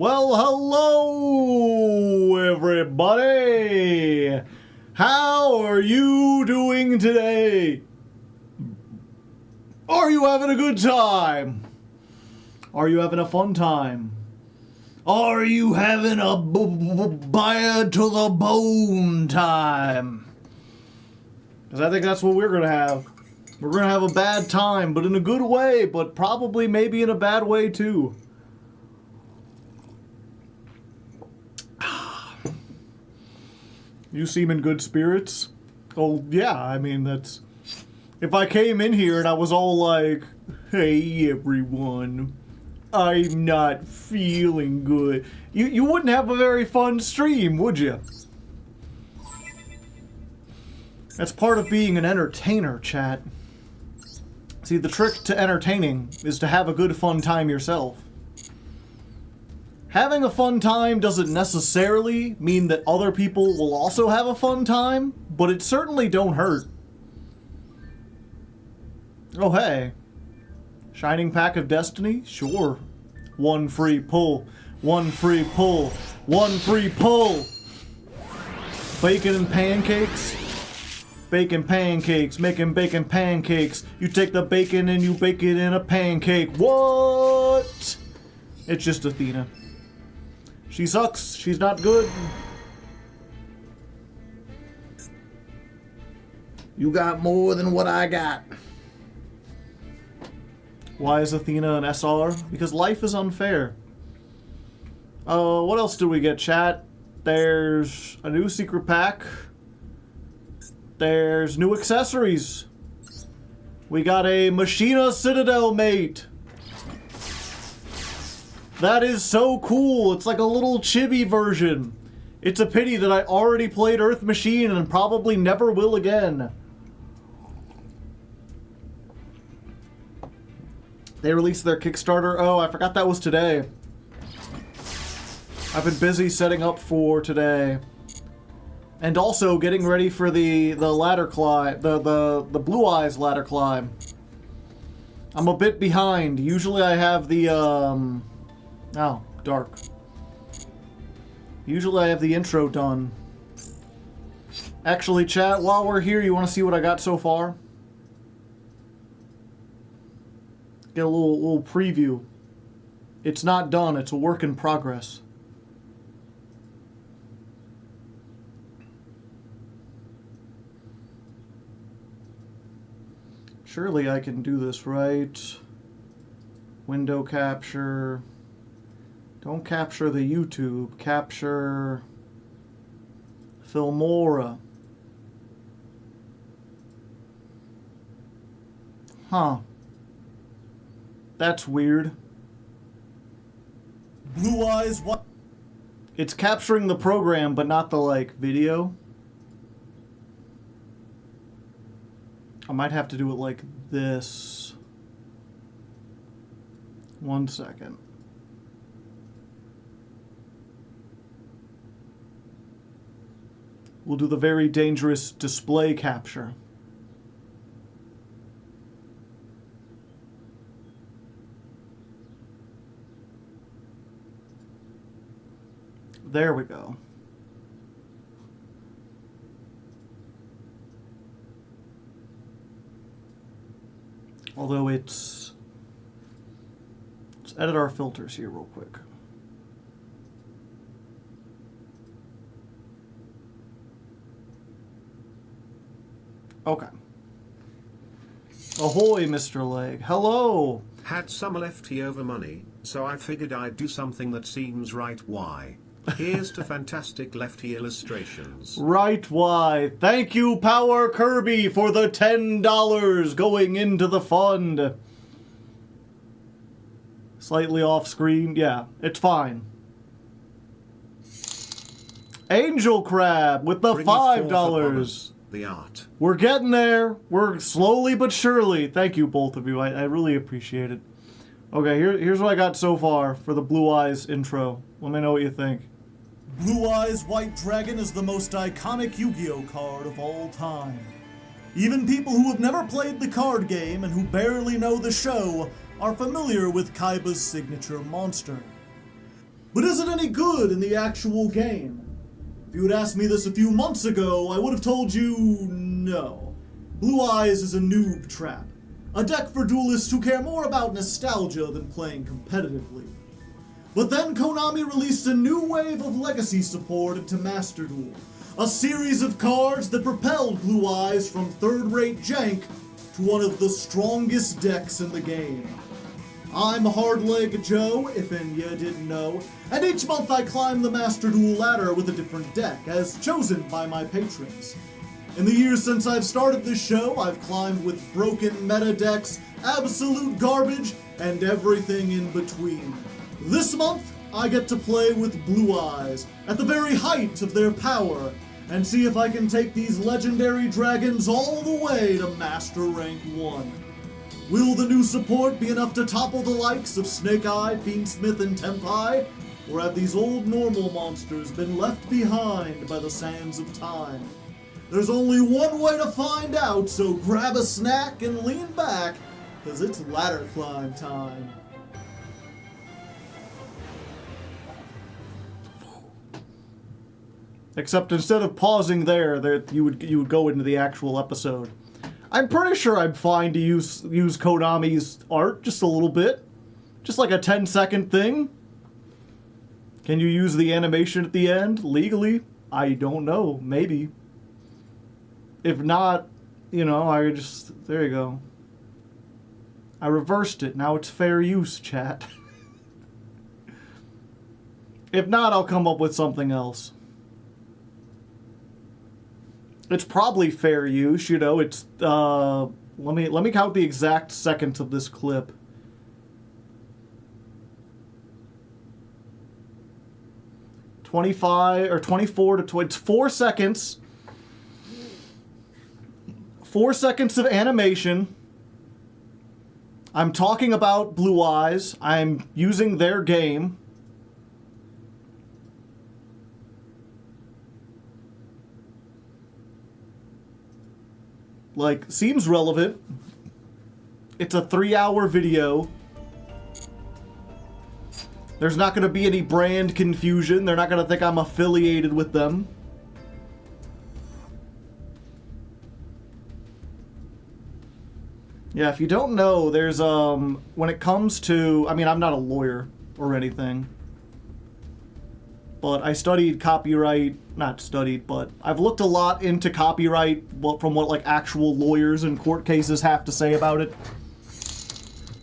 Well, hello, everybody. How are you doing today? Are you having a good time? Are you having a fun time? Are you having a bad to the bone time? Because I think that's what we're going to have. We're going to have a bad time, but in a good way, but probably maybe in a bad way too. You seem in good spirits. Oh, yeah, I mean, that's... If I came in here and I was all like, hey, everyone, I'm not feeling good, you wouldn't have a very fun stream, would you? That's part of being an entertainer, chat. See, the trick to entertaining is to have a good fun time yourself. Having a fun time doesn't necessarily mean that other people will also have a fun time, but it certainly don't hurt. Oh, hey. Shining Pack of Destiny? Sure. One free pull. One free pull. One free pull! Bacon and pancakes? Bacon pancakes. Making bacon pancakes. You take the bacon and you bake it in a pancake. What? It's just Athena. She sucks. She's not good. You got more than what I got. Why is Athena an SR? Because life is unfair. What else do we get, chat? There's a new secret pack. There's new accessories. We got a Machina Citadel mate. That is so cool. It's like a little chibi version. It's a pity that I already played Earth Machine and probably never will again. They released their Kickstarter. Oh, I forgot that was today. I've been busy setting up for today. And also getting ready for the ladder climb, the Blue Eyes ladder climb. I'm a bit behind. Usually I have the oh, dark. Usually I have the intro done. Actually, chat, while we're here, you want to see what I got so far? Get a little preview. It's not done, it's a work in progress. Surely I can do this right. Window capture. Don't capture the YouTube. Capture Filmora. Huh. That's weird. Blue Eyes, what? It's capturing the program, but not the, like, video. I might have to do it like this. 1 second. We'll do the very dangerous display capture. There we go. Although let's edit our filters here real quick. Okay. Ahoy, Mr. Leg. Hello. Had some leftover money, so I figured I'd do something that seems right. Why? Here's to fantastic lefty illustrations. Right, why? Thank you, Power Kirby, for the $10 going into the fund. Slightly off screen. Yeah, it's fine. Angel Crab with the $5. The art. We're getting there. We're slowly but surely. Thank you, both of you. I really appreciate it. Okay, here's what I got so far for the Blue Eyes intro. Let me know what you think. Blue Eyes White Dragon is the most iconic Yu-Gi-Oh card of all time. Even people who have never played the card game and who barely know the show are familiar with Kaiba's signature monster. But is it any good in the actual game? If you had asked me this a few months ago, I would have told you no. Blue Eyes is a noob trap. A deck for duelists who care more about nostalgia than playing competitively. But then Konami released a new wave of legacy support into Master Duel. A series of cards that propelled Blue Eyes from third-rate jank to one of the strongest decks in the game. I'm Hardleg Joe, if any ya didn't know, and each month I climb the Master Duel ladder with a different deck, as chosen by my patrons. In the years since I've started this show, I've climbed with broken meta decks, absolute garbage, and everything in between. This month, I get to play with Blue Eyes, at the very height of their power, and see if I can take these legendary dragons all the way to Master Rank 1. Will the new support be enough to topple the likes of Snake Eye, Fiendsmith, and Tempai? Or have these old normal monsters been left behind by the sands of time? There's only one way to find out, so grab a snack and lean back, cause it's ladder climb time. Except instead of pausing there you would go into the actual episode. I'm pretty sure I'm fine to use Konami's art just a little bit. Just like a 10-second thing. Can you use the animation at the end legally? I don't know. Maybe. If not, there you go. I reversed it. Now it's fair use, chat. If not, I'll come up with something else. It's probably fair use, it's, let me count the exact seconds of this clip. It's 4 seconds. 4 seconds of animation. I'm talking about Blue Eyes. I'm using their game. Seems relevant. It's a 3-hour video. There's not going to be any brand confusion. They're not going to think I'm affiliated with them. Yeah, if you don't know, there's, when it comes to, I'm not a lawyer or anything. But I studied copyright, but I've looked a lot into copyright from what actual lawyers in court cases have to say about it.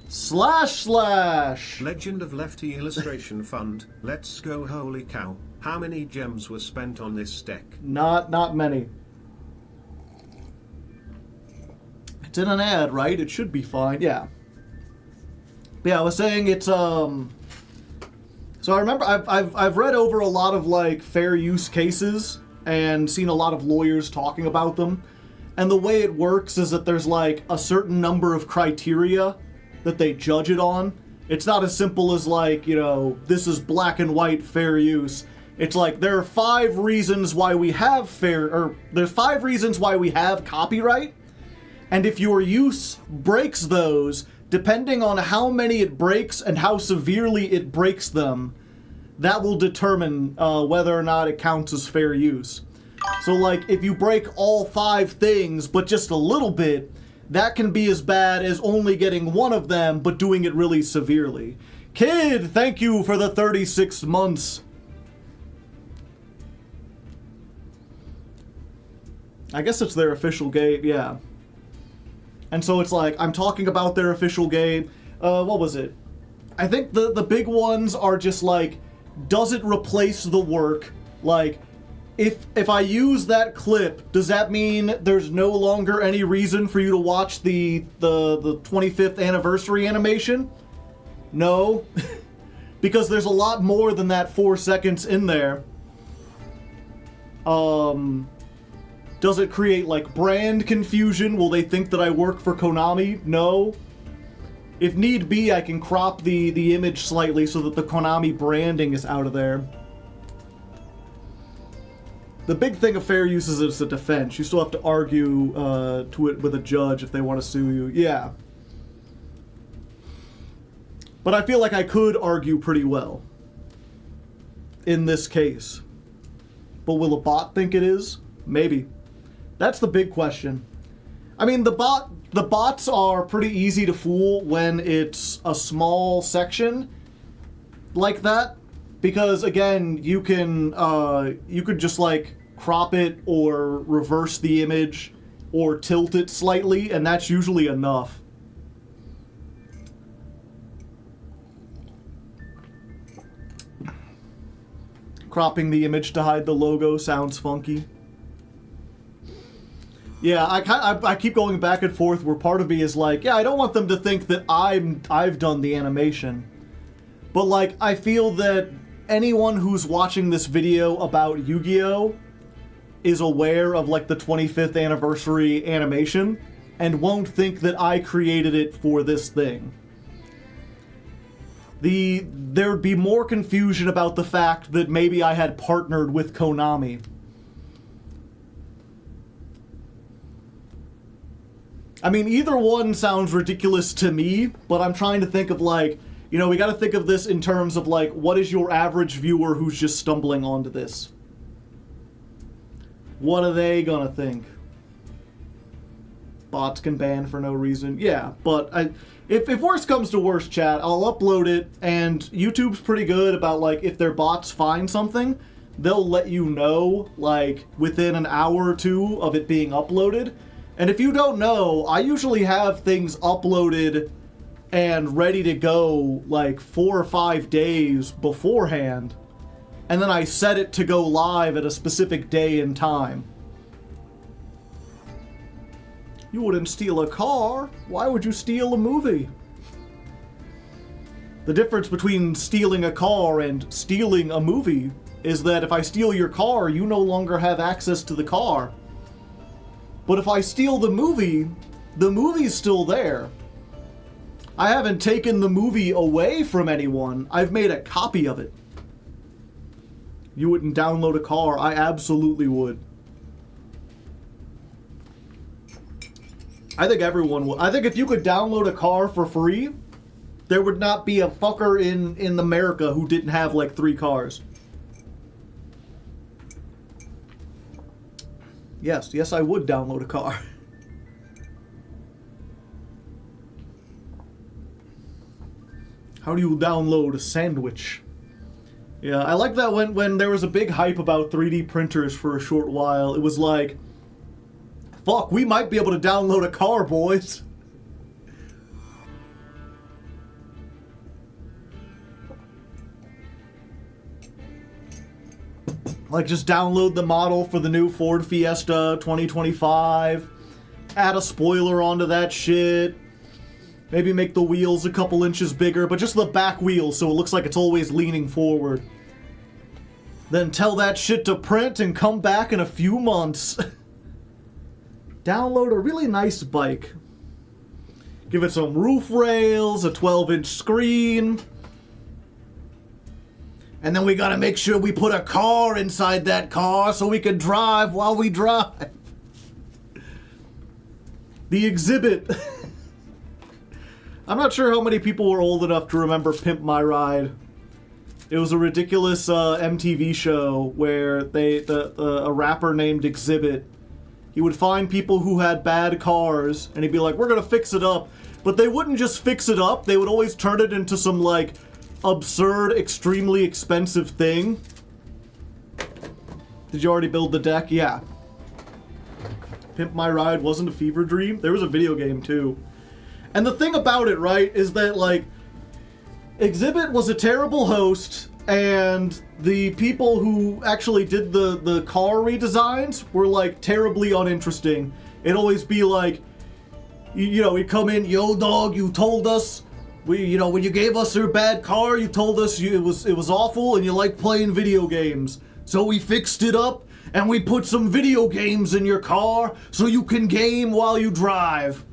// Legend of Lefty Illustration Fund. Let's go, holy cow. How many gems were spent on this deck? Not many. It's in an ad, right? It should be fine, yeah. But yeah, I was saying it's, So I remember I've read over a lot of fair use cases and seen a lot of lawyers talking about them. And the way it works is that there's a certain number of criteria that they judge it on. It's not as simple as this is black and white fair use. It's there are 5 reasons why we have there's 5 reasons why we have copyright. And if your use breaks those, depending on how many it breaks and how severely it breaks them, that will determine whether or not it counts as fair use. So, if you break all 5 things, but just a little bit, that can be as bad as only getting one of them, but doing it really severely. Kid, thank you for the 36 months. I guess it's their official game, yeah. And so it's I'm talking about their official game. What was it? I think the big ones are just does it replace the work? If I use that clip, does that mean there's no longer any reason for you to watch the 25th anniversary animation? No. Because there's a lot more than that 4 seconds in there. Does it create brand confusion? Will they think that I work for Konami? No. If need be, I can crop the image slightly so that the Konami branding is out of there. The big thing of fair use is it's a defense. You still have to argue to it with a judge if they want to sue you. Yeah. But I feel like I could argue pretty well. in this case. But will a bot think it is? Maybe. That's the big question. I mean, the bots are pretty easy to fool when it's a small section like that, because again, you could just like crop it or reverse the image or tilt it slightly, and that's usually enough. Cropping the image to hide the logo sounds funky. Yeah, I keep going back and forth where part of me is like, yeah, I don't want them to think that I've done the animation. But like, I feel that anyone who's watching this video about Yu-Gi-Oh! Is aware of like the 25th anniversary animation and won't think that I created it for this thing. There would be more confusion about the fact that maybe I had partnered with Konami. I mean, either one sounds ridiculous to me, but I'm trying to think of like, you know, we gotta think of this in terms of like, what is your average viewer who's just stumbling onto this? What are they gonna think? Bots can ban for no reason. Yeah, but if worse comes to worse, chat, I'll upload it, and YouTube's pretty good about, like, if their bots find something, they'll let you know, like, within an hour or two of it being uploaded. And if you don't know, I usually have things uploaded and ready to go, like, 4 or 5 days beforehand. And then I set it to go live at a specific day and time. You wouldn't steal a car. Why would you steal a movie? The difference between stealing a car and stealing a movie is that if I steal your car, you no longer have access to the car. But if I steal the movie's still there. I haven't taken the movie away from anyone. I've made a copy of it. You wouldn't download a car. I absolutely would. I think everyone would. I think if you could download a car for free, there would not be a fucker in America who didn't have like 3 cars. Yes, I would download a car. How do you download a sandwich? Yeah, I like that when there was a big hype about 3D printers for a short while, it was like, fuck, we might be able to download a car, boys. Like, just download the model for the new Ford Fiesta 2025, add a spoiler onto that shit, maybe make the wheels a couple inches bigger, but just the back wheel so it looks like it's always leaning forward. Then tell that shit to print and come back in a few months. Download a really nice bike. Give it some roof rails, a 12-inch screen. And then we gotta make sure we put a car inside that car so we can drive while we drive. The exhibit. I'm not sure how many people were old enough to remember Pimp My Ride. It was a ridiculous MTV show where a rapper named Exhibit, he would find people who had bad cars, and he'd be like, we're gonna fix it up. But they wouldn't just fix it up, they would always turn it into some, like, absurd, extremely expensive thing. Did you already build the deck? Yeah. Pimp My Ride wasn't a fever dream. There was a video game, too. And the thing about it, right, is that, like, Exhibit was a terrible host, and the people who actually did the car redesigns were, like, terribly uninteresting. It'd always be like, you know, he'd come in, yo, dog, you told us, when you gave us your bad car, you told us it was awful and you liked playing video games. So we fixed it up, and we put some video games in your car so you can game while you drive.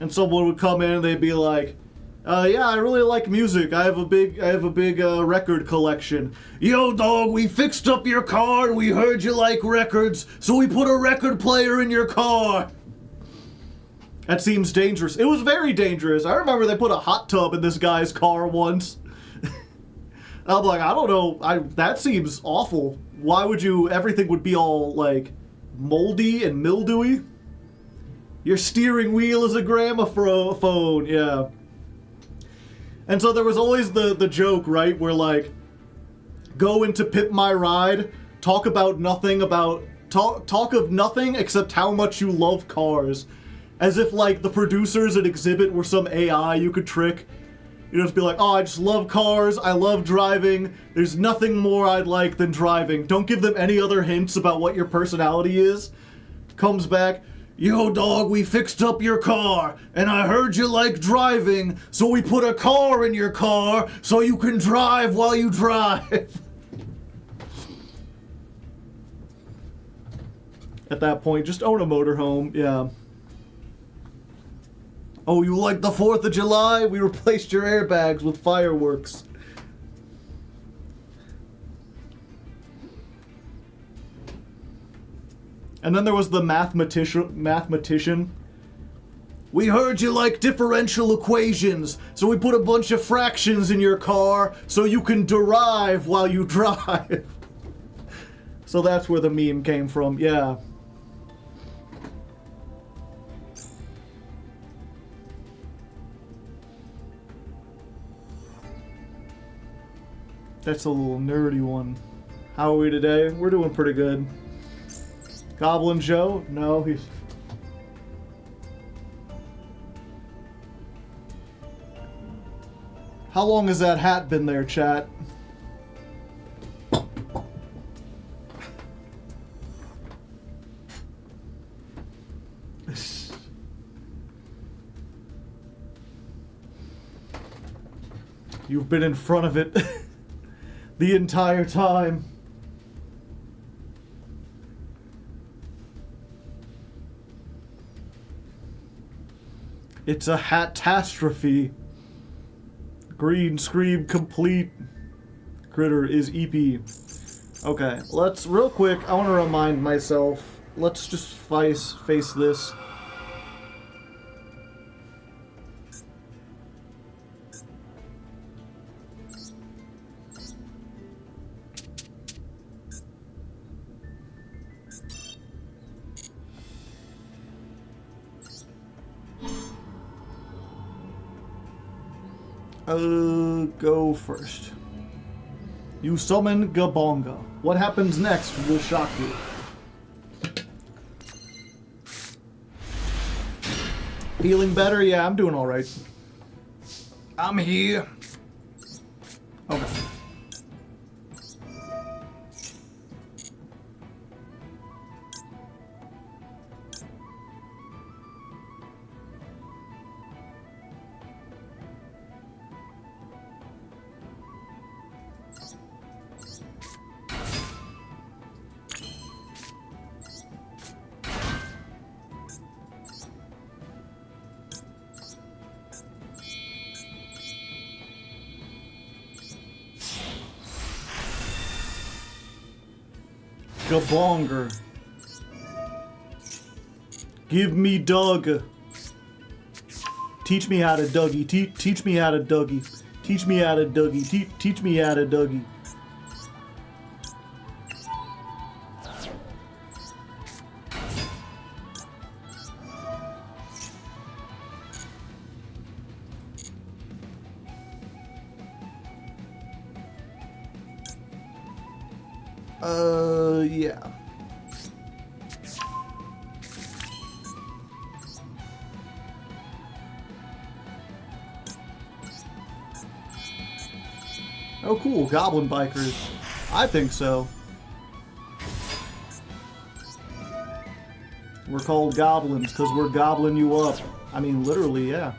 And someone would come in and they'd be like, yeah, I really like music. I have a big record collection. Yo, dog, we fixed up your car and we heard you like records, so we put a record player in your car. That seems dangerous. It was very dangerous. I remember they put a hot tub in this guy's car once. I'm like, I don't know. That seems awful. Why would you? Everything would be all like moldy and mildewy. Your steering wheel is a gramophone. Yeah. And so there was always the joke, right, where like, go into Pimp My Ride, talk of nothing except how much you love cars, as if like the producers at Exhibit were some AI you could trick. You know, just be like, oh, I just love cars, I love driving, there's nothing more I'd like than driving. Don't give them any other hints about what your personality is. Comes back, yo dog, we fixed up your car, and I heard you like driving, so we put a car in your car so you can drive while you drive. At that point, just own a motorhome, yeah. Oh, you like the 4th of July? We replaced your airbags with fireworks. And then there was the mathematician. We heard you like differential equations, so we put a bunch of fractions in your car so you can derive while you drive. So that's where the meme came from, yeah. That's a little nerdy one. How are we today? We're doing pretty good. Goblin Joe? No, he's... How long has that hat been there, chat? You've been in front of it the entire time. It's a hatastrophe. Green scream complete. Critter is EP. Okay, let's real quick. I want to remind myself. Let's just face this. Go first. You summon Gabonga. What happens next will shock you. Feeling better? Yeah, I'm doing alright. I'm here. Okay. Gabonger. Give me Doug. Teach me how to Dougie. Teach me how to Dougie. Teach me how to Dougie. Teach me how to Dougie. Yeah. Oh, cool. Goblin bikers. I think so. We're called goblins because we're gobbling you up. I mean, literally, yeah.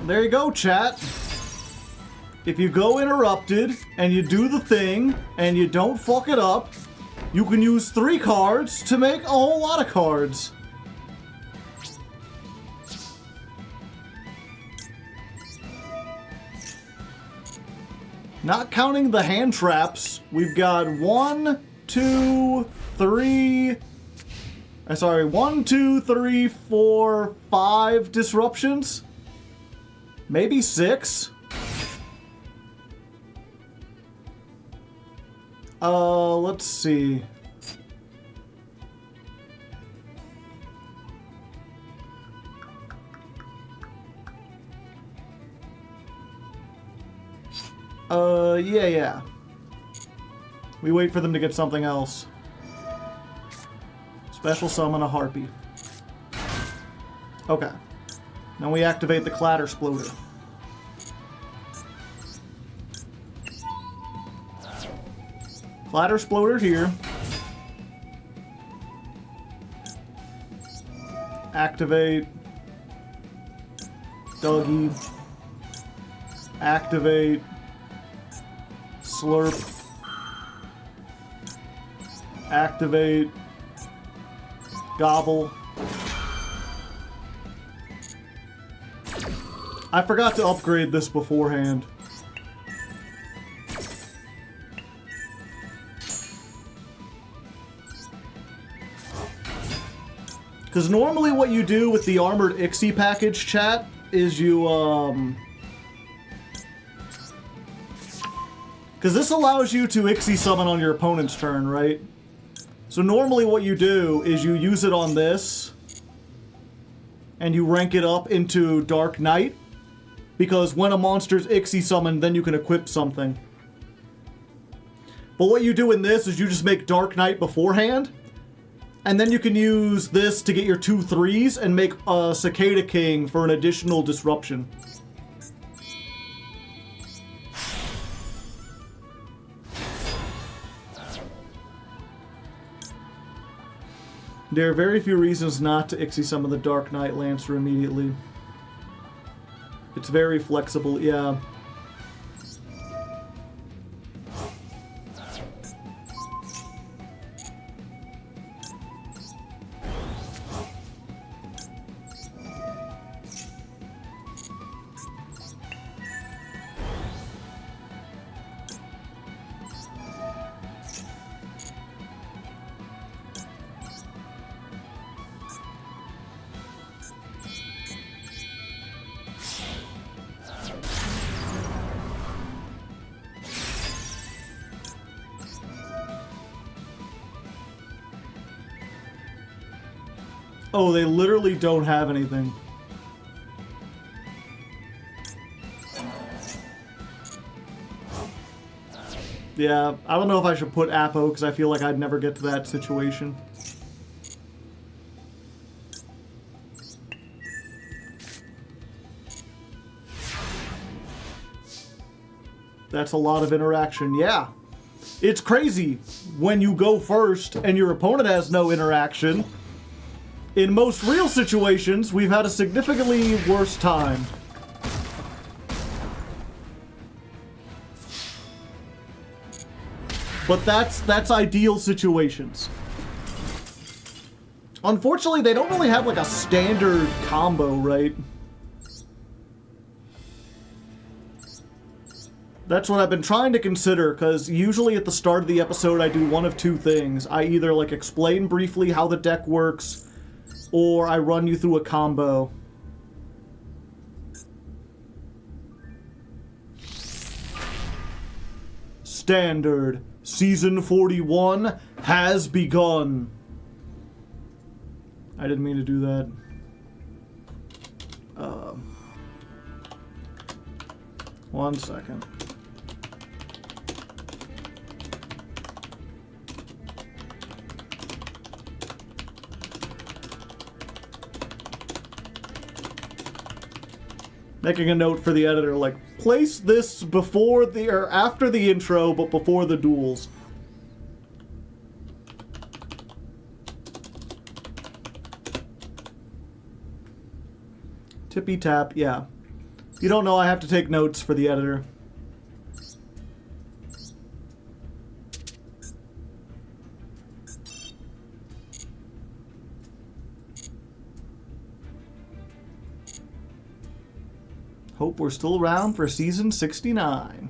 there you go, chat. If you go interrupted and you do the thing and you don't fuck it up, you can use 3 cards to make a whole lot of cards. Not counting the hand traps, we've got 1, 2, 3... Sorry, 1, 2, 3, 4, 5 disruptions? Maybe 6? Let's see. Yeah. We wait for them to get something else. Special summon a harpy. Okay. Now we activate the clatter sploder. Clatter sploder here. Activate. Dougie. Activate. Slurp. Activate. Gobble. I forgot to upgrade this beforehand. Because normally what you do with the Armored Ixie package, chat, is you, because this allows you to Ixie summon on your opponent's turn, right? So normally what you do is you use it on this, and you rank it up into Dark Knight, because when a monster's Ixie summoned, then you can equip something. But what you do in this is you just make Dark Knight beforehand, and then you can use this to get your 2 3s and make a Cicada King for an additional disruption. There are very few reasons not to Ixie summon the Dark Knight Lancer immediately. It's very flexible, yeah. Oh, they literally don't have anything. Yeah, I don't know if I should put Apo, because I feel like I'd never get to that situation. That's a lot of interaction, yeah. It's crazy when you go first and your opponent has no interaction. In most real situations, we've had a significantly worse time. But that's ideal situations. Unfortunately, they don't really have like a standard combo, right? That's what I've been trying to consider, because usually at the start of the episode I do one of 2 things. I either like explain briefly how the deck works, or I run you through a combo. Standard. Season 41 has begun. I didn't mean to do that. One second. Making a note for the editor, like, place this before the, or after the intro, but before the duels. Tippy tap, yeah. You don't know I have to take notes for the editor. Hope we're still around for season 69.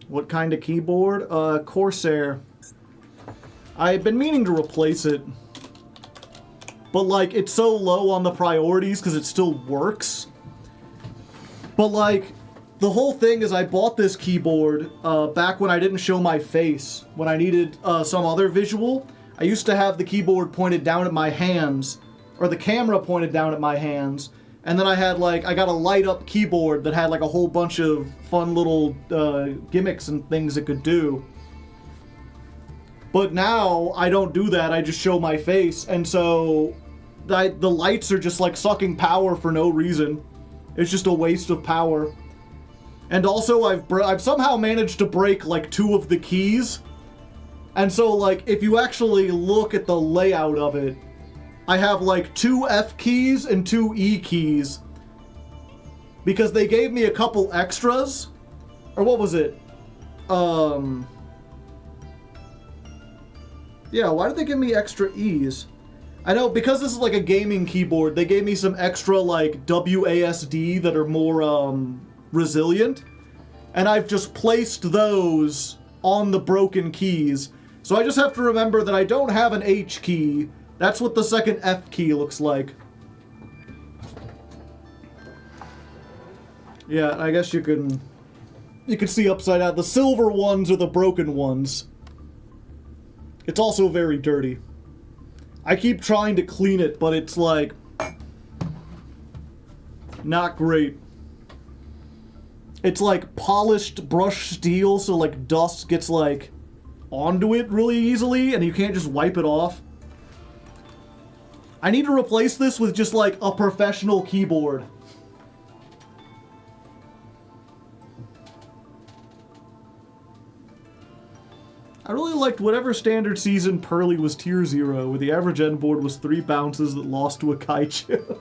What kind of keyboard? Corsair. I've been meaning to replace it. But, like, it's so low on the priorities because it still works. But, like, the whole thing is I bought this keyboard back when I didn't show my face. When I needed some other visual. I used to have the keyboard pointed down at my hands. Or the camera pointed down at my hands. And then I got a light-up keyboard that had, like, a whole bunch of fun little gimmicks and things it could do. But now, I don't do that, I just show my face, and so the lights are just, like, sucking power for no reason. It's just a waste of power. And also, I've somehow managed to break, like, 2 of the keys. And so, like, if you actually look at the layout of it, I have, like, 2 F keys and 2 E keys. Because they gave me a couple extras. Or what was it? Yeah, why did they give me extra E's? I know, because this is like a gaming keyboard, they gave me some extra, like, WASD that are more, resilient. And I've just placed those on the broken keys. So I just have to remember that I don't have an H key. That's what the second F key looks like. Yeah, I guess you can see upside down. The silver ones are the broken ones. It's also very dirty. I keep trying to clean it, but it's like not great. It's like polished brushed steel, so like dust gets like onto it really easily, and you can't just wipe it off. I need to replace this with just like a professional keyboard. I really liked whatever standard season Pearly was tier 0, where the average end board was 3 bounces that lost to a kaiju.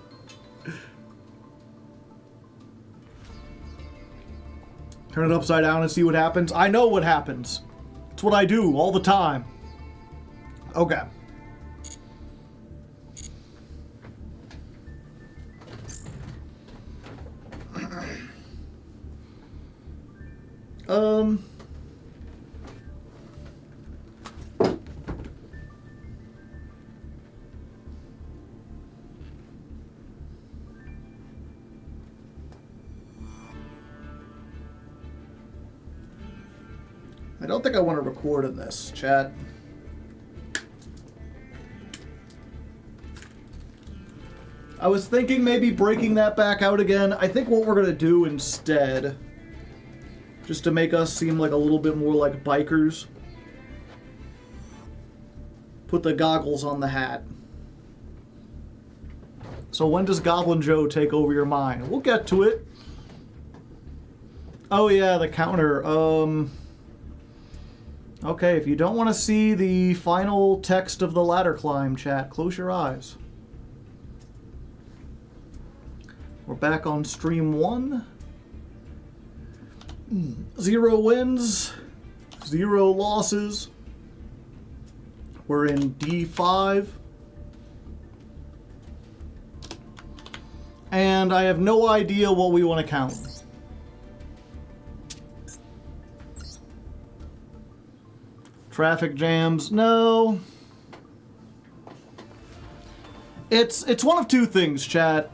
Turn it upside down and see what happens. I know what happens. It's what I do all the time. Okay. I don't think I want to record in this, chat. I was thinking maybe breaking that back out again. I think what we're going to do instead, just to make us seem like a little bit more like bikers, put the goggles on the hat. So when does Goblin Joe take over your mind? We'll get to it. Oh yeah, the counter. Okay, if you don't want to see the final text of the ladder climb, chat, close your eyes. We're back on stream 1. 0 wins, 0 losses. We're in D5. And I have no idea what we want to count. Traffic jams, no. It's one of 2 things, chat.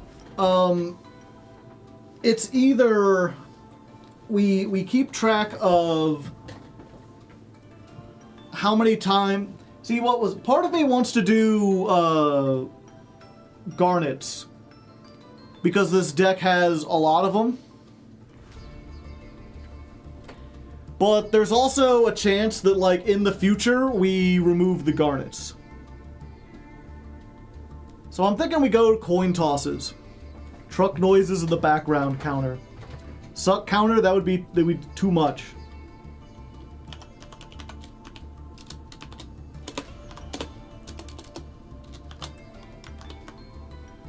It's either we keep track of how many times. See, what was part of me wants to do garnets because this deck has a lot of them. But there's also a chance that, like, in the future, we remove the garnets. So I'm thinking we go coin tosses. Truck noises in the background counter. Suck counter, that would be too much.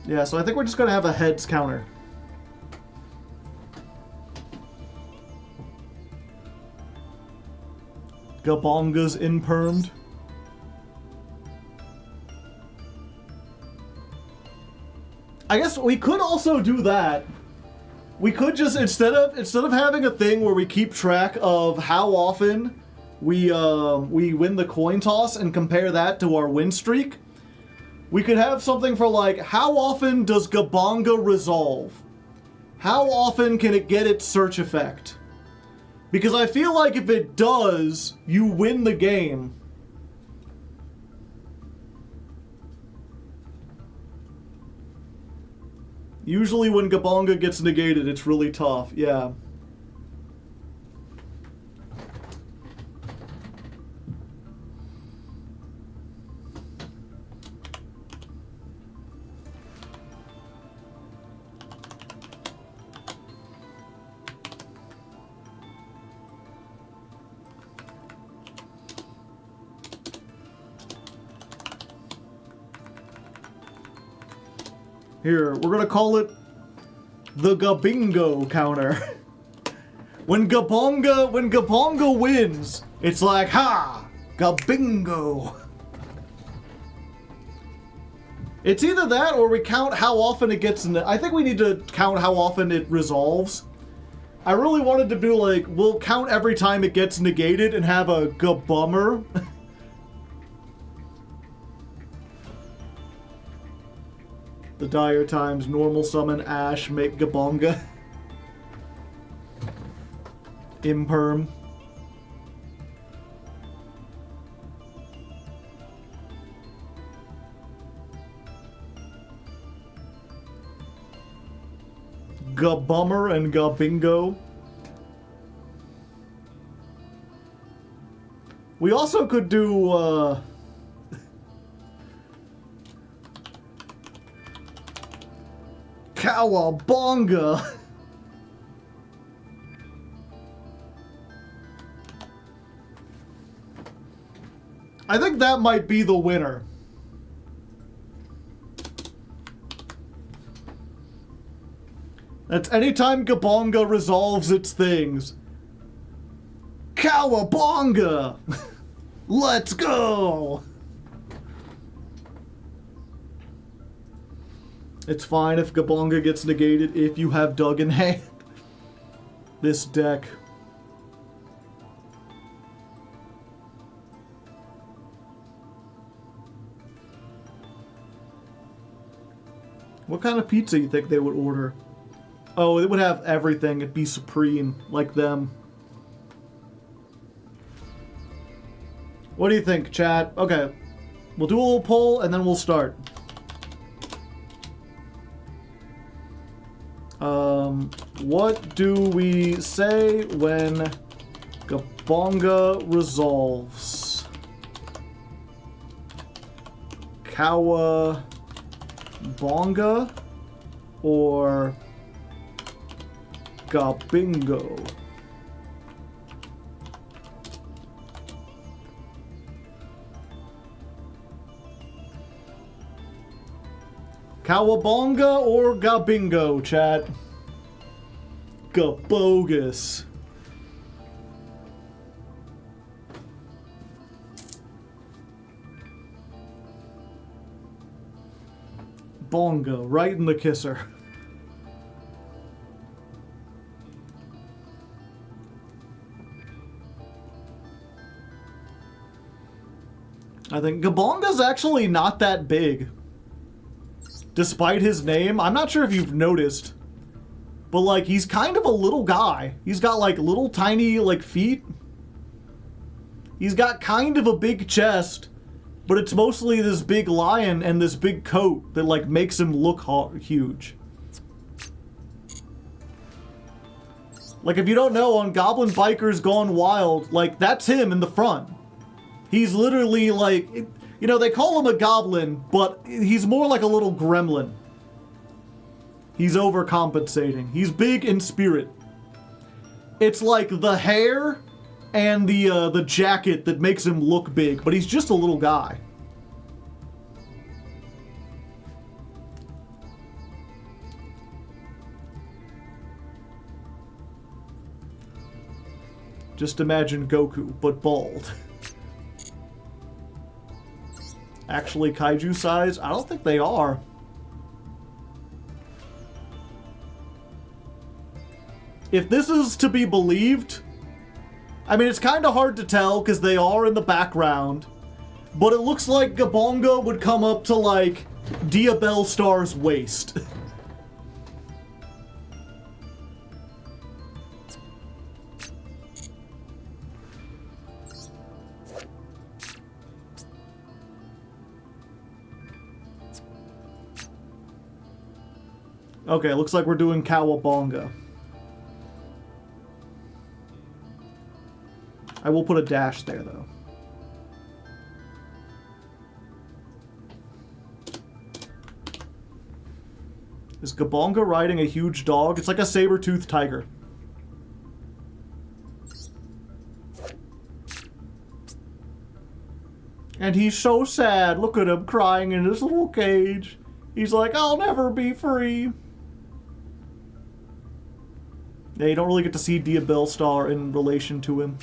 Yeah, so I think we're just gonna have a heads counter. Gabonga's impermed. I guess we could also do that. We could just instead of having a thing where we keep track of how often we win the coin toss and compare that to our win streak, we could have something for like, how often does Gabonga resolve? How often can it get its search effect? Because I feel like if it does, you win the game. Usually when Gabonga gets negated, it's really tough, yeah. Here, we're gonna call it the Gabingo counter. When Gabonga wins, it's like, ha! Gabingo! It's either that or we count how often it gets in the... I think we need to count how often it resolves. I really wanted to do like, we'll count every time it gets negated and have a Gabummer. The dire times, normal summon, Ash, make Gabonga. Imperm. Gabummer and Gabingo. We also could do, Cowabunga! I think that might be the winner. That's anytime Gabonga resolves its things. Cowabunga! Let's go! It's fine if Gabonga gets negated if you have Doug in hand. This deck. What kind of pizza you think they would order? Oh, it would have everything. It'd be supreme, like them. What do you think, chat? Okay. We'll do a little poll and then we'll start. What do we say when Gabonga resolves? Cowabunga or Gabingo? Cowabunga or Gabingo, chat? Gabogus. Bonga, right in the kisser. I think Gabonga's actually not that big. Despite his name, I'm not sure if you've noticed, but like he's kind of a little guy. He's got like little tiny like feet. He's got kind of a big chest, but it's mostly this big lion and this big coat that like makes him look huge. Like if you don't know, on Goblin Bikers Gone Wild, like that's him in the front. He's literally like, you know, they call him a goblin, but he's more like a little gremlin. He's overcompensating. He's big in spirit. It's like the hair and the jacket that makes him look big, but he's just a little guy. Just imagine Goku, but bald. Actually kaiju size? I don't think they are. If this is to be believed, I mean, it's kind of hard to tell because they are in the background, but it looks like Gabonga would come up to, like, Diabellstar's waist. Okay, looks like we're doing Cowabunga. I will put a dash there, though. Is Gabonga riding a huge dog? It's like a saber-toothed tiger. And he's so sad. Look at him crying in his little cage. He's like, I'll never be free. Yeah, you don't really get to see Diabellstar in relation to him.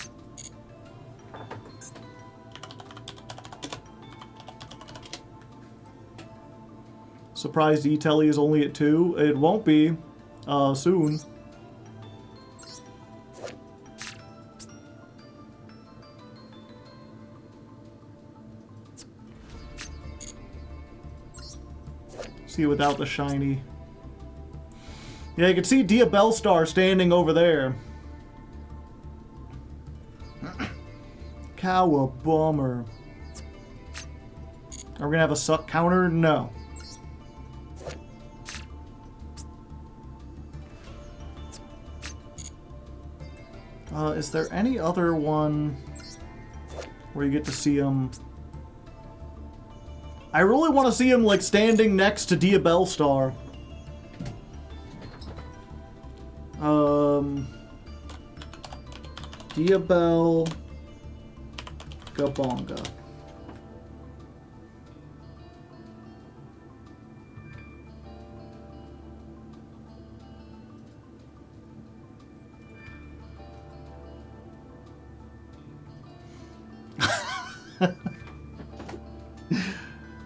Surprised E-Telly is only at 2. It won't be. Soon. See without the shiny. Yeah, you can see Diabellstar standing over there. Cowabummer. Are we gonna have a suck counter? No. Is there any other one where you get to see him? I really want to see him, like, standing next to Diabellstar. Diabell Gabonga.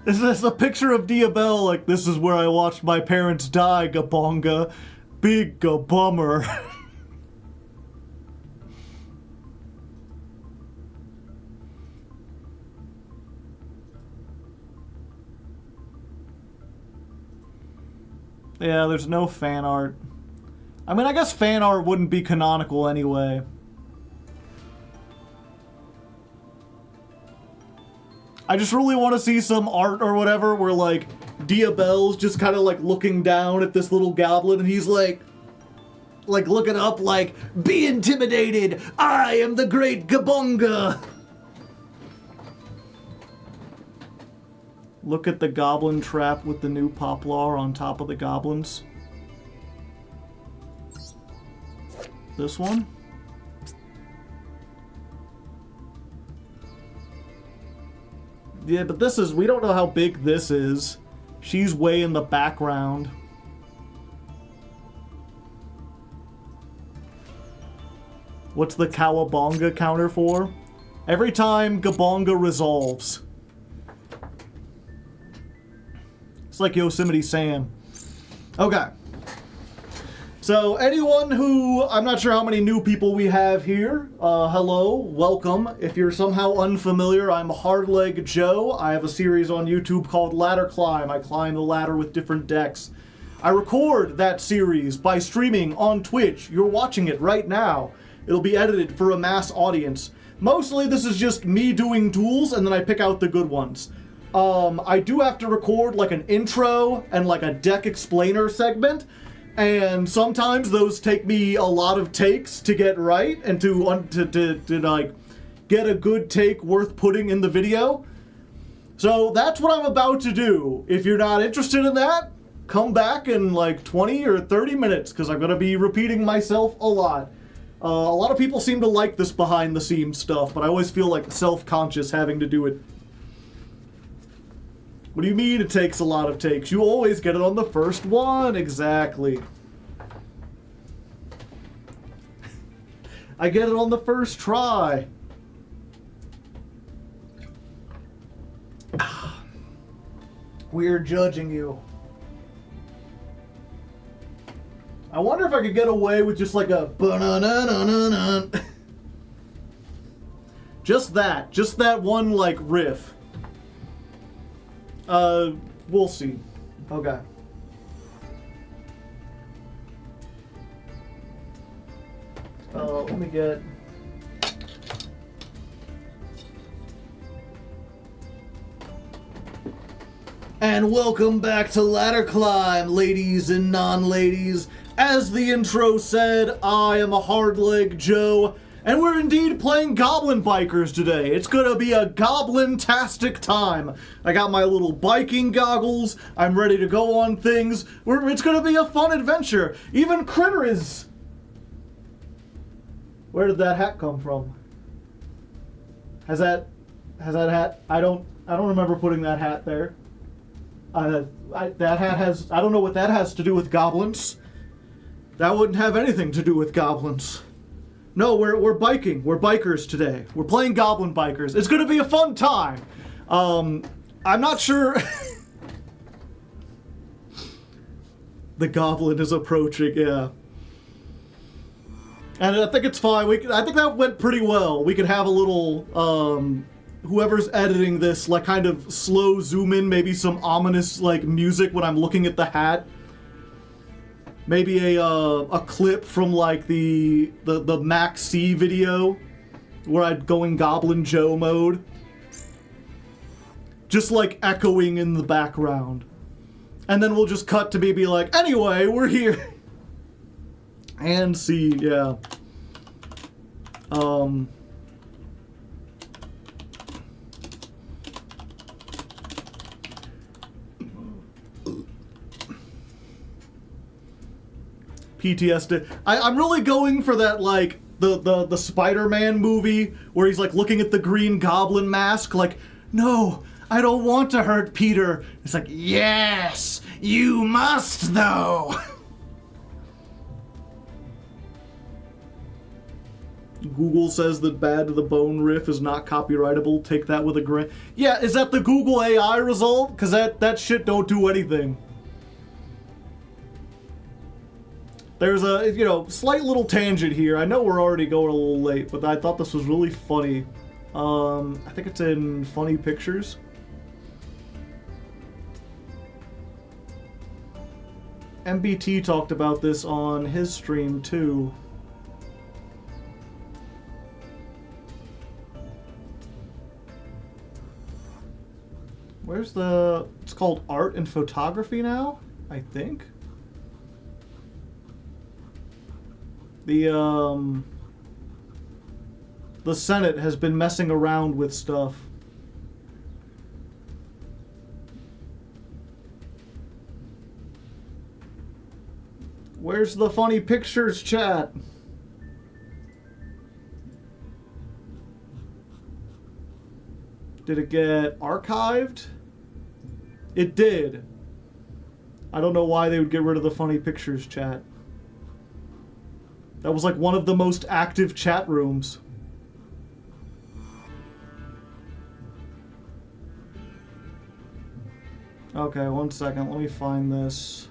This is a picture of Diabell, like, this is where I watched my parents die, Gabonga. Big bummer. Yeah, there's no fan art. I mean, I guess fan art wouldn't be canonical anyway. I just really want to see some art or whatever where, like, Diabell's just kind of, like, looking down at this little goblin and he's like looking up like, be intimidated! I am the great Gabonga! Look at the goblin trap with the new poplar on top of the goblins. This one? Yeah, but this is, we don't know how big this is. She's way in the background. What's the Cowabunga counter for? Every time Gabonga resolves. It's like Yosemite Sam. Okay. So anyone who, I'm not sure how many new people we have here, hello, welcome. If you're somehow unfamiliar, I'm Hardleg Joe. I have a series on YouTube called Ladder Climb. I climb the ladder with different decks. I record that series by streaming on Twitch. You're watching it right now. It'll be edited for a mass audience. Mostly this is just me doing duels and then I pick out the good ones. I do have to record like an intro and like a deck explainer segment. And sometimes those take me a lot of takes to get right and to like get a good take worth putting in the video. So that's what I'm about to do. If you're not interested in that, come back in like 20 or 30 minutes because I'm going to be repeating myself a lot. A lot of people seem to like this behind the scenes stuff, but I always feel like self-conscious having to do it. What do you mean it takes a lot of takes? You always get it on the first one. Exactly. I get it on the first try. We're judging you. I wonder if I could get away with just like a ba-na-na-na-na-na. Just that one like riff. We'll see. Okay. Let me get... And welcome back to Ladder Climb, ladies and non-ladies. As the intro said, I am a Hardleg Joe, and we're indeed playing Goblin Bikers today. It's gonna be a goblin-tastic time. I got my little biking goggles, I'm ready to go on things. It's gonna be a fun adventure. Even Critter is... Where did that hat come from? Has that hat... I don't remember putting that hat there. That hat has... I don't know what that has to do with goblins. That wouldn't have anything to do with goblins. No, we're biking. We're bikers today. We're playing Goblin Bikers. It's going to be a fun time. I'm not sure... The goblin is approaching, yeah. And I think it's fine. I think that went pretty well. We could have a little... whoever's editing this, like, kind of slow zoom in, maybe some ominous, like, music when I'm looking at the hat. Maybe a clip from, like, the Max C video, where I'd go in Goblin Joe mode. Just, like, echoing in the background. And then we'll just cut to me be like, anyway, we're here. And see, yeah. PTSD. I'm really going for that, like, the Spider-Man movie where he's, like, looking at the Green Goblin mask, like, no, I don't want to hurt Peter. It's like, yes, you must, though. Google says that Bad to the Bone riff is not copyrightable. Take that with a grain. Yeah, is that the Google AI result? Because that shit don't do anything. There's a, slight little tangent here. I know we're already going a little late, but I thought this was really funny. I think it's in Funny Pictures. MBT talked about this on his stream, too. Where's the... It's called Art and Photography now, I think. The Senate has been messing around with stuff. Where's the Funny Pictures chat? Did it get archived? It did. I don't know why they would get rid of the Funny Pictures chat. That was like one of the most active chat rooms. Okay, one second. Let me find this.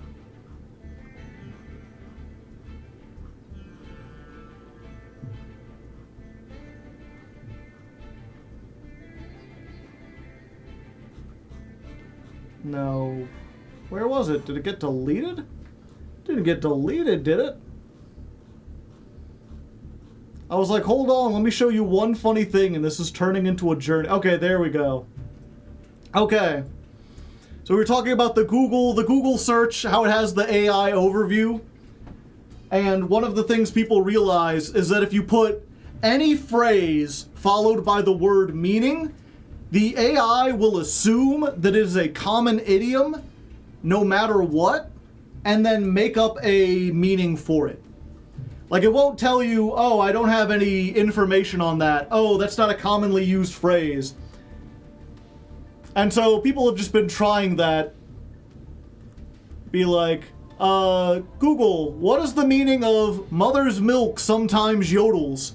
No. Where was it? Did it get deleted? Didn't get deleted, did it? I was like, hold on, let me show you one funny thing, and this is turning into a journey. Okay, there we go. Okay. So we were talking about the Google search, how it has the AI overview. And one of the things people realize is that if you put any phrase followed by the word meaning, the AI will assume that it is a common idiom, no matter what, and then make up a meaning for it. Like, it won't tell you, oh, I don't have any information on that. Oh, that's not a commonly used phrase. And so people have just been trying that. Be like, Google, what is the meaning of mother's milk sometimes yodels?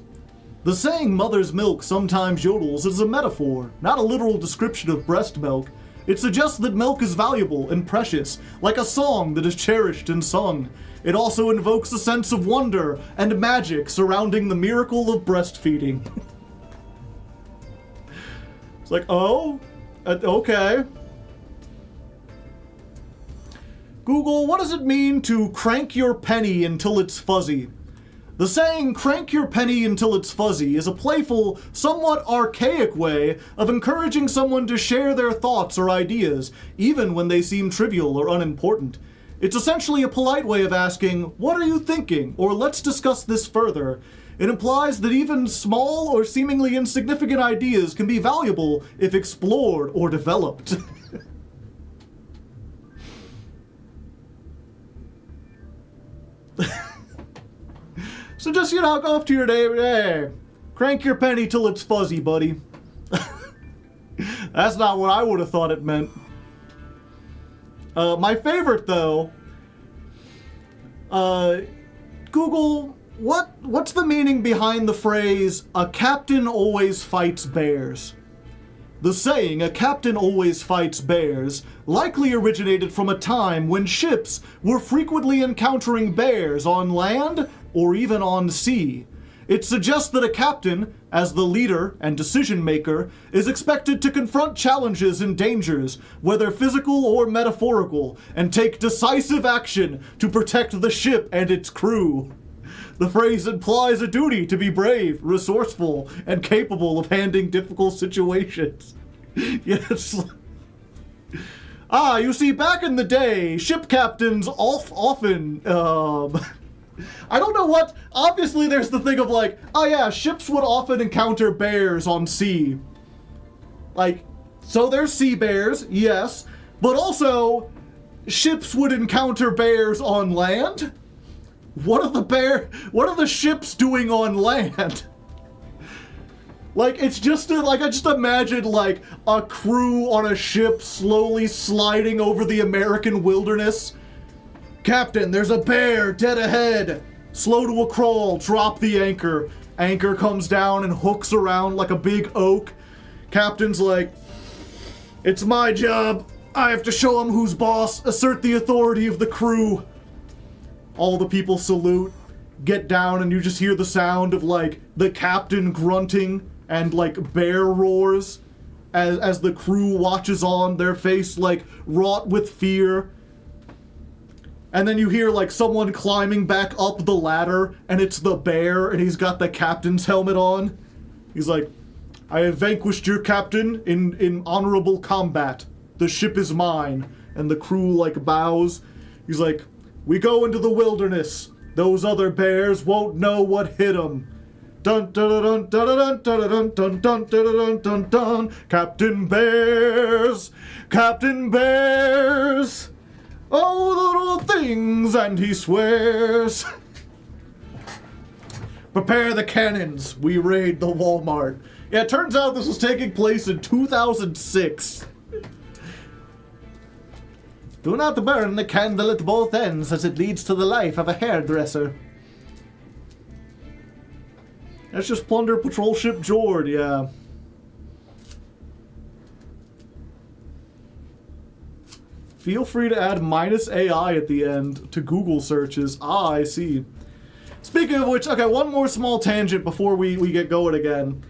The saying mother's milk sometimes yodels is a metaphor, not a literal description of breast milk. It suggests that milk is valuable and precious, like a song that is cherished and sung. It also invokes a sense of wonder and magic surrounding the miracle of breastfeeding. It's like, oh, okay. Google, what does it mean to crank your penny until it's fuzzy? The saying, crank your penny until it's fuzzy, is a playful, somewhat archaic way of encouraging someone to share their thoughts or ideas, even when they seem trivial or unimportant. It's essentially a polite way of asking, what are you thinking? Or let's discuss this further. It implies that even small or seemingly insignificant ideas can be valuable if explored or developed. So just, go up to your neighbor, hey, crank your penny till it's fuzzy, buddy. That's not what I would have thought it meant. My favorite, though, Google, what's the meaning behind the phrase, a captain always fights bears? The saying, a captain always fights bears, likely originated from a time when ships were frequently encountering bears on land or even on sea. It suggests that a captain, as the leader and decision maker, is expected to confront challenges and dangers, whether physical or metaphorical, and take decisive action to protect the ship and its crew. The phrase implies a duty to be brave, resourceful, and capable of handling difficult situations. Yes. You see, back in the day, ship captains often, I don't know what, obviously there's the thing of like, oh yeah, ships would often encounter bears on sea. Like, so there's sea bears, yes, but also, ships would encounter bears on land? What are the ships doing on land? Like, it's just, I just imagine, like, a crew on a ship slowly sliding over the American wilderness. Captain, there's a bear dead ahead. Slow to a crawl, drop the anchor. Anchor comes down and hooks around like a big oak. Captain's like, it's my job. I have to show him who's boss, assert the authority of the crew. All the people salute, get down, and you just hear the sound of, like, the captain grunting and, like, bear roars as the crew watches on, their face, like, wrought with fear. And then you hear, like, someone climbing back up the ladder, and it's the bear, and he's got the captain's helmet on. He's like, I have vanquished your captain in honorable combat. The ship is mine. And the crew, like, bows. He's like, we go into the wilderness. Those other bears won't know what hit them. Dun dun dun dun dun dun dun dun dun dun dun dun. Captain Bears, Captain Bears. Oh, the little things, and he swears. Prepare the cannons, we raid the Walmart. Yeah, it turns out this was taking place in 2006. Do not burn the candle at both ends, as it leads to the life of a hairdresser. That's just Plunder Patrol Ship Jord, yeah. Feel free to add -AI at the end to Google searches. Ah, I see. Speaking of which, okay, one more small tangent before we get going again.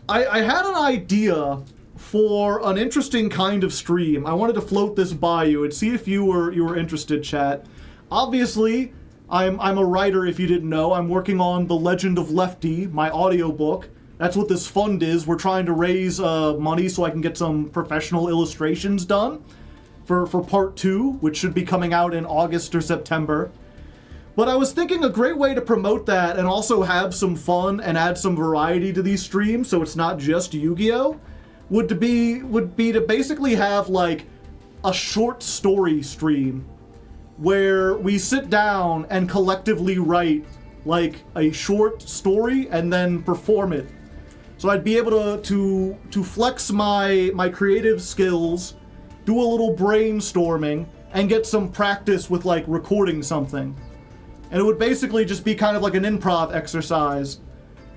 I had an idea for an interesting kind of stream. I wanted to float this by you and see if you were interested, chat. Obviously, I'm a writer, if you didn't know. I'm working on The Legend of Lefty, my audiobook. That's what this fund is. We're trying to raise money so I can get some professional illustrations done for part 2, which should be coming out in August or September. But I was thinking a great way to promote that and also have some fun and add some variety to these streams so it's not just Yu-Gi-Oh! would be to basically have like a short story stream where we sit down and collectively write like a short story and then perform it. So I'd be able to flex my creative skills, do a little brainstorming, and get some practice with like recording something. And it would basically just be kind of like an improv exercise.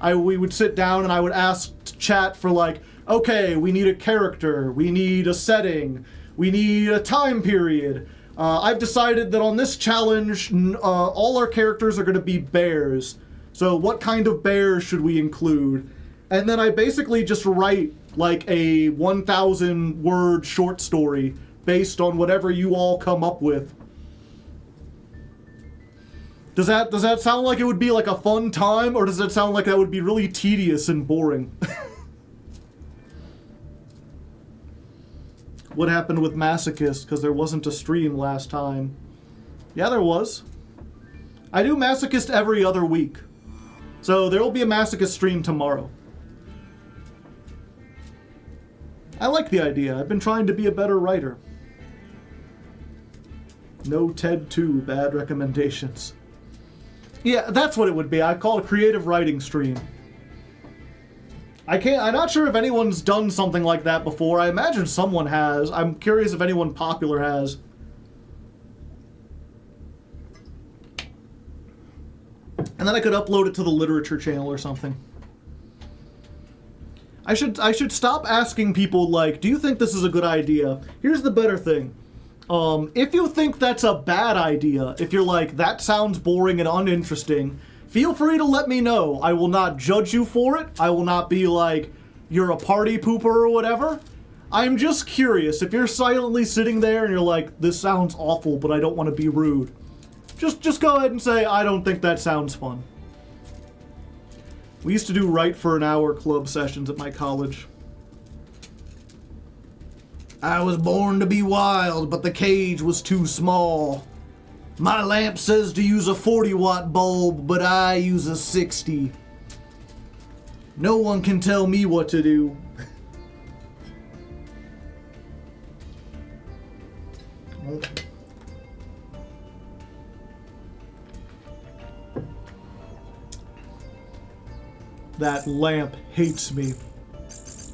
We would sit down and I would ask chat for like, okay, we need a character, we need a setting, we need a time period. I've decided that on this challenge, all our characters are going to be bears. So what kind of bears should we include? And then I basically just write like a 1,000 word short story based on whatever you all come up with. Does that sound like it would be like a fun time, or does that sound like that would be really tedious and boring? What happened with Masochist? Because there wasn't a stream last time. Yeah, there was. I do Masochist every other week. So there will be a Masochist stream tomorrow. I like the idea. I've been trying to be a better writer. No TED 2 bad recommendations. Yeah, that's what it would be. I'd call it a creative writing stream. I'm not sure if anyone's done something like that before. I imagine someone has. I'm curious if anyone popular has. And then I could upload it to the literature channel or something. I should stop asking people like, do you think this is a good idea? Here's the better thing. If you think that's a bad idea, if you're like, that sounds boring and uninteresting, feel free to let me know. I will not judge you for it. I will not be like, you're a party pooper or whatever. I'm just curious. If you're silently sitting there and you're like, this sounds awful, but I don't want to be rude, just go ahead and say, I don't think that sounds fun. We used to do Write for an Hour club sessions at my college. I was born to be wild, but the cage was too small. My lamp says to use a 40-watt bulb, but I use a 60. No one can tell me what to do. That lamp hates me.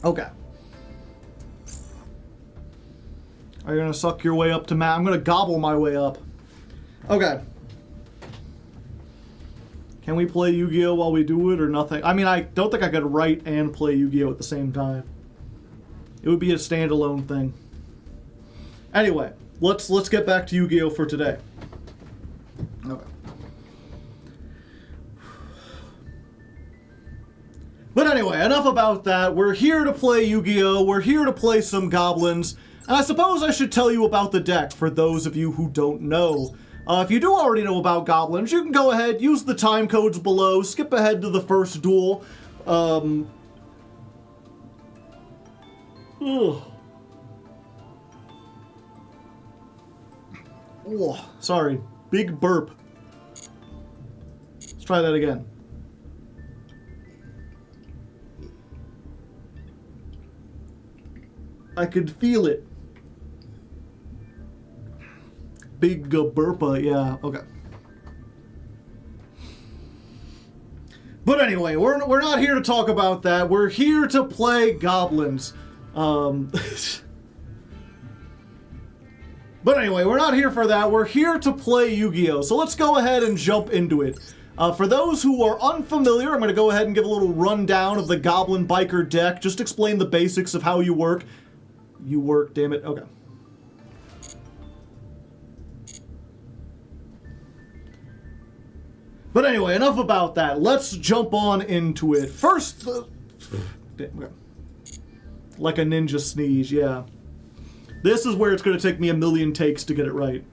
Okay. Are you gonna suck your way up to Matt? I'm gonna gobble my way up. Okay. Can we play Yu-Gi-Oh while we do it or nothing? I mean, I don't think I could write and play Yu-Gi-Oh at the same time. It would be a standalone thing. Anyway, let's get back to Yu-Gi-Oh for today. Okay. But anyway, enough about that. We're here to play Yu-Gi-Oh! We're here to play some goblins. And I suppose I should tell you about the deck for those of you who don't know. If you do already know about goblins, you can go ahead, use the time codes below, skip ahead to the first duel. Ugh. Oh, sorry. Big burp. Let's try that again. I could feel it. Big burpa, yeah, okay. But anyway, we're not here to talk about that. We're here to play goblins. But anyway, we're not here for that. We're here to play Yu-Gi-Oh! So let's go ahead and jump into it. For those who are unfamiliar, I'm going to go ahead and give a little rundown of the Goblin Biker deck. Just explain the basics of how you work. You work, damn it. Okay. But anyway, enough about that. Let's jump on into it. First, okay. Like a ninja sneeze, yeah. This is where it's going to take me a million takes to get it right.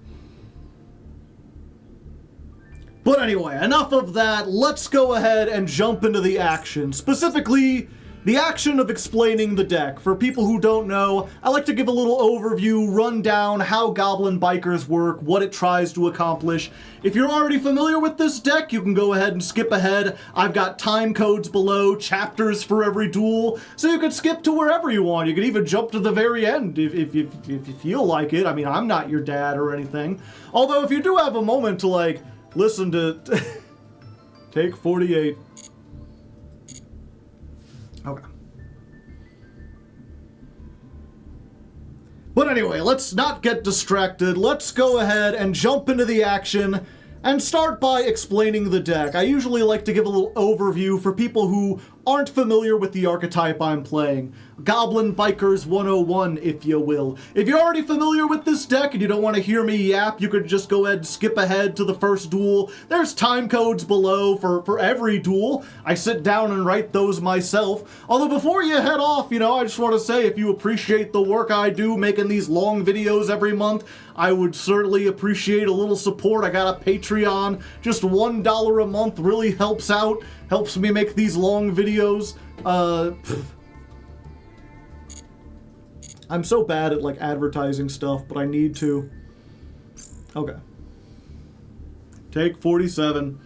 But anyway, enough of that. Let's go ahead and jump into the action. Specifically, the action of explaining the deck. For people who don't know, I like to give a little overview, run down how Goblin Bikers work, what it tries to accomplish. If you're already familiar with this deck, you can go ahead and skip ahead. I've got time codes below, chapters for every duel, so you can skip to wherever you want. You can even jump to the very end if you feel like it. I mean, I'm not your dad or anything. Although, if you do have a moment to, like, listen to take 48. Okay. But anyway, let's not get distracted. Let's go ahead and jump into the action and start by explaining the deck. I usually like to give a little overview for people who aren't familiar with the archetype I'm playing. Goblin Bikers 101, if you will. If you're already familiar with this deck and you don't want to hear me yap, you could just go ahead and skip ahead to the first duel. There's time codes below for every duel. I sit down and write those myself. Although before you head off, I just want to say if you appreciate the work I do making these long videos every month, I would certainly appreciate a little support. I got a Patreon. Just $1 a month really helps out. Helps me make these long videos. I'm so bad at advertising stuff, but I need to. Okay. Take 47.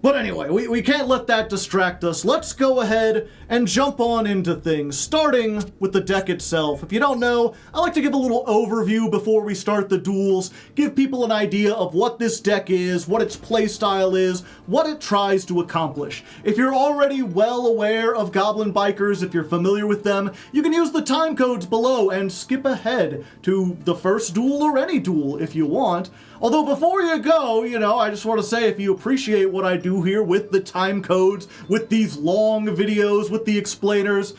But anyway, we can't let that distract us. Let's go ahead and jump on into things, starting with the deck itself. If you don't know, I like to give a little overview before we start the duels, give people an idea of what this deck is, what its playstyle is, what it tries to accomplish. If you're already well aware of Goblin Bikers, if you're familiar with them, you can use the time codes below and skip ahead to the first duel or any duel if you want. Although before you go, I just want to say if you appreciate what I do here with the time codes, with these long videos, with the explainers,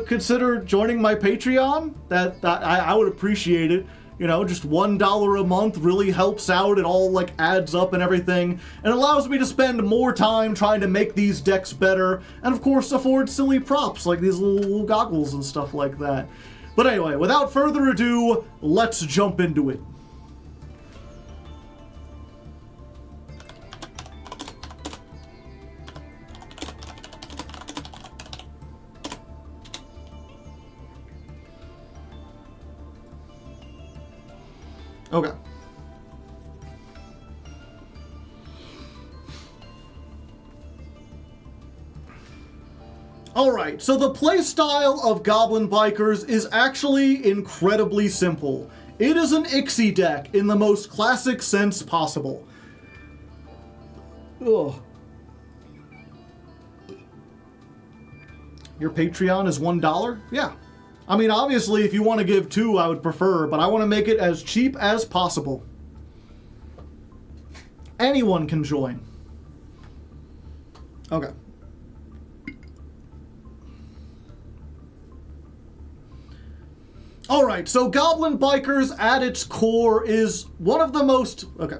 consider joining my Patreon. I would appreciate it. Just $1 a month really helps out. It all adds up and everything, and allows me to spend more time trying to make these decks better, and of course afford silly props like these little goggles and stuff like that. But anyway, without further ado, let's jump into it. Okay. Alright, so the playstyle of Goblin Bikers is actually incredibly simple. It is an Ixie deck in the most classic sense possible. Ugh. Your Patreon is $1? Yeah. I mean, obviously, if you want to give $2, I would prefer, but I want to make it as cheap as possible. Anyone can join. Okay. Alright, so Goblin Bikers at its core is one of the most... Okay.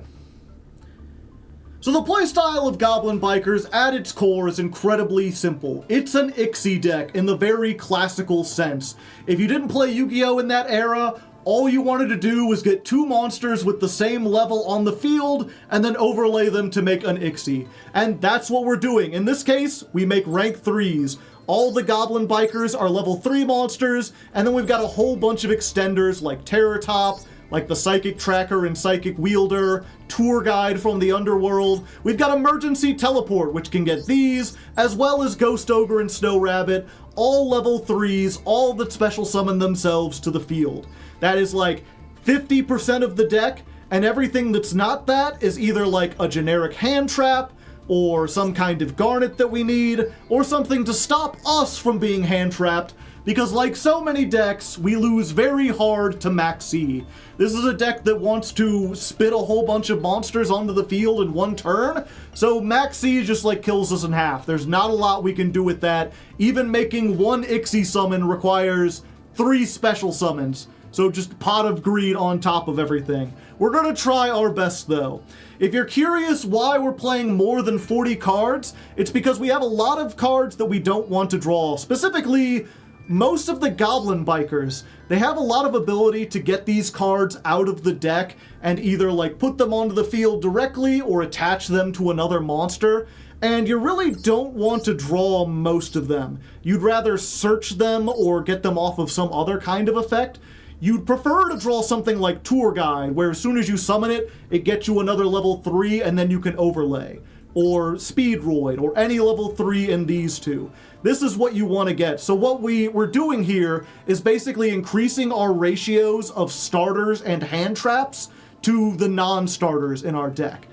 So the playstyle of Goblin Bikers at its core is incredibly simple. It's an Ixie deck in the very classical sense. If you didn't play Yu-Gi-Oh! In that era, all you wanted to do was get 2 monsters with the same level on the field and then overlay them to make an Ixie. And that's what we're doing. In this case, we make rank 3s. All the Goblin Bikers are level 3 monsters, and then we've got a whole bunch of extenders like Terror Top, like the Psychic Tracker and Psychic Wielder, Tour Guide from the Underworld. We've got Emergency Teleport, which can get these, as well as Ghost Ogre and Snow Rabbit, all level 3s, all that special summon themselves to the field. That is 50% of the deck, and everything that's not that is either a generic hand trap, or some kind of garnet that we need, or something to stop us from being hand trapped, because like so many decks, we lose very hard to Maxi. This is a deck that wants to spit a whole bunch of monsters onto the field in one turn, so Maxi just kills us in half. There's not a lot we can do with that. Even making 1 Ixie summon requires 3 special summons, so just Pot of Greed on top of everything. We're gonna try our best though. If you're curious why we're playing more than 40 cards, it's because we have a lot of cards that we don't want to draw. Specifically, most of the Goblin Bikers, they have a lot of ability to get these cards out of the deck and either put them onto the field directly or attach them to another monster, and you really don't want to draw most of them. You'd rather search them or get them off of some other kind of effect. You'd prefer to draw something like Tour Guide, where as soon as you summon it, it gets you another level 3 and then you can overlay. Or Speedroid, or any level 3 in these two. This is what you want to get. So what we're doing here is basically increasing our ratios of starters and hand traps to the non-starters in our deck.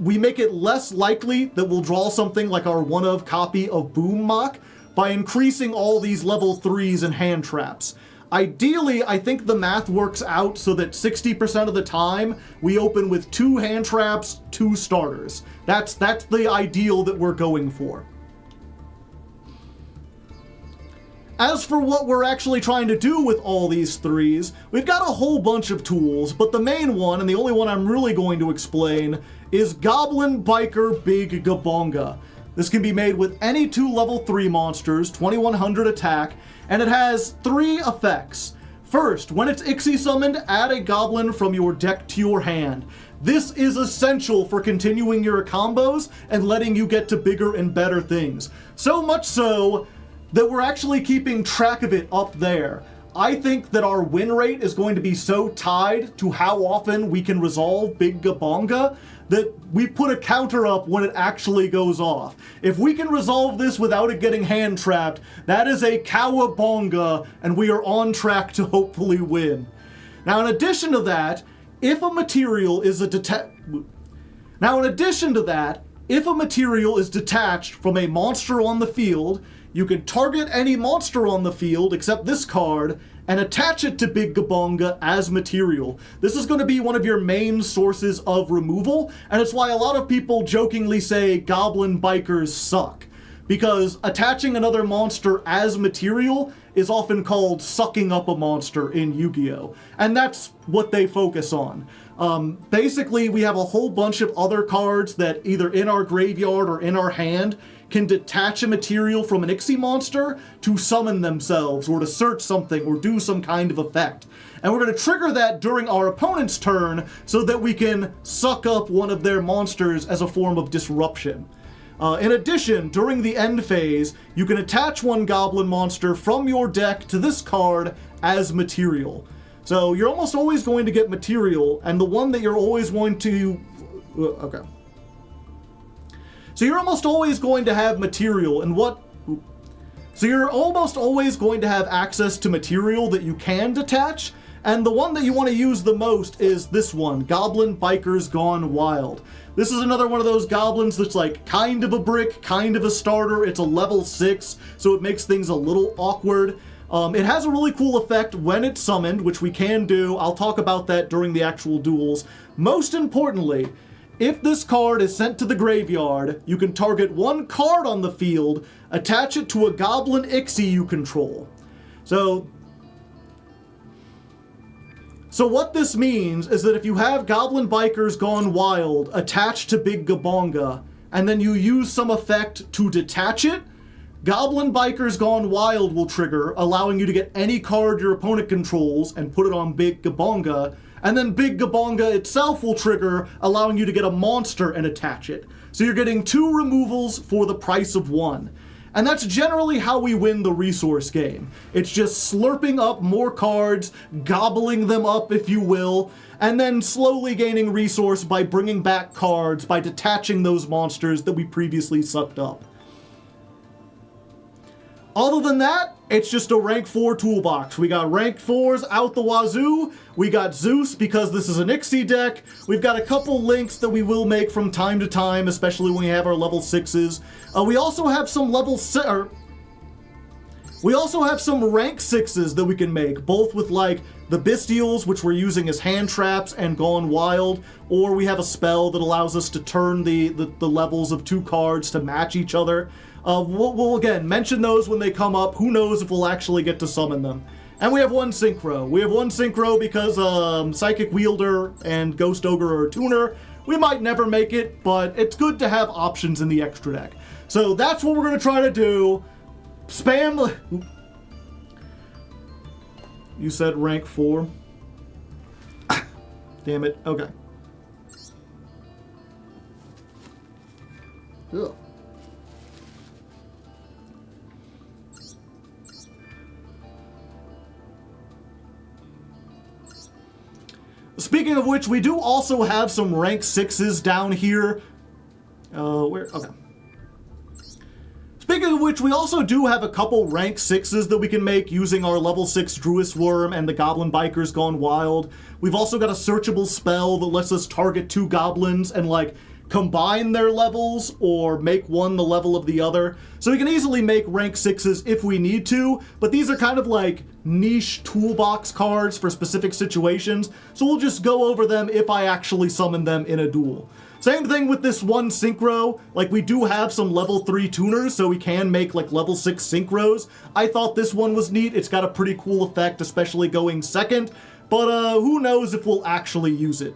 We make it less likely that we'll draw something like our one-of copy of Boom Mock, by increasing all these level 3s and hand traps. Ideally, I think the math works out so that 60% of the time we open with 2 hand traps, 2 starters. That's the ideal that we're going for. As for what we're actually trying to do with all these 3s, we've got a whole bunch of tools, but the main one, and the only one I'm really going to explain, is Goblin Biker Big Gabonga. This can be made with any 2 level 3 monsters, 2100 attack, and it has 3 effects. First, when it's Ixie summoned, add a goblin from your deck to your hand. This is essential for continuing your combos and letting you get to bigger and better things. So much so that we're actually keeping track of it up there. I think that our win rate is going to be so tied to how often we can resolve Big Gabonga that we put a counter up when it actually goes off. If we can resolve this without it getting hand trapped, that is a cowabonga, and we are on track to hopefully win. Now, in addition to that, if a material is detached from a monster on the field, you can target any monster on the field except this card and attach it to Big Gabonga as material. This is going to be one of your main sources of removal, and it's why a lot of people jokingly say Goblin Bikers suck, because attaching another monster as material is often called sucking up a monster in Yu-Gi-Oh! And that's what they focus on. Basically, we have a whole bunch of other cards that either in our graveyard or in our hand can detach a material from an Ixie monster to summon themselves or to search something or do some kind of effect. And we're going to trigger that during our opponent's turn so that we can suck up one of their monsters as a form of disruption. In addition, during the end phase, you can attach one goblin monster from your deck to this card as material. So you're almost always going to get material, and the one that you're always going to... Okay. So you're almost always going to have material, and So you're almost always going to have access to material that you can detach, and the one that you want to use the most is this one, Goblin Bikers Gone Wild. This is another one of those goblins that's like kind of a brick, kind of a starter. It's a level 6, so it makes things a little awkward. It has a really cool effect when it's summoned, which we can do. I'll talk about that during the actual duels. Most importantly, if this card is sent to the graveyard, you can target one card on the field, attach it to a Goblin Ixie you control. So what this means is that if you have Goblin Bikers Gone Wild attached to Big Gabonga, and then you use some effect to detach it, Goblin Bikers Gone Wild will trigger, allowing you to get any card your opponent controls and put it on Big Gabonga, and then Big Gabonga itself will trigger, allowing you to get a monster and attach it. So you're getting 2 removals for the price of 1. And that's generally how we win the resource game. It's just slurping up more cards, gobbling them up if you will, and then slowly gaining resource by bringing back cards by detaching those monsters that we previously sucked up. Other than that, it's just a rank 4 toolbox. We got rank 4s out the wazoo. We got Zeus because this is an Ixie deck. We've got a couple links that we will make from time to time, especially when we have our level 6s. We also have some rank 6s that we can make, both with like the Bestials, which we're using as hand traps and Gone Wild, or we have a spell that allows us to turn the levels of 2 cards to match each other. We'll again mention those when they come up. Who knows if we'll actually get to summon them. And we have 1 synchro. We have 1 synchro because Psychic Wielder and Ghost Ogre are a tuner. We might never make it, but it's good to have options in the extra deck. So that's what we're going to try to do. Spam... You said rank 4. Damn it. Okay. Ugh. Speaking of which, we do also have some rank 6s down here. Okay. Speaking of which, we also do have a couple rank 6s that we can make using our level 6 Druis Worm and the Goblin Bikers Gone Wild. We've also got a searchable spell that lets us target 2 goblins and, like, combine their levels or make one the level of the other. So we can easily make rank 6s if we need to, but these are kind of like niche toolbox cards for specific situations, so we'll just go over them if I actually summon them in a duel. Same thing with this one synchro. Like, we do have some level 3 tuners, so we can make like level 6 synchros. I thought this one was neat. It's got a pretty cool effect, especially going second, but who knows if we'll actually use it.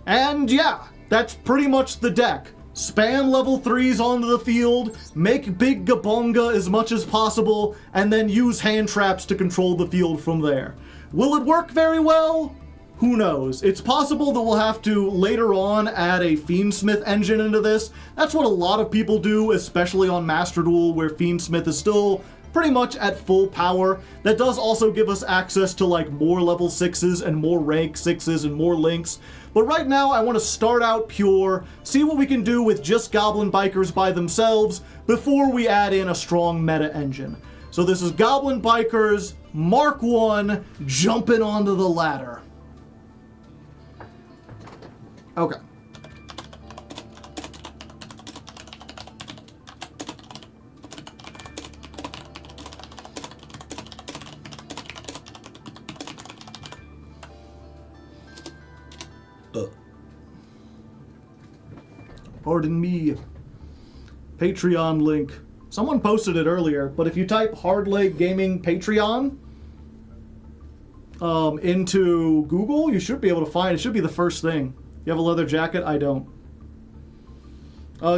And yeah, that's pretty much the deck. Spam level 3s onto the field, make big Gabonga as much as possible, and then use hand traps to control the field from there. Will it work very well? Who knows? It's possible that we'll have to later on add a Fiendsmith engine into this. That's what a lot of people do, especially on Master Duel, where Fiendsmith is still pretty much at full power. That does also give us access to like more level 6s and more rank 6s and more links. But right now I want to start out pure, see what we can do with just Goblin Bikers by themselves before we add in a strong meta engine. So this is Goblin Bikers Mark 1 jumping onto the ladder. Okay. Pardon me. Patreon link. Someone posted it earlier, but if you type Hardleg Gaming Patreon into Google, you should be able to find it. It should be the first thing. You have a leather jacket? I don't.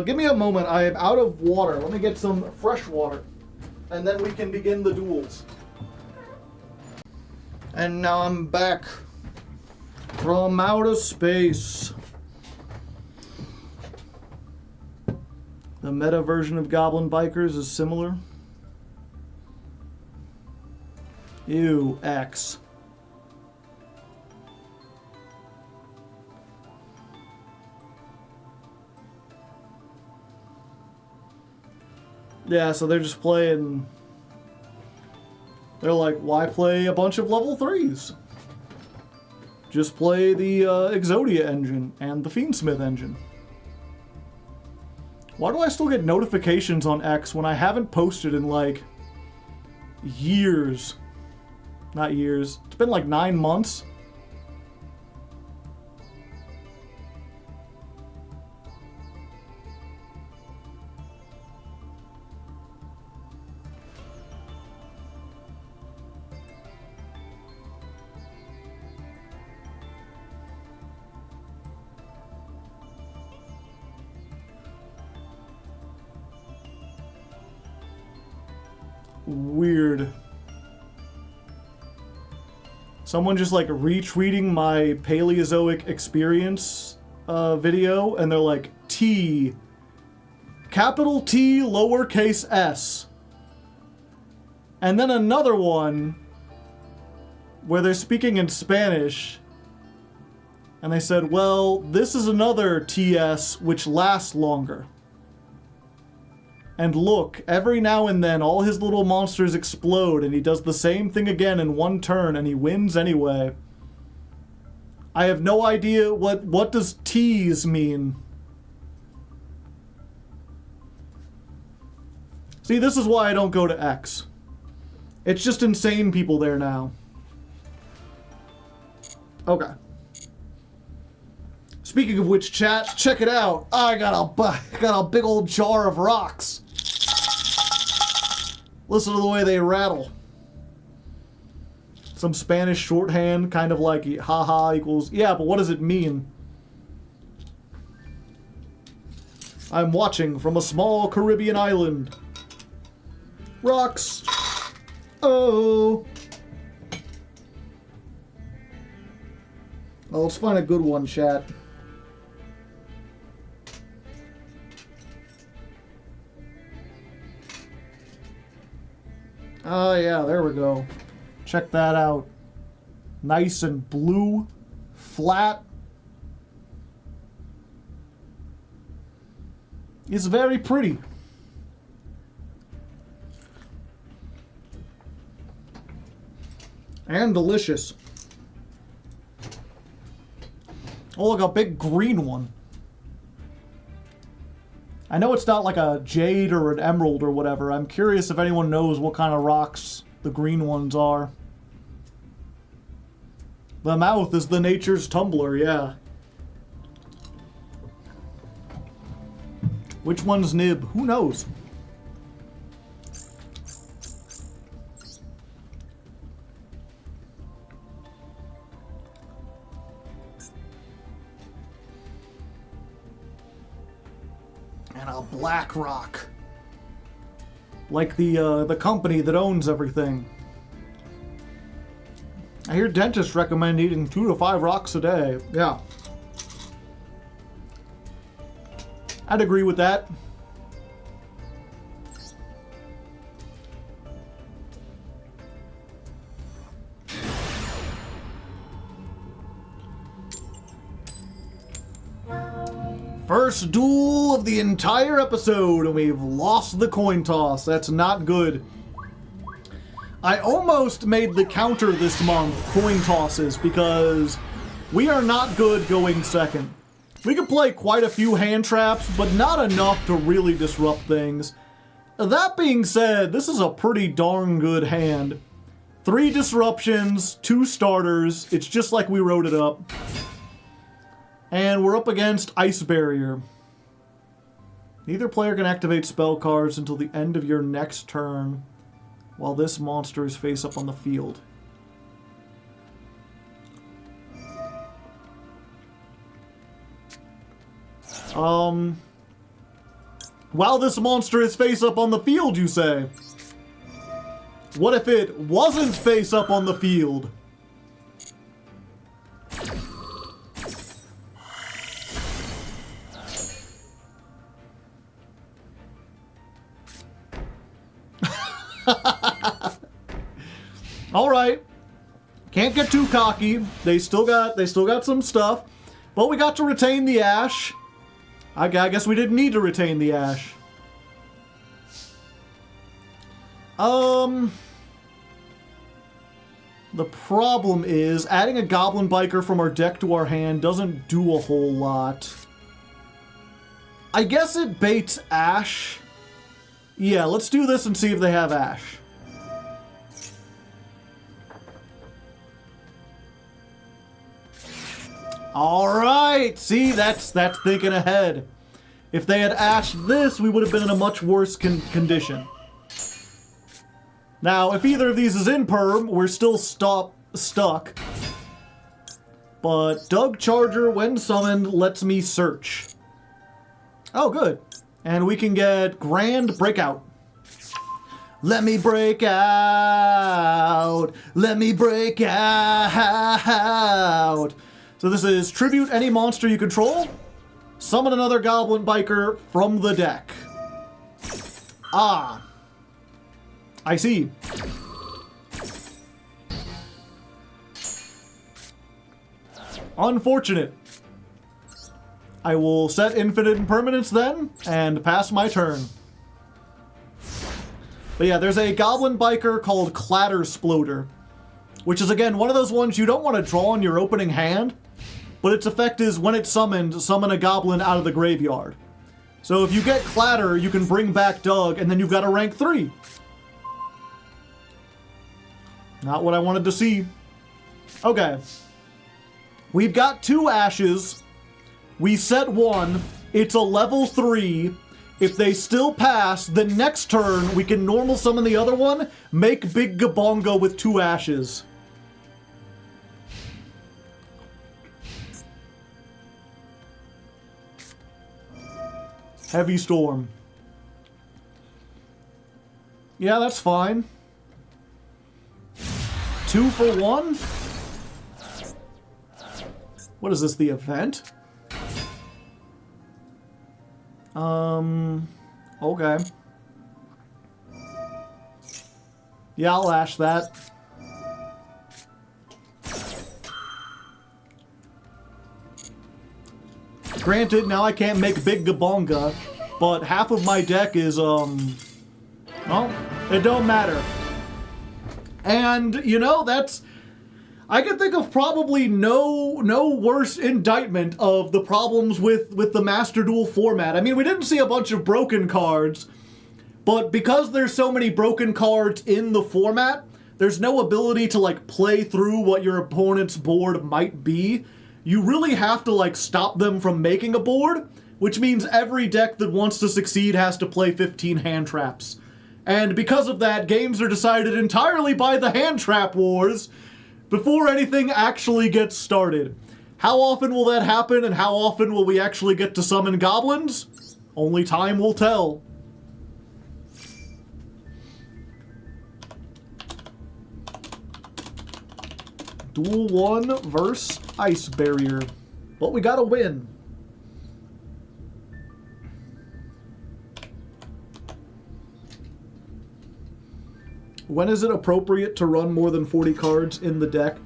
Give me a moment. I am out of water. Let me get some fresh water, and then we can begin the duels. And now I'm back from outer space. The meta version of Goblin Bikers is similar. Ew, X. Yeah, so they're just playing. They're like, why play a bunch of level 3s? Just play the Exodia engine and the Fiendsmith engine. Why do I still get notifications on X when I haven't posted in like years? Not years. It's been like 9 months. Weird. Someone just like retweeting my Paleozoic experience video, and they're like, T, capital T, lowercase s. And then another one where they're speaking in Spanish, and they said, well, this is another TS which lasts longer. And look, every now and then all his little monsters explode and he does the same thing again in one turn and he wins anyway. I have no idea what does tease mean. See, this is why I don't go to X. It's just insane people there now. Okay. Speaking of which, chat, check it out. I got a big old jar of rocks. Listen to the way they rattle. Some Spanish shorthand, kind of like haha equals, yeah, but what does it mean? I'm watching from a small Caribbean island. Rocks. Oh. Well, let's find a good one, chat. Oh, yeah, there we go. Check that out. Nice and blue, flat. It's very pretty. And delicious. Oh, look, a big green one. I know it's not like a jade or an emerald or whatever. I'm curious if anyone knows what kind of rocks the green ones are. The mouth is the nature's tumbler, yeah. Which one's nib? Who knows? And a black rock. Like the company that owns everything. I hear dentists recommend eating 2 to 5 rocks a day. Yeah. I'd agree with that. First duel of the entire episode, and we've lost the coin toss. That's not good. I almost made the counter this month, coin tosses, because we are not good going second. We can play quite a few hand traps, but not enough to really disrupt things. That being said, this is a pretty darn good hand. 3 disruptions, 2 starters, it's just like we wrote it up. And we're up against Ice Barrier. Neither player can activate spell cards until the end of your next turn, while this monster is face up on the field. While this monster is face up on the field, you say? What if it wasn't face up on the field? All right, can't get too cocky. They still got some stuff, but we got to retain the ash. I guess we didn't need to retain the ash. The problem is adding a Goblin Biker from our deck to our hand doesn't do a whole lot. I guess it baits ash. Yeah, let's do this and see if they have ash. Alright, see, that's thinking ahead. If they had ashed this, we would have been in a much worse condition. Now, if either of these is in perm, we're still stuck. But Doug Charger, when summoned, lets me search. Oh, good. And we can get Grand Breakout. Let me break out. Let me break out. So this is tribute any monster you control. Summon another Goblin Biker from the deck. Ah. I see. Unfortunate. I will set Infinite Impermanence then, and pass my turn. But yeah, there's a Goblin Biker called Clatter Sploder, which is again one of those ones you don't want to draw in your opening hand, but its effect is when it's summoned, summon a goblin out of the graveyard. So if you get Clatter, you can bring back Doug, and then you've got a rank 3. Not what I wanted to see. Okay. We've got 2 ashes. We set 1. It's a level 3. If they still pass, the next turn we can normal summon the other one, make Big Gabongo with 2 ashes. Heavy Storm. Yeah, that's fine. 2 for 1? What is this, the event? Okay. Yeah, I'll ash that. Granted, now I can't make Big Gabonga, but half of my deck is, well, it don't matter. And, you know, I can think of probably no worse indictment of the problems with the Master Duel format. I mean, we didn't see a bunch of broken cards, but because there's so many broken cards in the format, there's no ability to, like, play through what your opponent's board might be. You really have to, like, stop them from making a board, which means every deck that wants to succeed has to play 15 hand traps. And because of that, games are decided entirely by the hand trap wars before anything actually gets started. How often will that happen, and how often will we actually get to summon goblins? Only time will tell. Duel 1 versus Ice Barrier. But we gotta win. When is it appropriate to run more than 40 cards in the deck?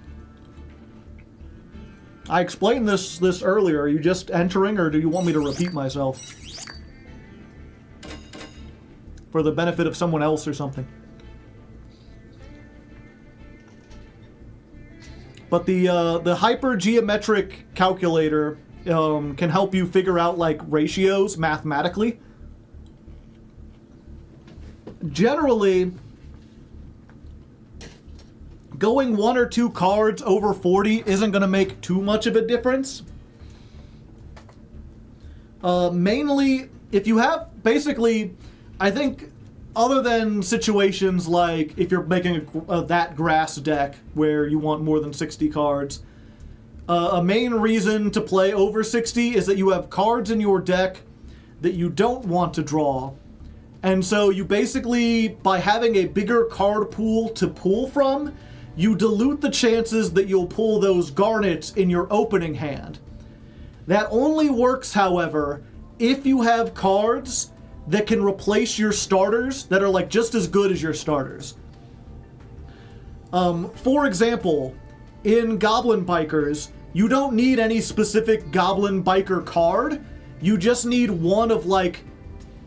I explained this earlier. Are you just entering, or do you want me to repeat myself? For the benefit of someone else or something. But the hypergeometric calculator can help you figure out, like, ratios mathematically. Generally, going 1 or 2 cards over 40 isn't going to make too much of a difference. Mainly, if you have, basically, I think, other than situations like if you're making that grass deck where you want more than 60 cards, a main reason to play over 60 is that you have cards in your deck that you don't want to draw. And so you basically, by having a bigger card pool to pull from, you dilute the chances that you'll pull those garnets in your opening hand. That only works, however, if you have cards that can replace your starters that are, like, just as good as your starters. For example, in Goblin Bikers, you don't need any specific Goblin Biker card. You just need one of, like,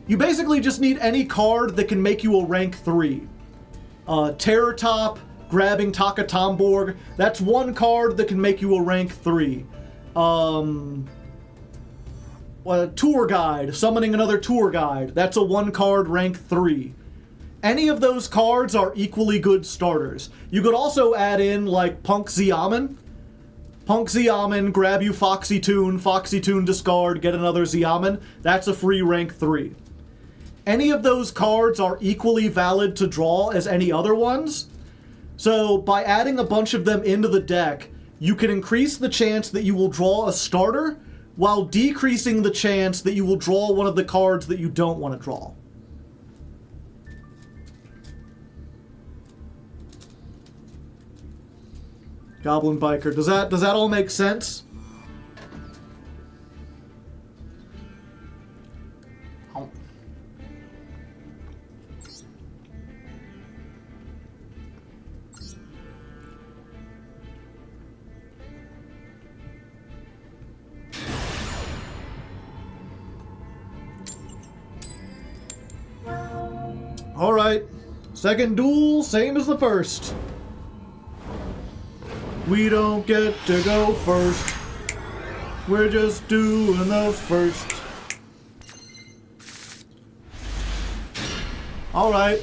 you basically just need any card that can make you a rank 3. Terror Top, grabbing Taka Tomborg, that's one card that can make you a rank 3. Tour Guide, summoning another Tour Guide, that's a 1-card rank 3. Any of those cards are equally good starters. You could also add in, like, Punk Xiamen. Punk Xiamen, grab you Foxy Toon discard, get another Xiamen, that's a free rank 3. Any of those cards are equally valid to draw as any other ones. So by adding a bunch of them into the deck, you can increase the chance that you will draw a starter while decreasing the chance that you will draw one of the cards that you don't want to draw. Goblin Biker. Does that all make sense? Alright, second duel, same as the first. We don't get to go first. We're just doing the first. Alright,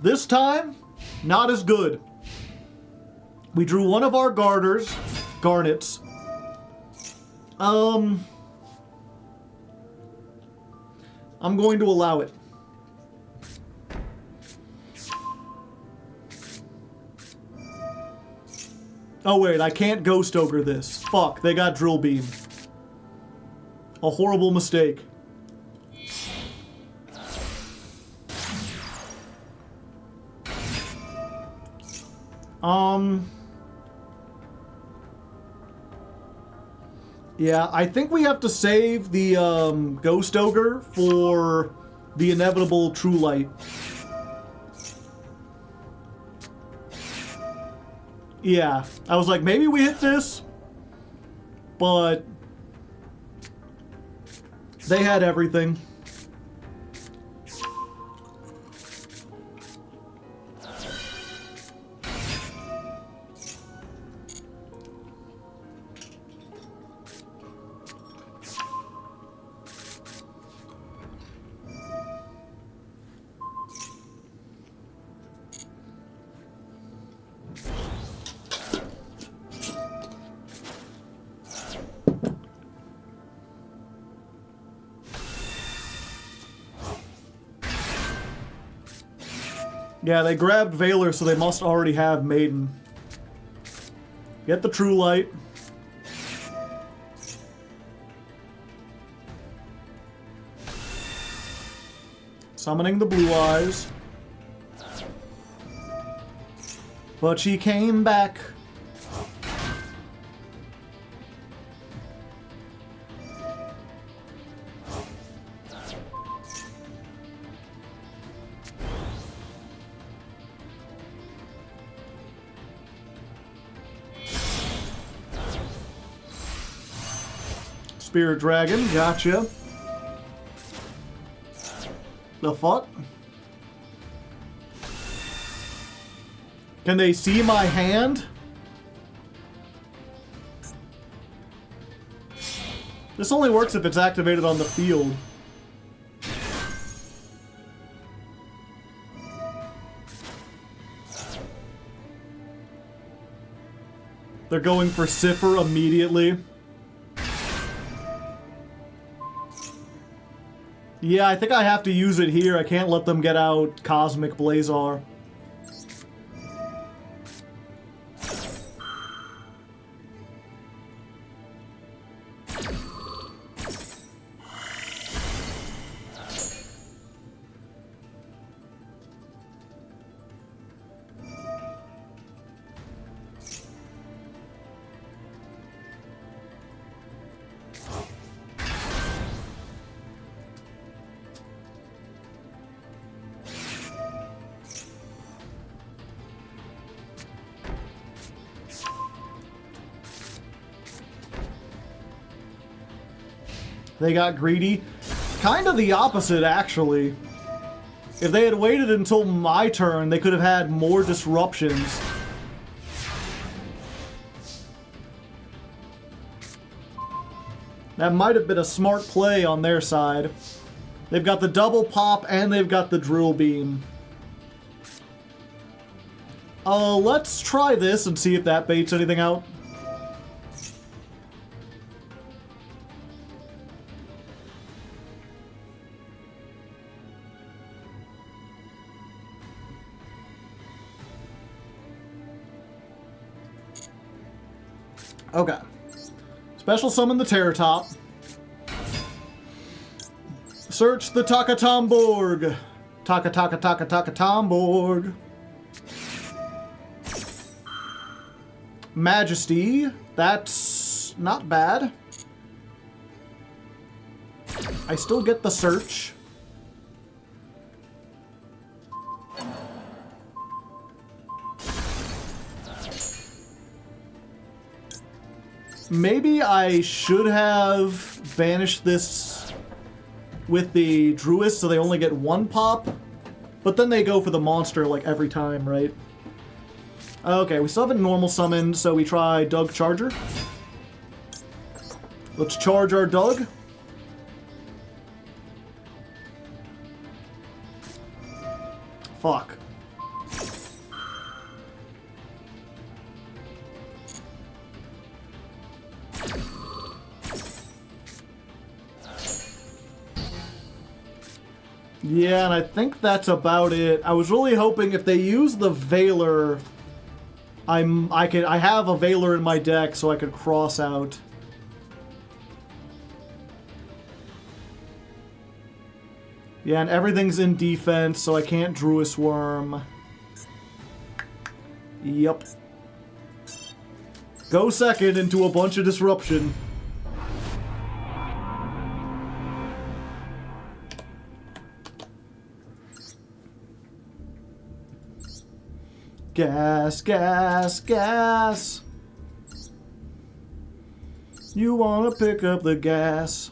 this time, not as good. We drew one of our garnets. I'm going to allow it. Oh wait, I can't Ghost Ogre this. Fuck, they got Drill Beam. A horrible mistake. Yeah, I think we have to save the Ghost Ogre for the inevitable True Light. Yeah, I was like, maybe we hit this, but they had everything. Yeah, they grabbed Valor, so they must already have Maiden. Get the True Light. Summoning the Blue Eyes. But she came back. Spirit Dragon, gotcha. The fuck? Can they see my hand? This only works if it's activated on the field. They're going for Cipher immediately. Yeah, I think I have to use it here. I can't let them get out Cosmic Blazar. They got greedy. Kind of the opposite, actually. If they had waited until my turn, they could have had more disruptions. That might have been a smart play on their side. They've got the double pop and they've got the drill beam. Let's try this and see if that baits anything out. Okay. Special summon the Terror Top. Search the Takatomborg. Takatomborg. Majesty. That's not bad. I still get the search. Maybe I should have banished this with the Druid so they only get one pop, but then they go for the monster like every time, right? Okay, we still have a normal summon, so we try Doug Charger. Let's charge our Doug. Fuck. Yeah, and I think that's about it. I was really hoping if they use the Valor, I have a Valor in my deck so I could cross out. Yeah, and everything's in defense, so I can't Druid Worm. Yep. Go second into a bunch of disruption. Gas, gas, gas. You wanna pick up the gas.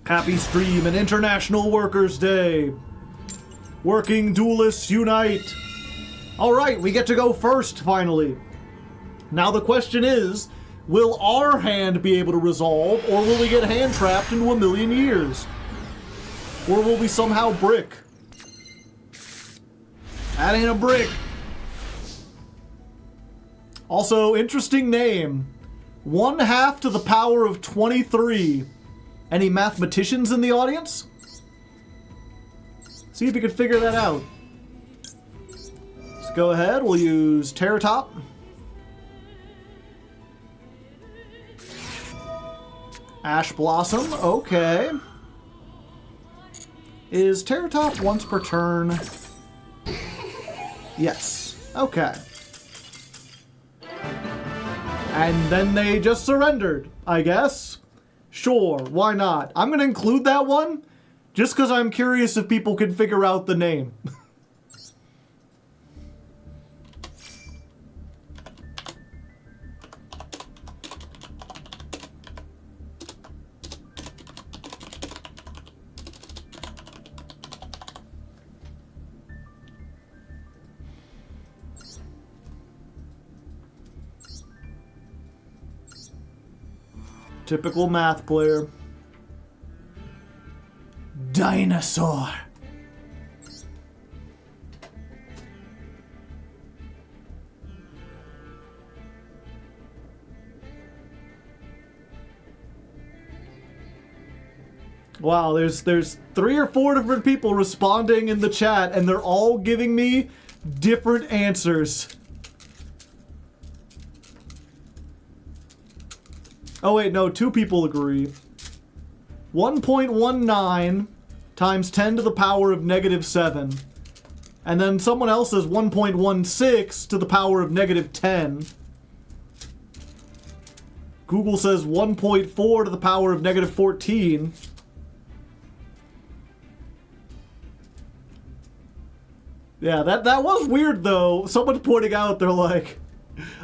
Happy stream and International Workers' Day. Working duelists unite. Alright, we get to go first, finally. Now the question is, will our hand be able to resolve, or will we get hand trapped into a million years? Or will we somehow brick? That ain't a brick. Also, interesting name. 1/2 to the power of 23. Any mathematicians in the audience? See if you can figure that out. Let's go ahead. We'll use Terratop. Ash Blossom. Okay. Is Terratop once per turn? Yes. Okay. And then they just surrendered, I guess. Sure, why not? I'm going to include that one just because I'm curious if people can figure out the name. Typical math player. Dinosaur. Wow, there's 3 or 4 different people responding in the chat, and they're all giving me different answers. Oh wait, no, 2 people agree. 1.19 times 10 to the power of -7. And then someone else says 1.16 to the power of -10. Google says 1.4 to the power of -14. Yeah, that was weird though. Someone pointing out, they're like,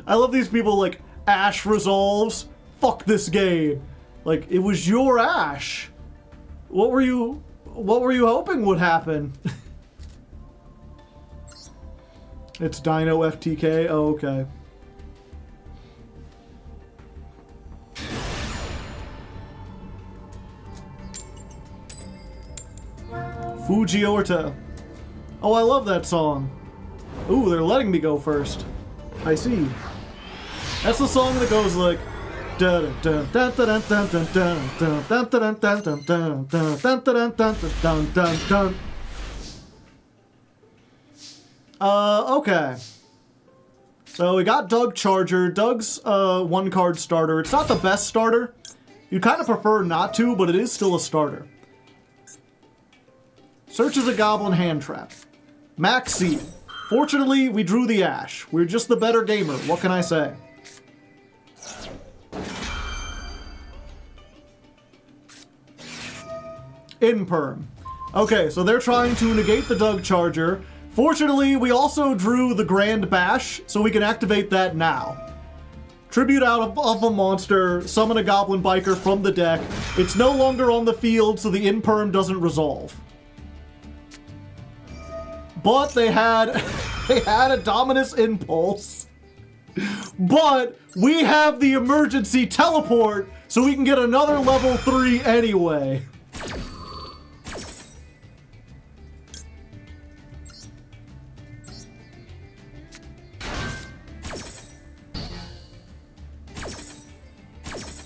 I love these people like, Ash resolves. Fuck this game. Like, it was your Ash. What were you hoping would happen? It's Dino FTK. Oh, okay. Fuji Orta. Oh, I love that song. Ooh, they're letting me go first. I see. That's the song that goes like, okay. So we got Doug Charger. Doug's 1-card starter. It's not the best starter. You'd kind of prefer not to, but it is still a starter. Searches a Goblin hand trap. Max Seed. Fortunately, we drew the Ash. We're just the better gamer. What can I say? Imperm. Okay, so they're trying to negate the Doug Charger. Fortunately, we also drew the Grand Bash, so we can activate that now. Tribute out of a monster, summon a Goblin Biker from the deck. It's no longer on the field, so the Imperm doesn't resolve. But they had a Dominus Impulse. But we have the emergency teleport, so we can get another level 3 anyway.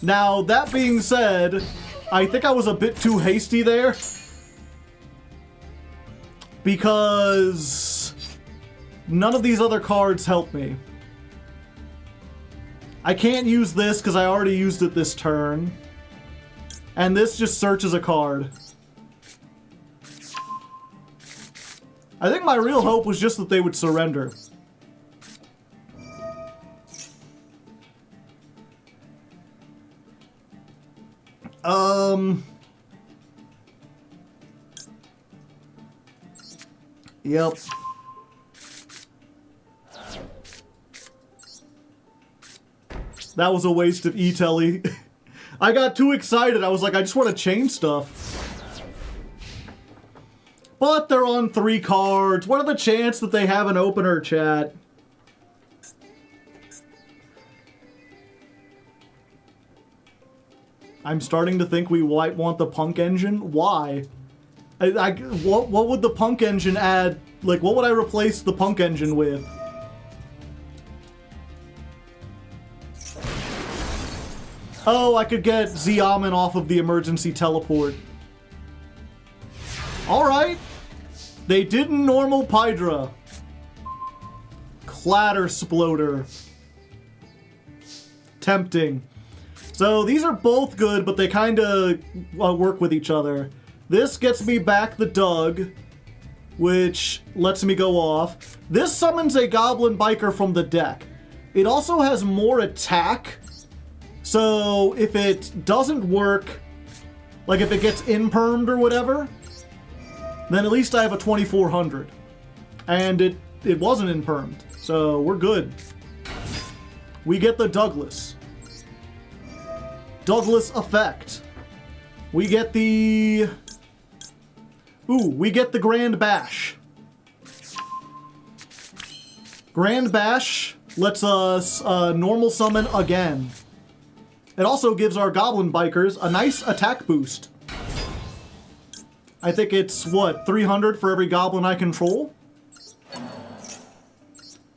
Now, that being said, I think I was a bit too hasty there. Because none of these other cards help me. I can't use this because I already used it this turn. And this just searches a card. I think my real hope was just that they would surrender. Yep. That was a waste of E-Telly. I got too excited. I was like, I just want to change stuff. But they're on 3 cards. What are the chances that they have an opener, chat? I'm starting to think we might want the Punk Engine. Why? What would the Punk Engine add? Like, what would I replace the Punk Engine with? Oh, I could get Xiamen off of the emergency teleport. Alright. They didn't normal Pydra. Clatter Sploder. Tempting. So these are both good, but they kind of work with each other. This gets me back the Doug, which lets me go off. This summons a Goblin Biker from the deck. It also has more attack. So if it doesn't work, like if it gets impermed or whatever, then at least I have a 2400. And it wasn't impermed, so we're good. We get the Douglas. Douglas effect. We get the... Ooh, we get the Grand Bash. Grand Bash lets us normal summon again. It also gives our Goblin Bikers a nice attack boost. I think it's, what, 300 for every Goblin I control?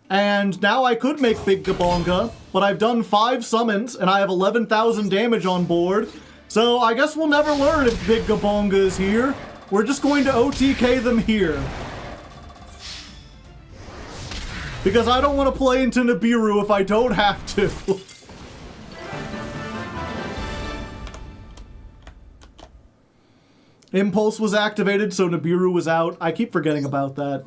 And now I could make Big Gabonga, but I've done 5 summons, and I have 11,000 damage on board. So I guess we'll never learn if Big Gabonga is here. We're just going to OTK them here. Because I don't want to play into Nibiru if I don't have to. Impulse was activated, so Nibiru was out. I keep forgetting about that.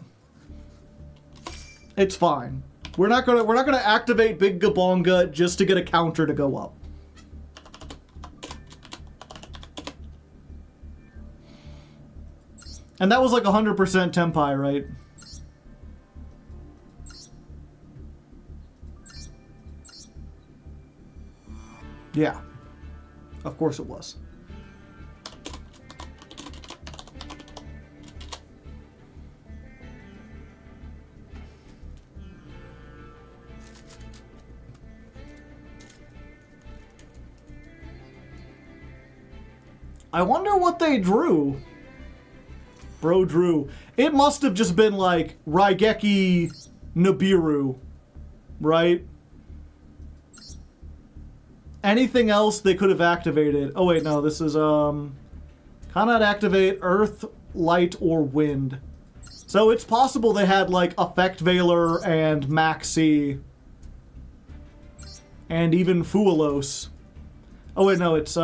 It's fine. We're not gonna activate Big Gabonga just to get a counter to go up. And that was like 100% Tempai, right? Yeah. Of course it was. I wonder what they drew. Bro drew. It must have just been like Raigeki Nibiru, right? Anything else they could have activated. Oh wait, no, this is cannot activate Earth, Light, or Wind. So it's possible they had like Effect Veiler and Maxi. And even Fuelos. Oh wait, no, it's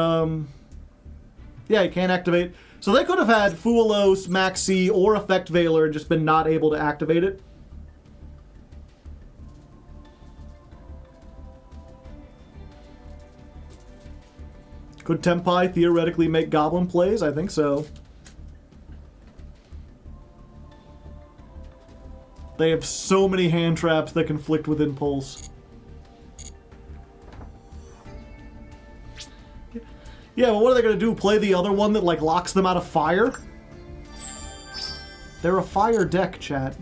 yeah, you can't activate. So they could have had Fuelos, Maxi, or Effect Veiler and just been not able to activate it. Could Tempai theoretically make Goblin plays? I think so. They have so many hand traps that conflict with Impulse. Yeah, well, what are they gonna do? Play the other one that, like, locks them out of fire? They're a fire deck, chat.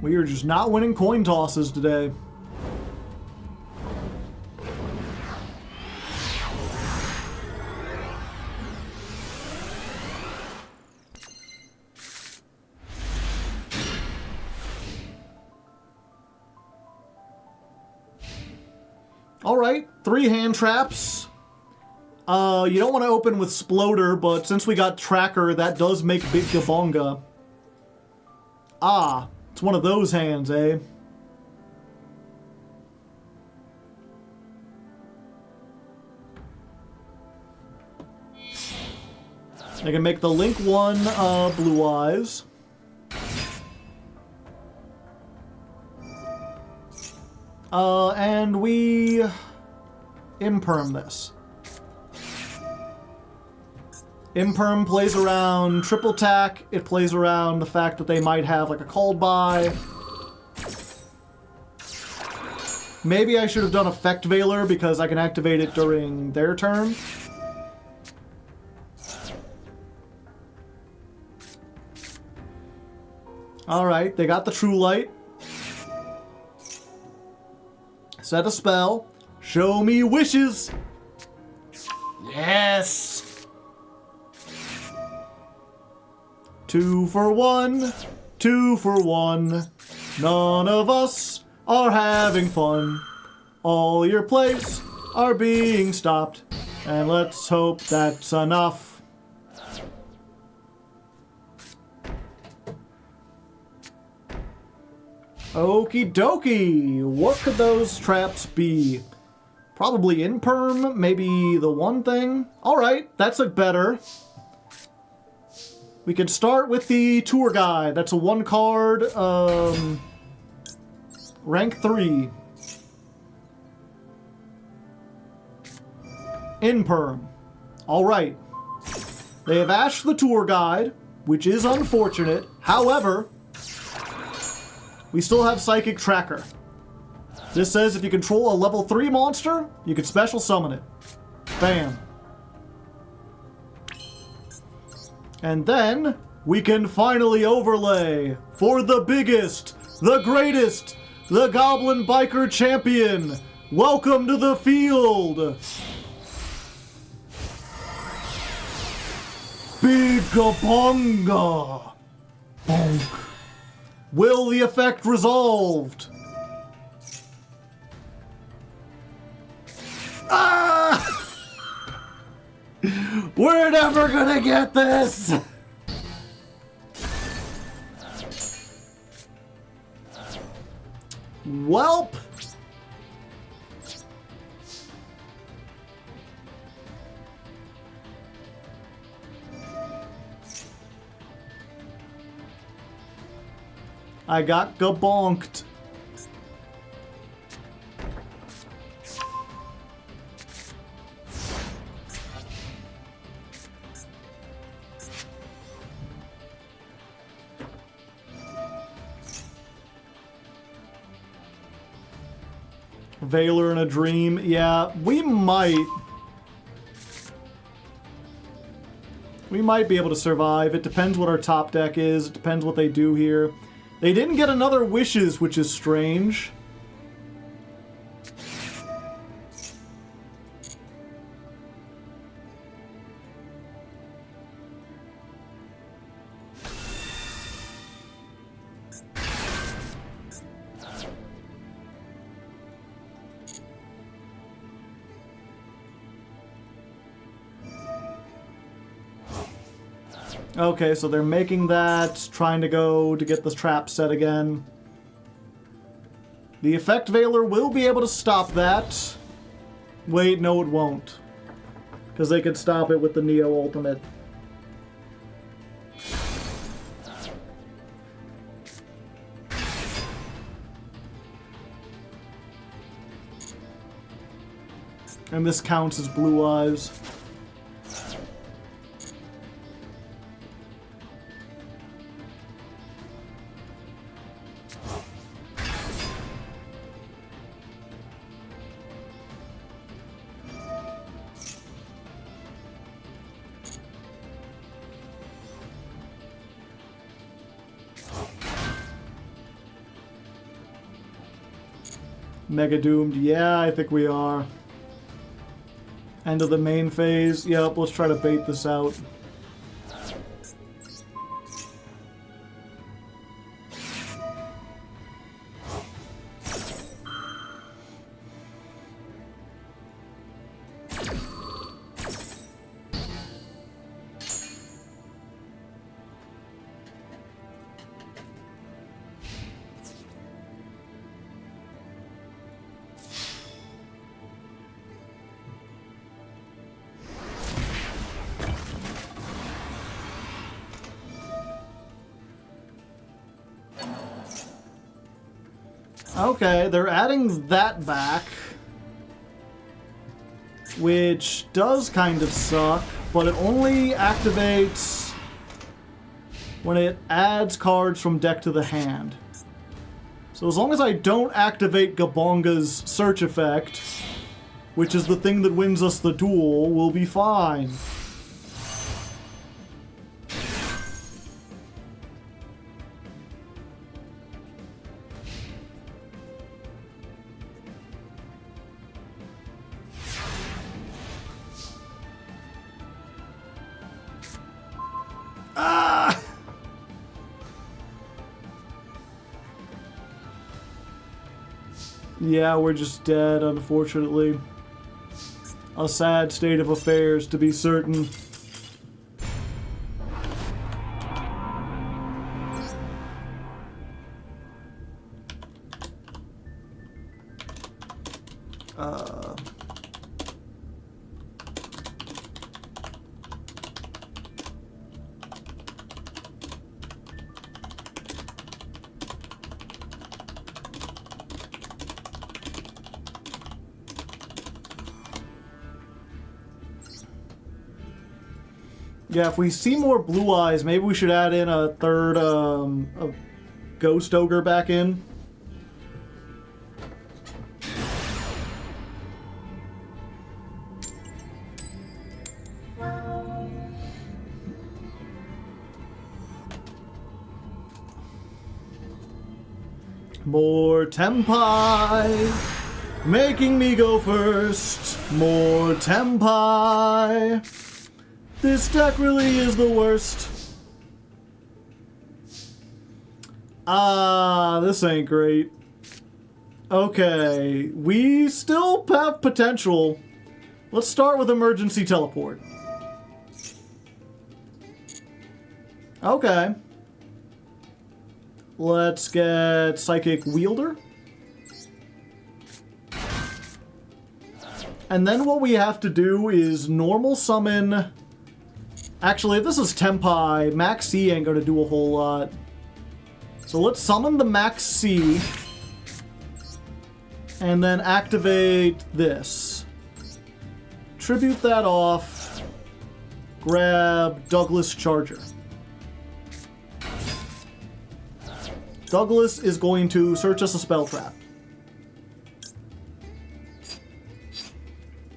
We are just not winning coin tosses today. Alright, 3 hand traps. You don't want to open with Sploder, but since we got Tracker, that does make Big Gabonga. Ah, it's one of those hands, eh? I can make the Link 1 Blue Eyes. And we Imperm this. Imperm plays around triple tack. It plays around the fact that they might have like a called by. Maybe I should have done Effect Veiler because I can activate it during their turn. Alright, they got the True Light. Set a spell. Show me wishes. Yes. 2 for 1. 2 for 1. None of us are having fun. All your plays are being stopped. And let's hope that's enough. Okie dokie. What could those traps be? Probably in perm, maybe the one thing. Alright, that's a better. We could start with the tour guide. That's a 1 card, rank 3. In perm. Alright. They have ashed the tour guide, which is unfortunate. However, we still have Psychic Tracker. This says if you control a level 3 monster, you can special summon it. Bam. And then, we can finally overlay for the biggest, the greatest, the Goblin Biker Champion. Welcome to the field. Big Gabonga. Bonk. Will the effect resolved? Ah! We're never gonna get this! Welp! I got gabonked. Valor in a dream. Yeah, we might be able to survive. It depends what our top deck is. It depends what they do here. They didn't get another wishes, which is strange. Okay, so they're making that, trying to go to get the trap set again. The Effect Veiler will be able to stop that. Wait, no it won't. Because they could stop it with the Neo Ultimate. And this counts as Blue Eyes. Mega doomed. Yeah, I think we are. End of the main phase. Yep, let's try to bait this out. Okay, they're adding that back, which does kind of suck, but it only activates when it adds cards from deck to the hand. So as long as I don't activate Gabonga's search effect, which is the thing that wins us the duel, we'll be fine. Yeah, we're just dead, unfortunately. A sad state of affairs, to be certain. Yeah, if we see more blue eyes, maybe we should add in a third a ghost ogre back in. More tempai, making me go first. More tempai. This deck really is the worst. This ain't great. Okay, we still have potential. Let's start with emergency teleport. Okay. Let's get Psychic Wielder. And then what we have to do is normal summon... Actually, if this is Tempai, Max C ain't gonna do a whole lot. So let's summon the Max C. And then activate this. Tribute that off. Grab Douglas Charger. Douglas is going to search us a spell trap.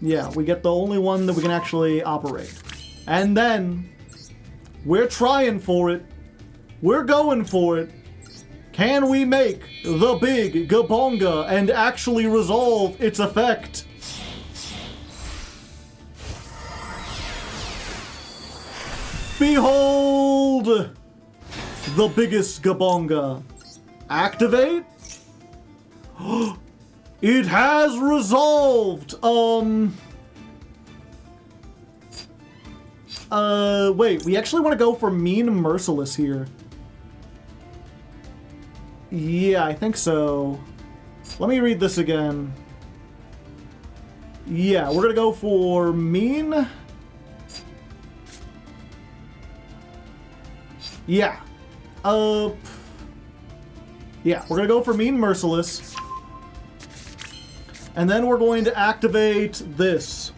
Yeah, we get the only one that we can actually operate. And then, we're trying for it. We're going for it. Can we make the big Gabonga and actually resolve its effect? Behold! The biggest Gabonga. Activate? It has resolved! Wait, we actually want to go for Mean Merciless here. Yeah, I think so. Let me read this again. Yeah, we're gonna go for Mean... Yeah. Yeah, we're gonna go for Mean Merciless. And then we're going to activate this.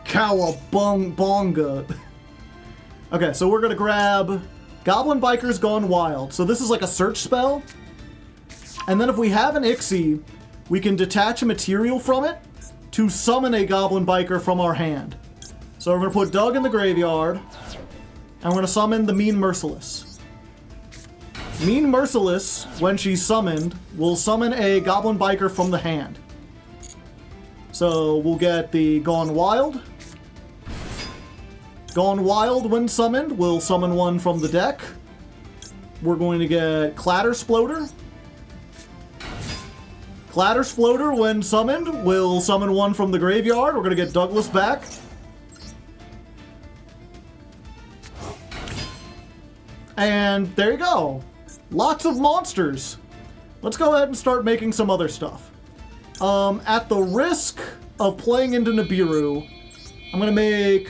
Cowabunga. Okay, so we're gonna grab Goblin Biker's Gone Wild. So this is like a search spell. And then if we have an Ixie, we can detach a material from it to summon a Goblin Biker from our hand. So we're gonna put Doug in the graveyard, and we're gonna summon the Mean Merciless. Mean Merciless, when she's summoned, will summon a Goblin Biker from the hand. So we'll get the Gone Wild. Gone Wild, when summoned, will summon one from the deck. We're going to get Clattersploder. Clattersploder, when summoned, will summon one from the graveyard. We're going to get Douglas back. And there you go. Lots of monsters. Let's go ahead and start making some other stuff. At the risk of playing into Nibiru, I'm going to make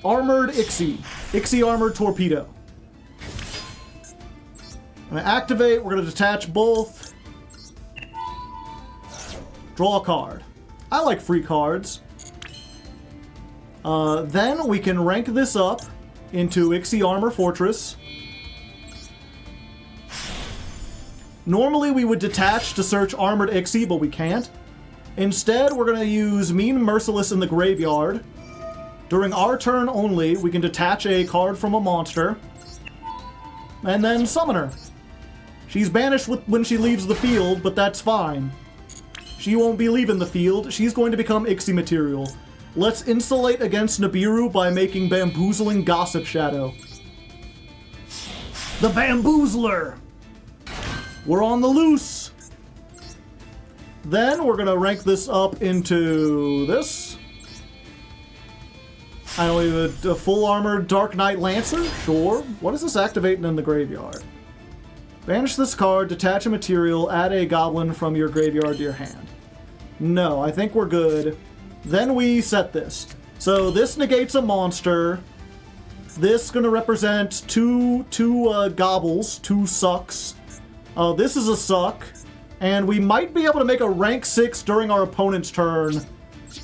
Armored Ixie. Ixie Armored Torpedo. I'm going to activate. We're going to detach both. Draw a card. I like free cards. Then we can rank this up into Ixie Armor Fortress. Normally we would detach to search Armored Ixie, but we can't. Instead, we're going to use Mean Merciless in the graveyard. During our turn only, we can detach a card from a monster. And then summon her. She's banished when she leaves the field, but that's fine. She won't be leaving the field. She's going to become Ixie material. Let's insulate against Nibiru by making Bamboozling Gossip Shadow. The Bamboozler! We're on the loose! Then we're gonna rank this up into this. I don't even a full armored Dark Knight Lancer. Sure. What is this activating in the graveyard? Banish this card, detach a material, add a goblin from your graveyard to your hand. No, I think we're good. Then we set this. So this negates a monster. This gonna represent two gobbles, two sucks. This is a suck. And we might be able to make a rank 6 during our opponent's turn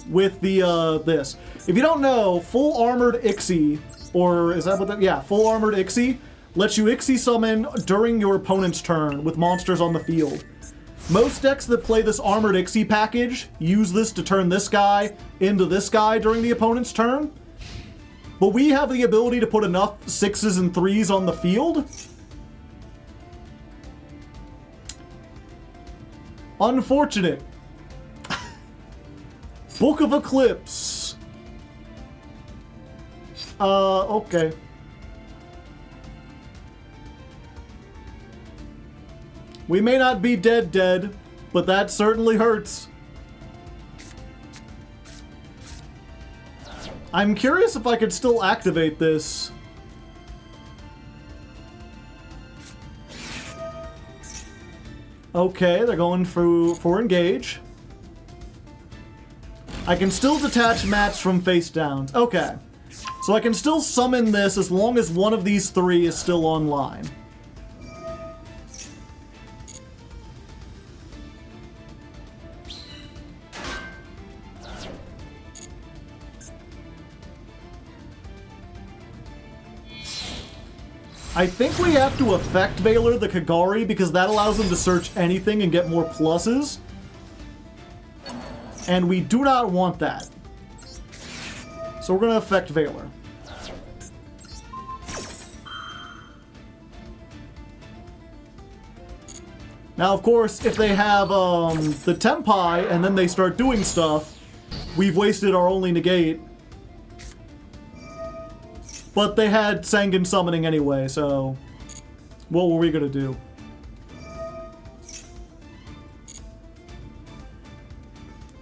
with the this. If you don't know, full armored Ixie, or is that what that? Yeah, full armored Ixie lets you Ixie summon during your opponent's turn with monsters on the field. Most decks that play this armored Ixie package use this to turn this guy into this guy during the opponent's turn. But we have the ability to put enough 6s and 3s on the field. Unfortunate. Book of Eclipse. Okay. We may not be dead, but that certainly hurts. I'm curious if I could still activate this. Okay, they're going for engage. I can still detach mats from face downs. Okay. So I can still summon this as long as one of these three is still online. I think we have to affect Veiler the Kagari because that allows him to search anything and get more pluses. And we do not want that. So we're going to affect Veiler. Now, of course, if they have the Tempai and then they start doing stuff, we've wasted our only negate. But they had Sangan summoning anyway, so what were we going to do?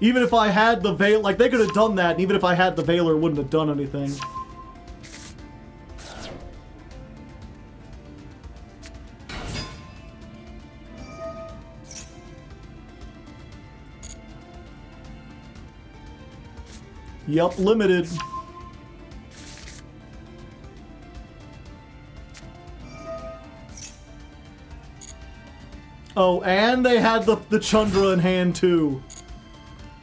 Even if I had the Veil, like they could have done that, and even if I had the Veiler, it wouldn't have done anything. Yup, limited. Oh, and they had the Chandra in hand too.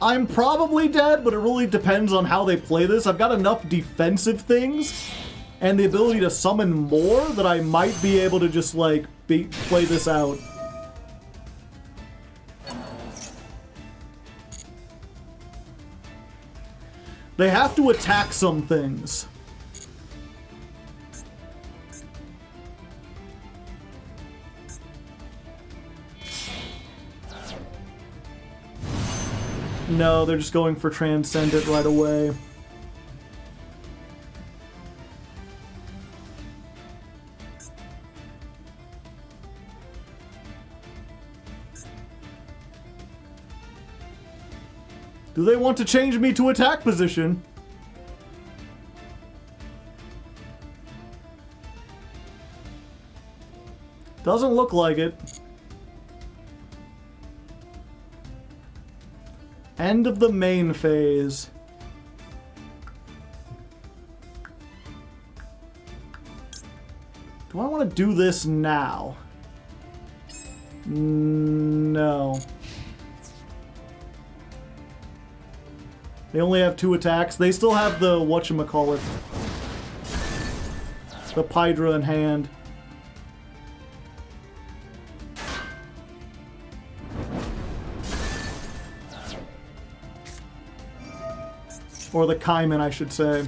I'm probably dead, but it really depends on how they play this. I've got enough defensive things and the ability to summon more that I might be able to just, like, play this out. They have to attack some things. No, they're just going for Transcendent right away. Do they want to change me to attack position? Doesn't look like it. End of the main phase. Do I want to do this now? No. They only have 2 attacks. They still have the whatchamacallit. The Pydra in hand. Or the Kaiman, I should say.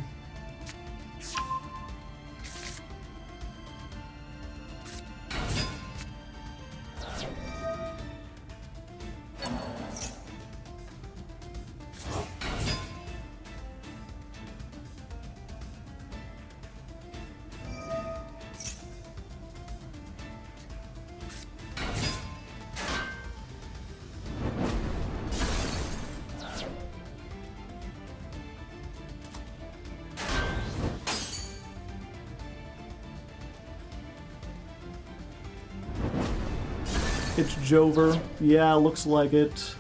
It's Jover. Yeah, looks like it.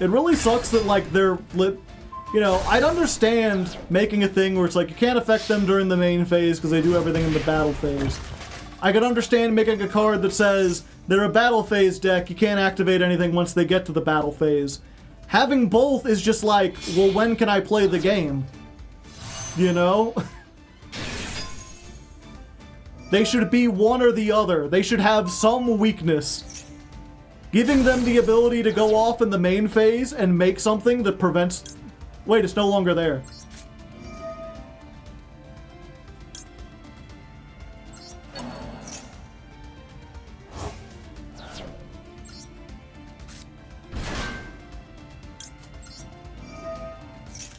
It really sucks that, like, they're lit. You know, I'd understand making a thing where it's like you can't affect them during the main phase because they do everything in the battle phase. I could understand making a card that says they're a battle phase deck, you can't activate anything once they get to the battle phase. Having both is just like, well, when can I play the game? You know? They should be one or the other. They should have some weakness. Giving them the ability to go off in the main phase and make something that prevents... Wait, it's no longer there.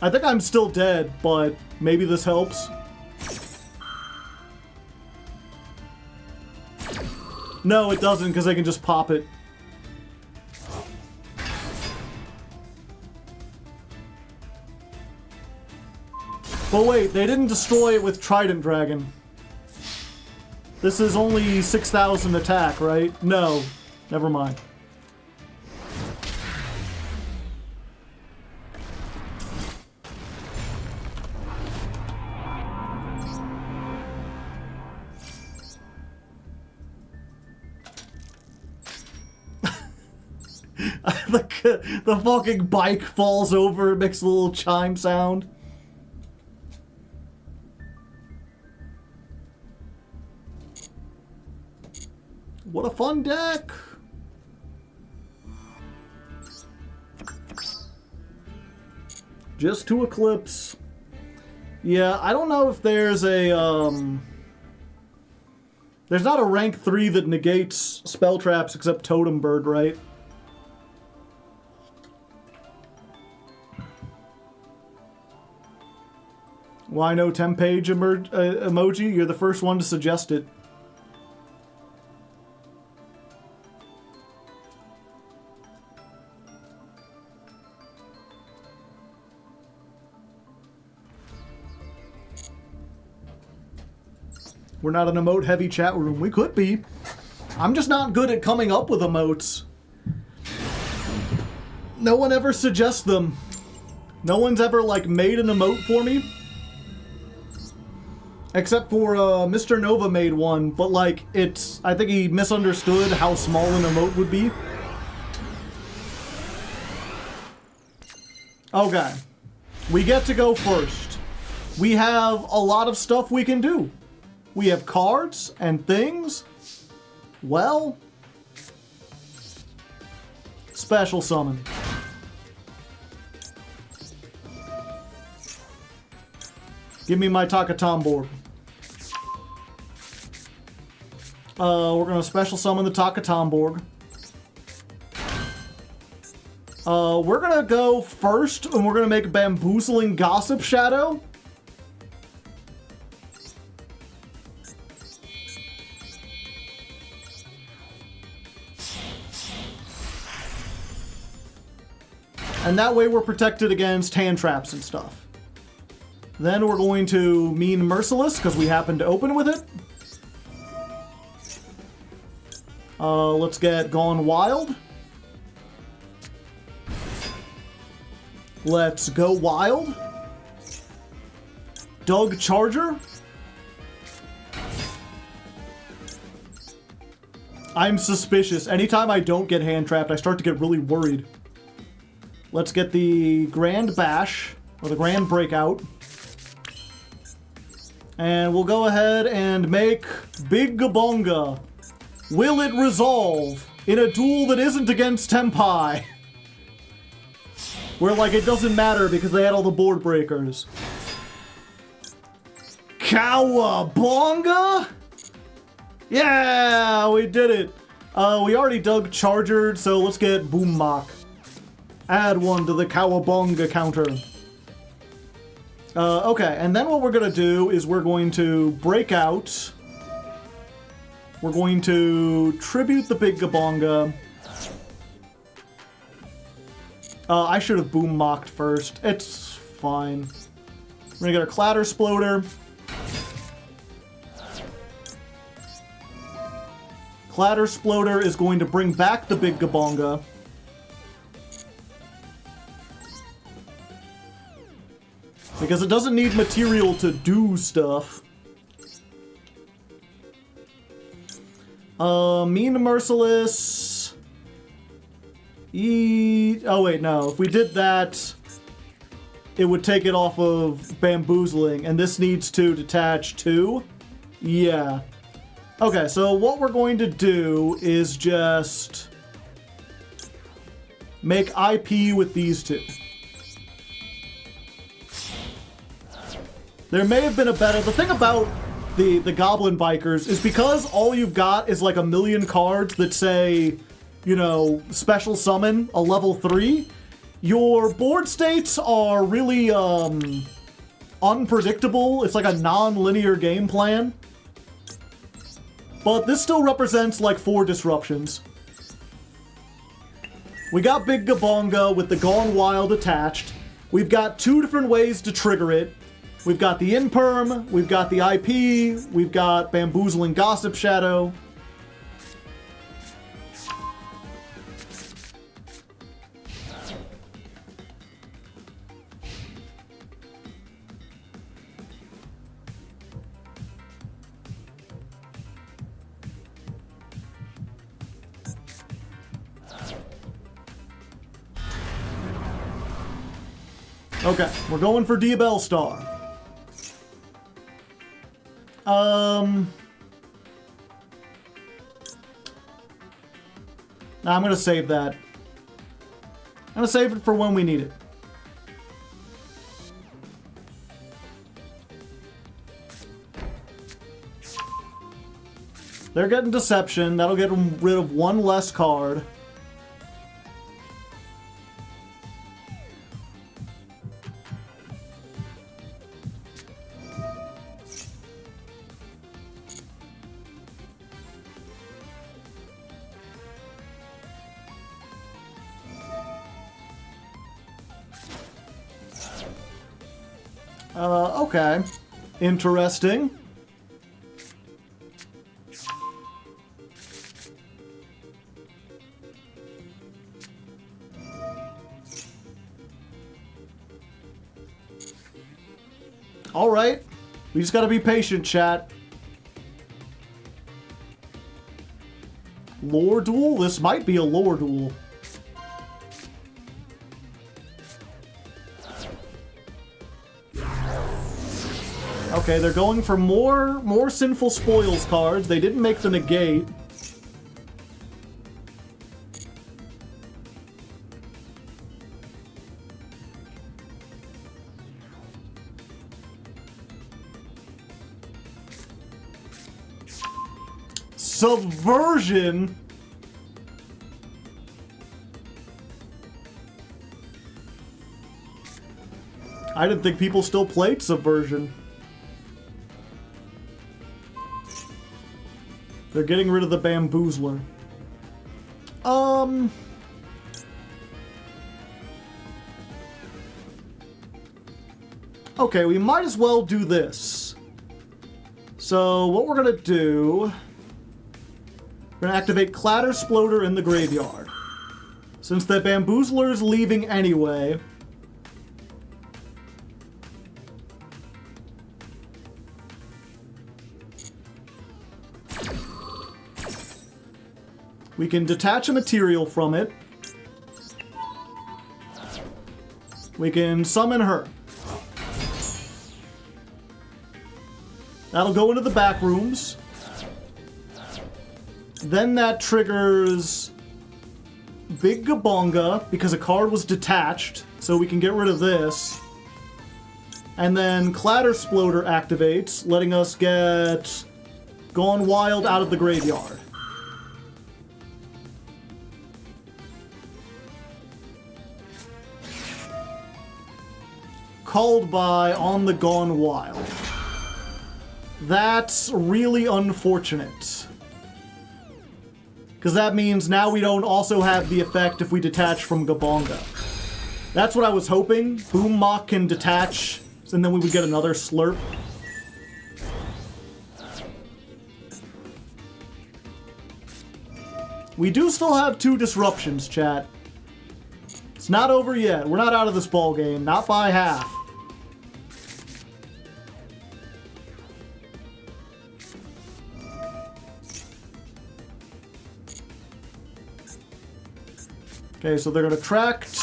I think I'm still dead, but maybe this helps. No, it doesn't, because I can just pop it. But wait, they didn't destroy it with Trident Dragon. This is only 6,000 attack, right? No, never mind. The fucking bike falls over and makes a little chime sound. What a fun deck! Just 2 Eclipse. Yeah, I don't know if there's a, there's not a rank 3 that negates spell traps except Totem Bird, right? Why no Tempage emoji? You're the first one to suggest it. We're not an emote-heavy chat room. We could be. I'm just not good at coming up with emotes. No one ever suggests them. No one's ever, like, made an emote for me. Except for, Mr. Nova made one, but, like, it's... I think he misunderstood how small an emote would be. Okay. We get to go first. We have a lot of stuff we can do. We have cards and things. Well... Special summon. Give me my Takatomborg. We're gonna special summon the Takatomborg. We're gonna go first, and we're gonna make Bamboozling Gossip Shadow. And that way we're protected against hand traps and stuff. Then we're going to Mean Merciless, because we happen to open with it. Let's get Gone Wild. Let's go Wild. Doug Charger. I'm suspicious. Anytime I don't get hand trapped, I start to get really worried. Let's get the Grand Bash, or the Grand Breakout. And we'll go ahead and make Big Gabonga. Will it resolve in a duel that isn't against Tempai? Where, like, it doesn't matter because they had all the board breakers. Cowabunga? Yeah, we did it. We already dug Chargered, so let's get Boom Mock. Add one to the Cowabunga counter. Okay, and then what we're gonna do is we're going to break out. We're going to tribute the Big Gabonga. I should have boom mocked first. It's fine. We're gonna get our Clatter Sploder. Clatter Sploder is going to bring back the Big Gabonga. Because it doesn't need material to do stuff. Mean and Merciless. Oh wait, no. If we did that, it would take it off of Bamboozling, and this needs to detach too. Yeah. Okay, so what we're going to do is just make IP with these two. There may have been a better... The thing about the Goblin Bikers is because all you've got is like a million cards that say, you know, special summon a level 3, your board states are really unpredictable. It's like a non-linear game plan. But this still represents like 4 disruptions. We got Big Gabonga with the Gone Wild attached. We've got 2 different ways to trigger it. We've got the Imperm, we've got the IP, we've got Bamboozling Gossip Shadow. Okay, we're going for Diabell Star. Nah, I'm gonna save that. I'm gonna save it for when we need it. They're getting Deception. That'll get them rid of 1 less card. Okay. Interesting. Alright. We just gotta be patient, chat. Lore duel? This might be a lore duel. Okay, they're going for more Sinful Spoils cards. They didn't make the negate. Subversion? I didn't think people still played Subversion. They're getting rid of the Bamboozler. Okay, we might as well do this. So, what we're gonna do... We're gonna activate Clatter Sploder in the graveyard. Since the Bamboozler's leaving anyway... We can detach a material from it. We can summon her. That'll go into the back rooms. Then that triggers Big Gabonga because a card was detached, so we can get rid of this. And then Clatter Sploder activates, letting us get Gone Wild out of the graveyard. Called by on the Gone Wild. That's really unfortunate. Because that means now we don't also have the effect if we detach from Gabonga. That's what I was hoping. Boom Mock can detach and then we would get another slurp. We do still have 2 disruptions, chat. It's not over yet. We're not out of this ball game. Not by half. Okay, so they're going to tract,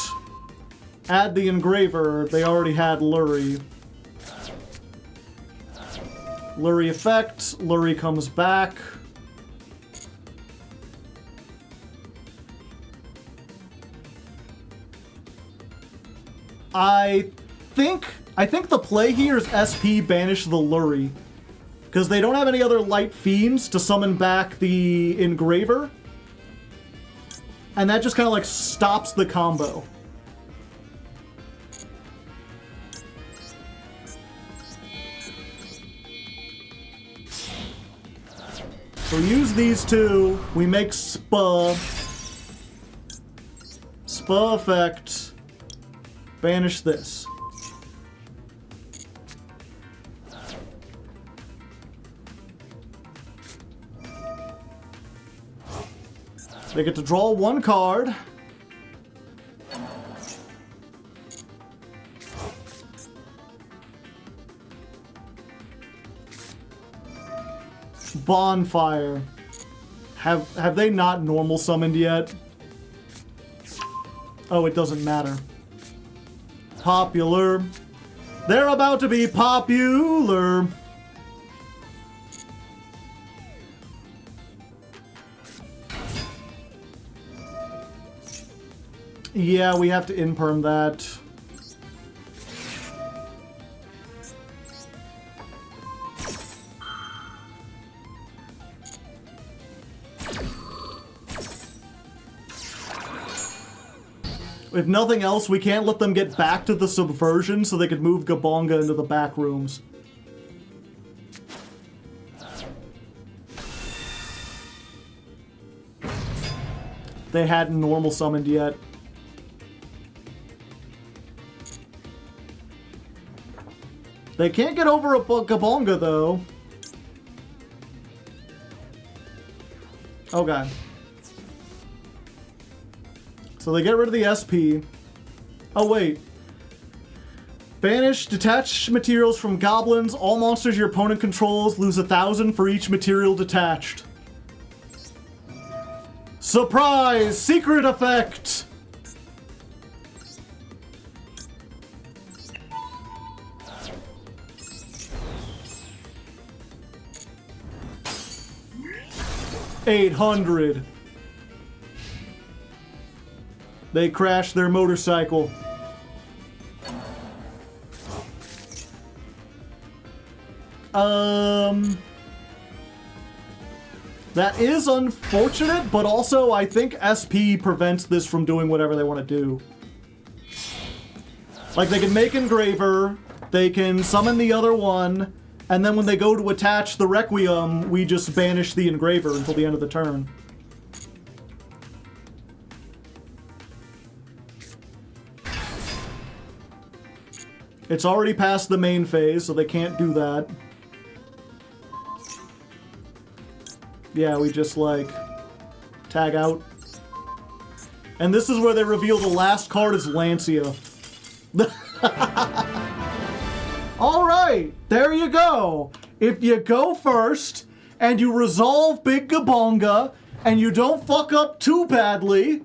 add the engraver. They already had Lurie. Lurie effect. Lurie comes back. I think the play here is SP banish the Lurie. Because they don't have any other light fiends to summon back the engraver. And that just kind of like stops the combo. So use these 2. We make Spa. Spa effect. Banish this. They get to draw 1 card. Bonfire. Have they not normal summoned yet? Oh, it doesn't matter. Popular. They're about to be popular. Yeah, we have to imperm that. If nothing else, we can't let them get back to the subversion so they could move Gabonga into the back rooms. They hadn't normal summoned yet. They can't get over a Gabonga, though. Okay. So they get rid of the SP. Oh, wait. Banish detached materials from goblins. All monsters your opponent controls lose 1,000 for each material detached. Surprise! Secret effect! $800. They crashed their motorcycle. That is unfortunate, but also I think SP prevents this from doing whatever they want to do. Like, they can make Engraver, they can summon the other one, and then when they go to attach the Requiem, we just banish the Engraver until the end of the turn. It's already past the main phase, so they can't do that. Yeah, we just, like, tag out. And this is where they reveal the last card is Lancia. Alright, there you go. If you go first, and you resolve Big Gabonga, and you don't fuck up too badly,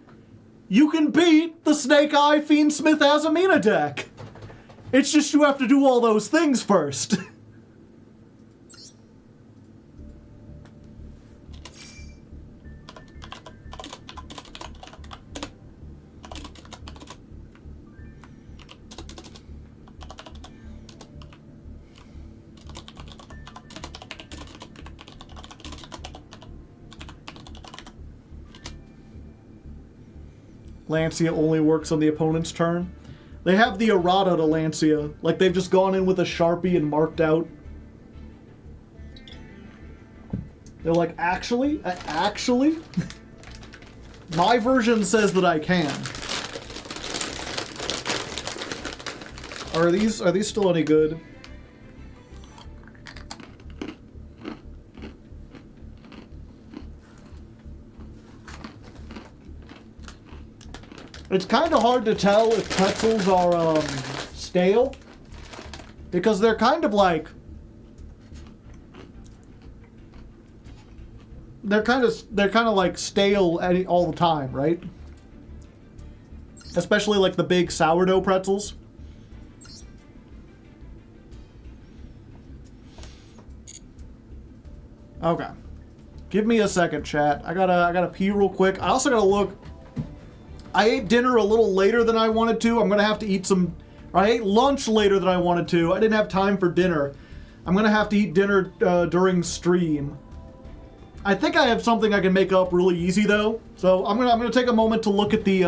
you can beat the Snake Eye Fiendsmith Azamina deck. It's just you have to do all those things first. Lancia only works on the opponent's turn. They have the errata to Lancia. Like, they've just gone in with a Sharpie and marked out. They're like, actually? Actually? My version says that I can. Are these still any good? It's kind of hard to tell if pretzels are stale, because they're kind of like they're kind of like stale all the time, right? Especially like the big sourdough pretzels. Okay. Give me a second, chat. I gotta pee real quick. I also gotta look. I ate dinner a little later than I wanted to. I'm gonna have to eat some. I ate lunch later than I wanted to. I didn't have time for dinner. I'm gonna have to eat dinner during stream. I think I have something I can make up really easy though. So I'm gonna take a moment to look at the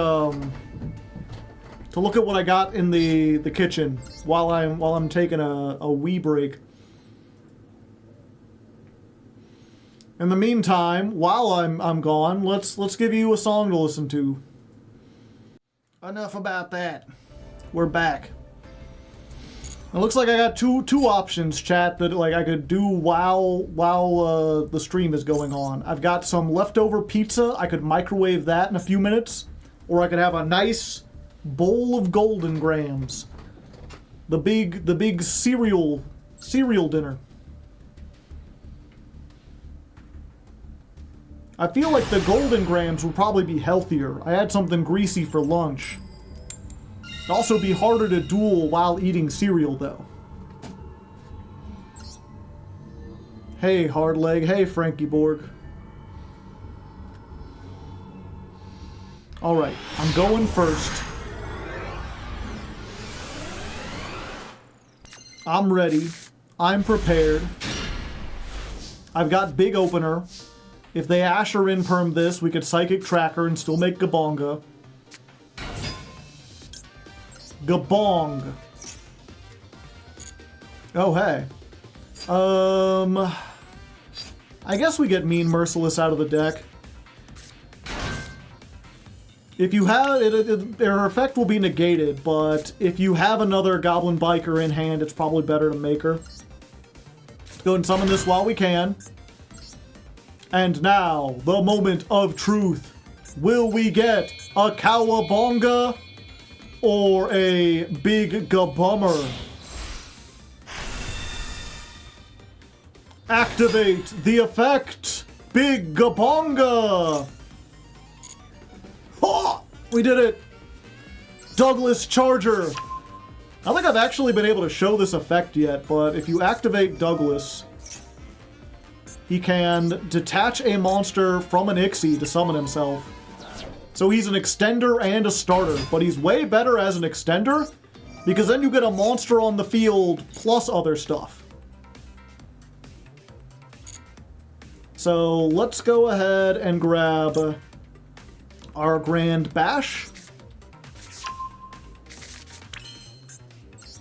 to look at what I got in the kitchen while I'm taking a wee break. In the meantime, while I'm gone, let's give you a song to listen to. Enough about that. We're back. It looks like I got two options, chat, that like I could do while the stream is going on. I've got some leftover pizza. I could microwave that in a few minutes, or I could have a nice bowl of golden grams. The big cereal dinner. I feel like the golden grams would probably be healthier. I had something greasy for lunch. It'd also be harder to duel while eating cereal, though. Hey, Hardleg. Hey, Frankie Borg. Alright, I'm going first. I'm ready. I'm prepared. I've got big opener. If they Asher in perm this, we could Psychic Tracker and still make Gabonga. Gabong. Oh, hey. I guess we get Mean Merciless out of the deck. If you have it, their effect will be negated, but if you have another Goblin Biker in hand, it's probably better to make her. Let's go and summon this while we can. And now, the moment of truth. Will we get a Cowabunga or a Big Gabummer? Activate the effect, Big Gabunga! Oh, we did it! Douglas Charger! I don't think I've actually been able to show this effect yet, but if you activate Douglas, he can detach a monster from an Ixie to summon himself. So he's an extender and a starter, but he's way better as an extender, because then you get a monster on the field plus other stuff. So let's go ahead and grab our Grand Bash.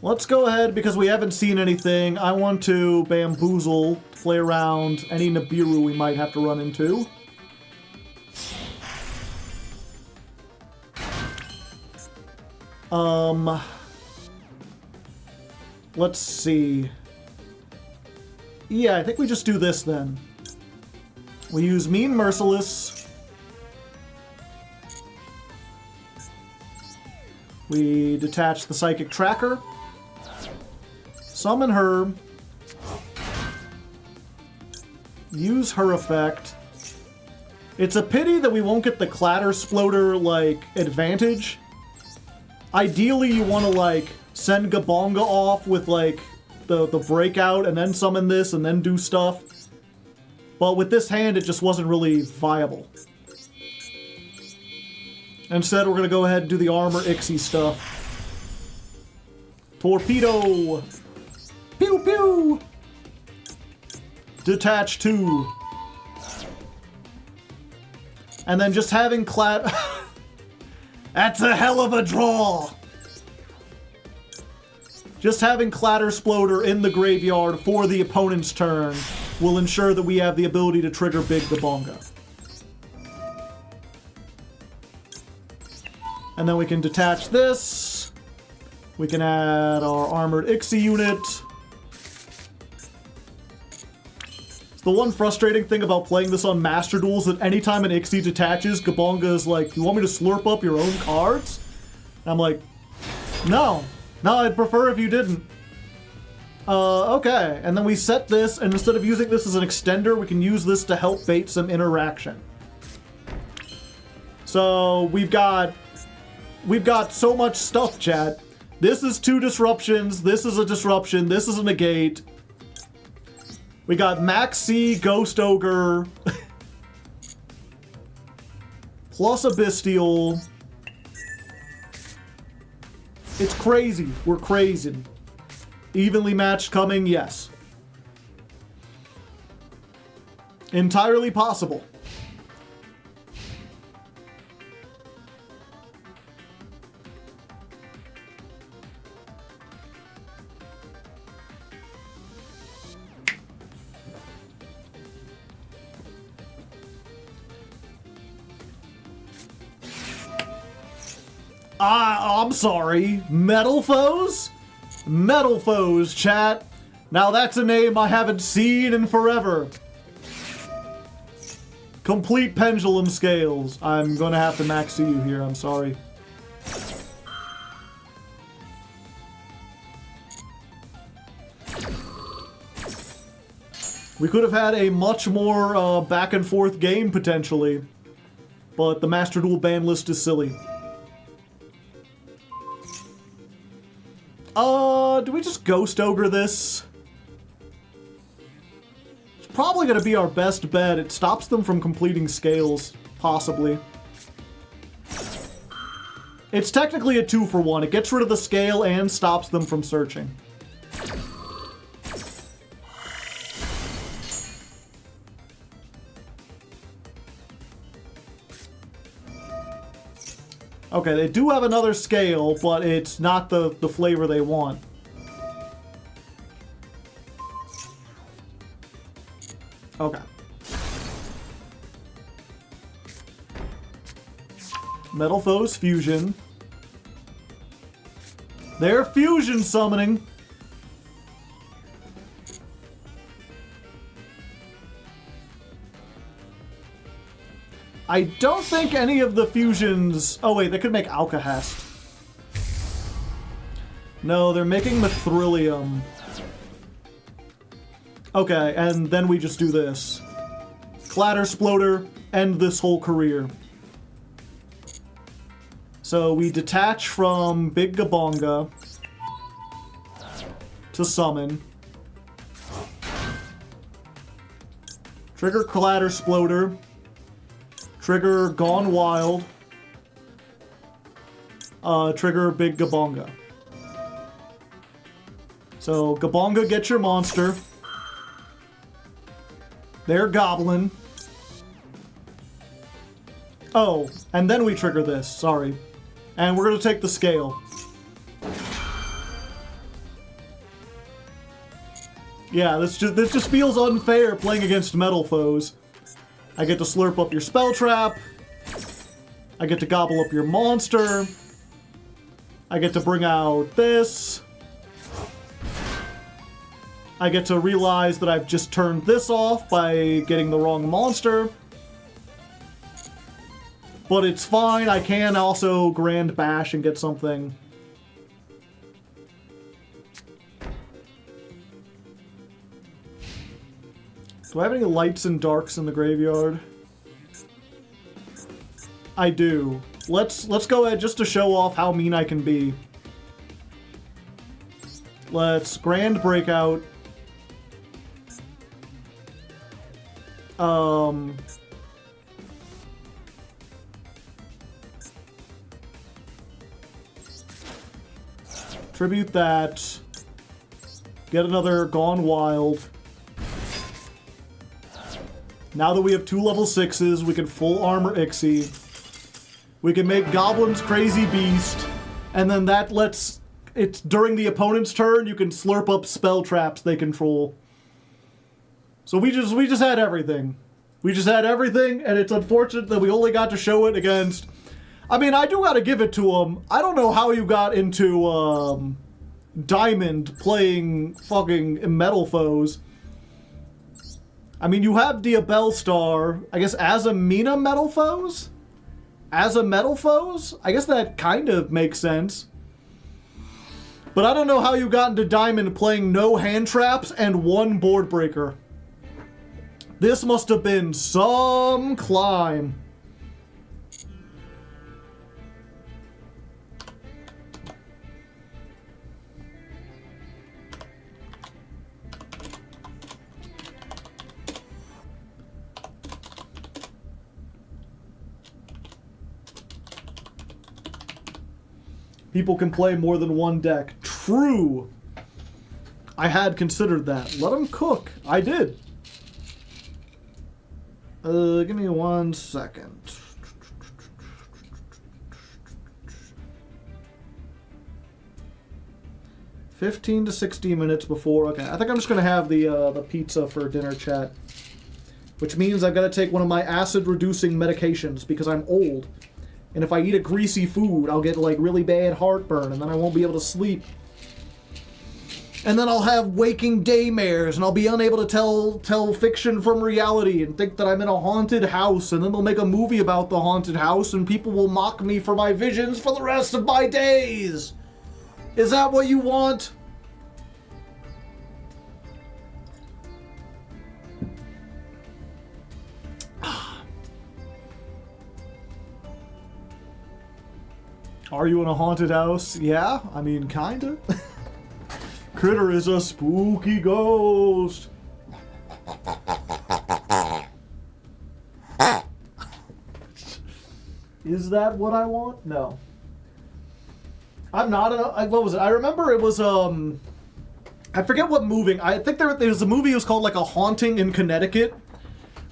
Let's go ahead, because we haven't seen anything. I want to bamboozle, play around any Nibiru we might have to run into. Let's see. Yeah, I think we just do this then. We use Mean Merciless. We detach the Psychic Tracker. Summon her. Use her effect. It's a pity that we won't get the Clatter Sploder, like, advantage. Ideally, you want to, like, send Gabonga off with, like, the breakout and then summon this and then do stuff. But with this hand, it just wasn't really viable. Instead, we're going to go ahead and do the Armor Ixie stuff. Torpedo! Pew pew! Detach 2. And then just having That's a hell of a draw! Just having Clatter Sploder in the graveyard for the opponent's turn will ensure that we have the ability to trigger Big Gabonga. And then we can detach this. We can add our armored Ixie unit. The one frustrating thing about playing this on Master Duels that anytime an Ixie detaches, Gabonga is like, you want me to slurp up your own cards? And I'm like, no, I'd prefer if you didn't. Okay, and then we set this, and instead of using this as an extender, we can use this to help bait some interaction. So we've got so much stuff, chat. This is 2 disruptions, this is a disruption, this is a negate. We got Maxi, Ghost Ogre, plus a Bestial. It's crazy. We're crazy. Evenly matched coming, yes. Entirely possible. I'm sorry. Metal Foes? Metal Foes, chat. Now that's a name I haven't seen in forever. Complete pendulum scales. I'm gonna have to max you here, I'm sorry. We could have had a much more back and forth game, potentially. But the Master Duel ban list is silly. Do we just Ghost Ogre this? It's probably gonna be our best bet. It stops them from completing scales, possibly. It's technically a 2-for-1. It gets rid of the scale and stops them from searching. Okay, they do have another scale, but it's not the flavor they want. Okay. Metal Foes Fusion. They're fusion summoning. I don't think any of the fusions... Oh wait, they could make Alcahest. No, they're making Mithrilium. Okay, and then we just do this. Clatter Sploder, end this whole career. So we detach from Big Gabonga to summon. Trigger Clatter Sploder. Trigger Gone Wild. Trigger Big Gabonga. So Gabonga, get your monster. They're Goblin. Oh, and then we trigger this, sorry. And we're gonna take the scale. Yeah, this just feels unfair playing against Metal Foes. I get to slurp up your spell trap. I get to gobble up your monster. I get to bring out this. I get to realize that I've just turned this off by getting the wrong monster. But it's fine, I can also Grand Bash and get something. Do I have any lights and darks in the graveyard? I do. Let's go ahead just to show off how mean I can be. Let's Grand Breakout. Tribute that. Get another Gone Wild. Now that we have 2 level 6s, we can full armor Ixie. We can make Goblin's Crazy Beast. And then that lets... It's during the opponent's turn, you can slurp up spell traps they control. So we just had everything. We just had everything, and it's unfortunate that we only got to show it against I mean, I do gotta give it to him. I don't know how you got into Diamond playing fucking Metal Foes. I mean, you have Diabell Star, I guess, as a Mina Metal Foes? As a Metal Foes? I guess that kind of makes sense. But I don't know how you got into Diamond playing no hand traps and 1 board breaker. This must have been some climb. People can play more than 1 deck. True. I had considered that. Let them cook. I did. Give me 1 second. $15 to 16 minutes before. Okay, I think I'm just gonna have the pizza for dinner chat, which means I've got to take one of my acid-reducing medications because I'm old. And if I eat a greasy food, I'll get like really bad heartburn, and then I won't be able to sleep. And then I'll have waking daymares, and I'll be unable to tell fiction from reality, and think that I'm in a haunted house, and then they'll make a movie about the haunted house, and people will mock me for my visions for the rest of my days. Is that what you want? Are you in a haunted house? Yeah, I mean, kinda. Critter is a spooky ghost. Is that what I want? No. I'm not what was it? I remember it was, I forget what movie. I think there was a movie, it was called like A Haunting in Connecticut,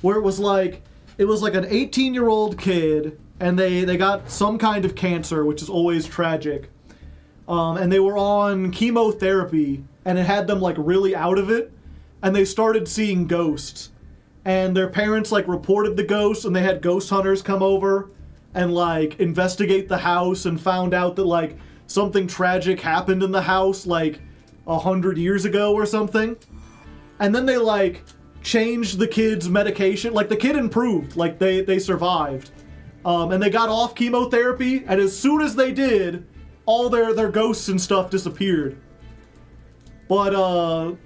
where it was like an 18-year-old kid, and they got some kind of cancer, which is always tragic. And they were on chemotherapy, and it had them like really out of it, and they started seeing ghosts. And their parents like reported the ghosts, and they had ghost hunters come over and like investigate the house, and found out that like something tragic happened in the house like 100 years ago or something. And then they like changed the kid's medication. Like the kid improved, like they survived. And they got off chemotherapy, and as soon as they did, all their ghosts and stuff disappeared. But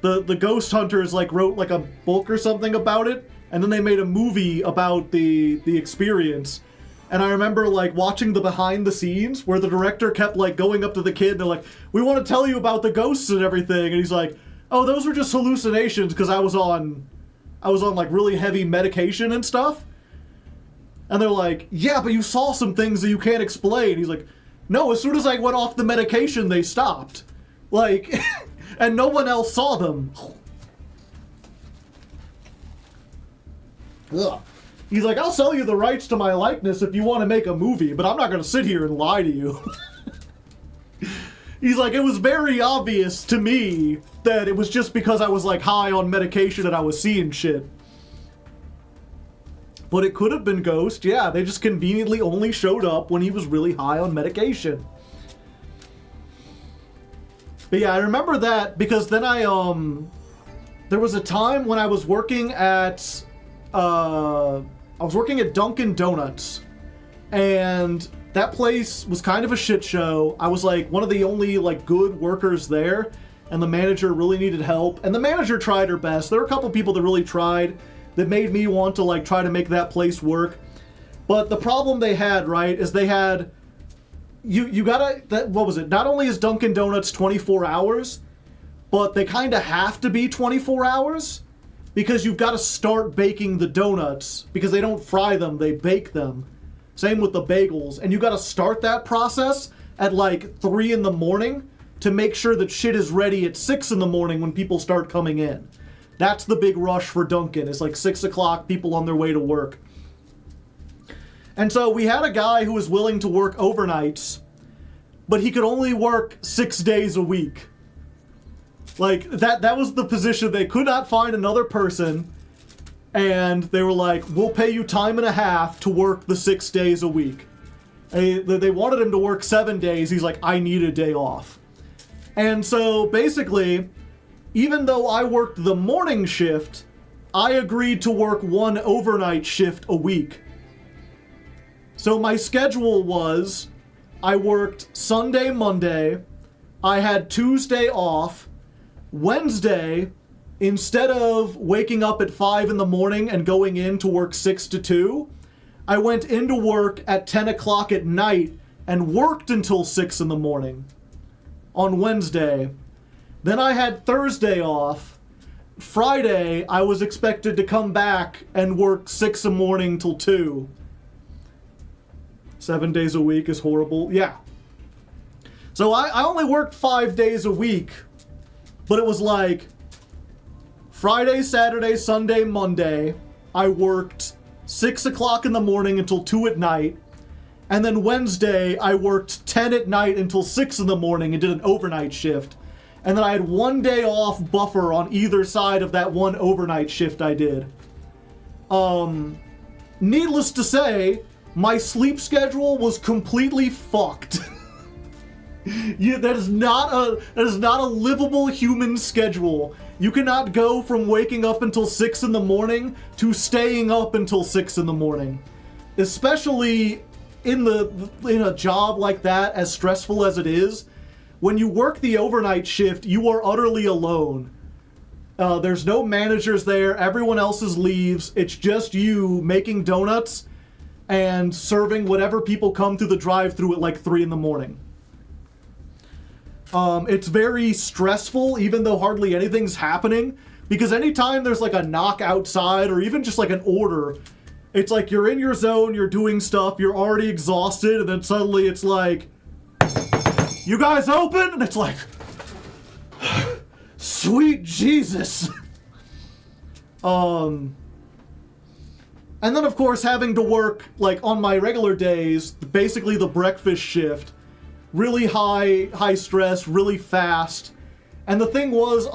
the ghost hunters like wrote like a book or something about it, and then they made a movie about the experience. And I remember like watching the behind the scenes where the director kept like going up to the kid, and they're like, "We want to tell you about the ghosts and everything," and he's like, "Oh, those were just hallucinations because I was on like really heavy medication and stuff." And they're like, "Yeah, but you saw some things that you can't explain." He's like, "No, as soon as I went off the medication, they stopped." Like, and no one else saw them. Ugh. He's like, "I'll sell you the rights to my likeness if you want to make a movie, but I'm not going to sit here and lie to you." He's like, "It was very obvious to me that it was just because I was like high on medication and I was seeing shit." But it could have been Ghost. Yeah, they just conveniently only showed up when he was really high on medication. But yeah, I remember that because then there was a time when I was working at Dunkin' Donuts, and that place was kind of a shit show. I was like one of the only like good workers there, and the manager really needed help, and the manager tried her best. There were a couple people that really tried, that made me want to like try to make that place work. But the problem they had, right, is they had you gotta, what was it? Not only is Dunkin' Donuts 24 hours, but they kind of have to be 24 hours because you've got to start baking the donuts because they don't fry them, they bake them. Same with the bagels, and you got to start that process at like 3 in the morning to make sure that shit is ready at 6 in the morning when people start coming in. That's the big rush for Dunkin'. It's like 6 o'clock, people on their way to work. And so we had a guy who was willing to work overnights, but he could only work 6 days a week. Like, that was the position. They could not find another person, and they were like, "We'll pay you time and a half to work the 6 days a week." They wanted him to work 7 days. He's like, I need a day off. And so basically, even though I worked the morning shift, I agreed to work 1 overnight shift a week. So my schedule was, I worked Sunday, Monday, I had Tuesday off, Wednesday, instead of waking up at 5 in the morning and going in to work 6 to 2, I went into work at 10 o'clock at night and worked until 6 in the morning on Wednesday. Then I had Thursday off. Friday, I was expected to come back and work 6 in the morning till 2. 7 days a week is horrible. Yeah. So I only worked 5 days a week, but it was like Friday, Saturday, Sunday, Monday, I worked 6 o'clock in the morning until 2 at night. And then Wednesday, I worked 10 at night until 6 in the morning and did an overnight shift. And then I had 1 day off buffer on either side of that 1 overnight shift I did. Needless to say, my sleep schedule was completely fucked. Yeah, that is not a livable human schedule. You cannot go from waking up until 6 in the morning to staying up until 6 in the morning. Especially in a job like that, as stressful as it is. When you work the overnight shift, you are utterly alone. There's no managers there, everyone else's leaves, it's just you making donuts and serving whatever people come through the drive-thru at like 3 in the morning. It's very stressful, even though hardly anything's happening, because anytime there's like a knock outside or even just like an order, it's like you're in your zone, you're doing stuff, you're already exhausted, and then suddenly it's like, you guys open? And it's like, sweet Jesus. And then, of course, having to work, like, on my regular days, basically the breakfast shift. Really high stress, really fast. And the thing was,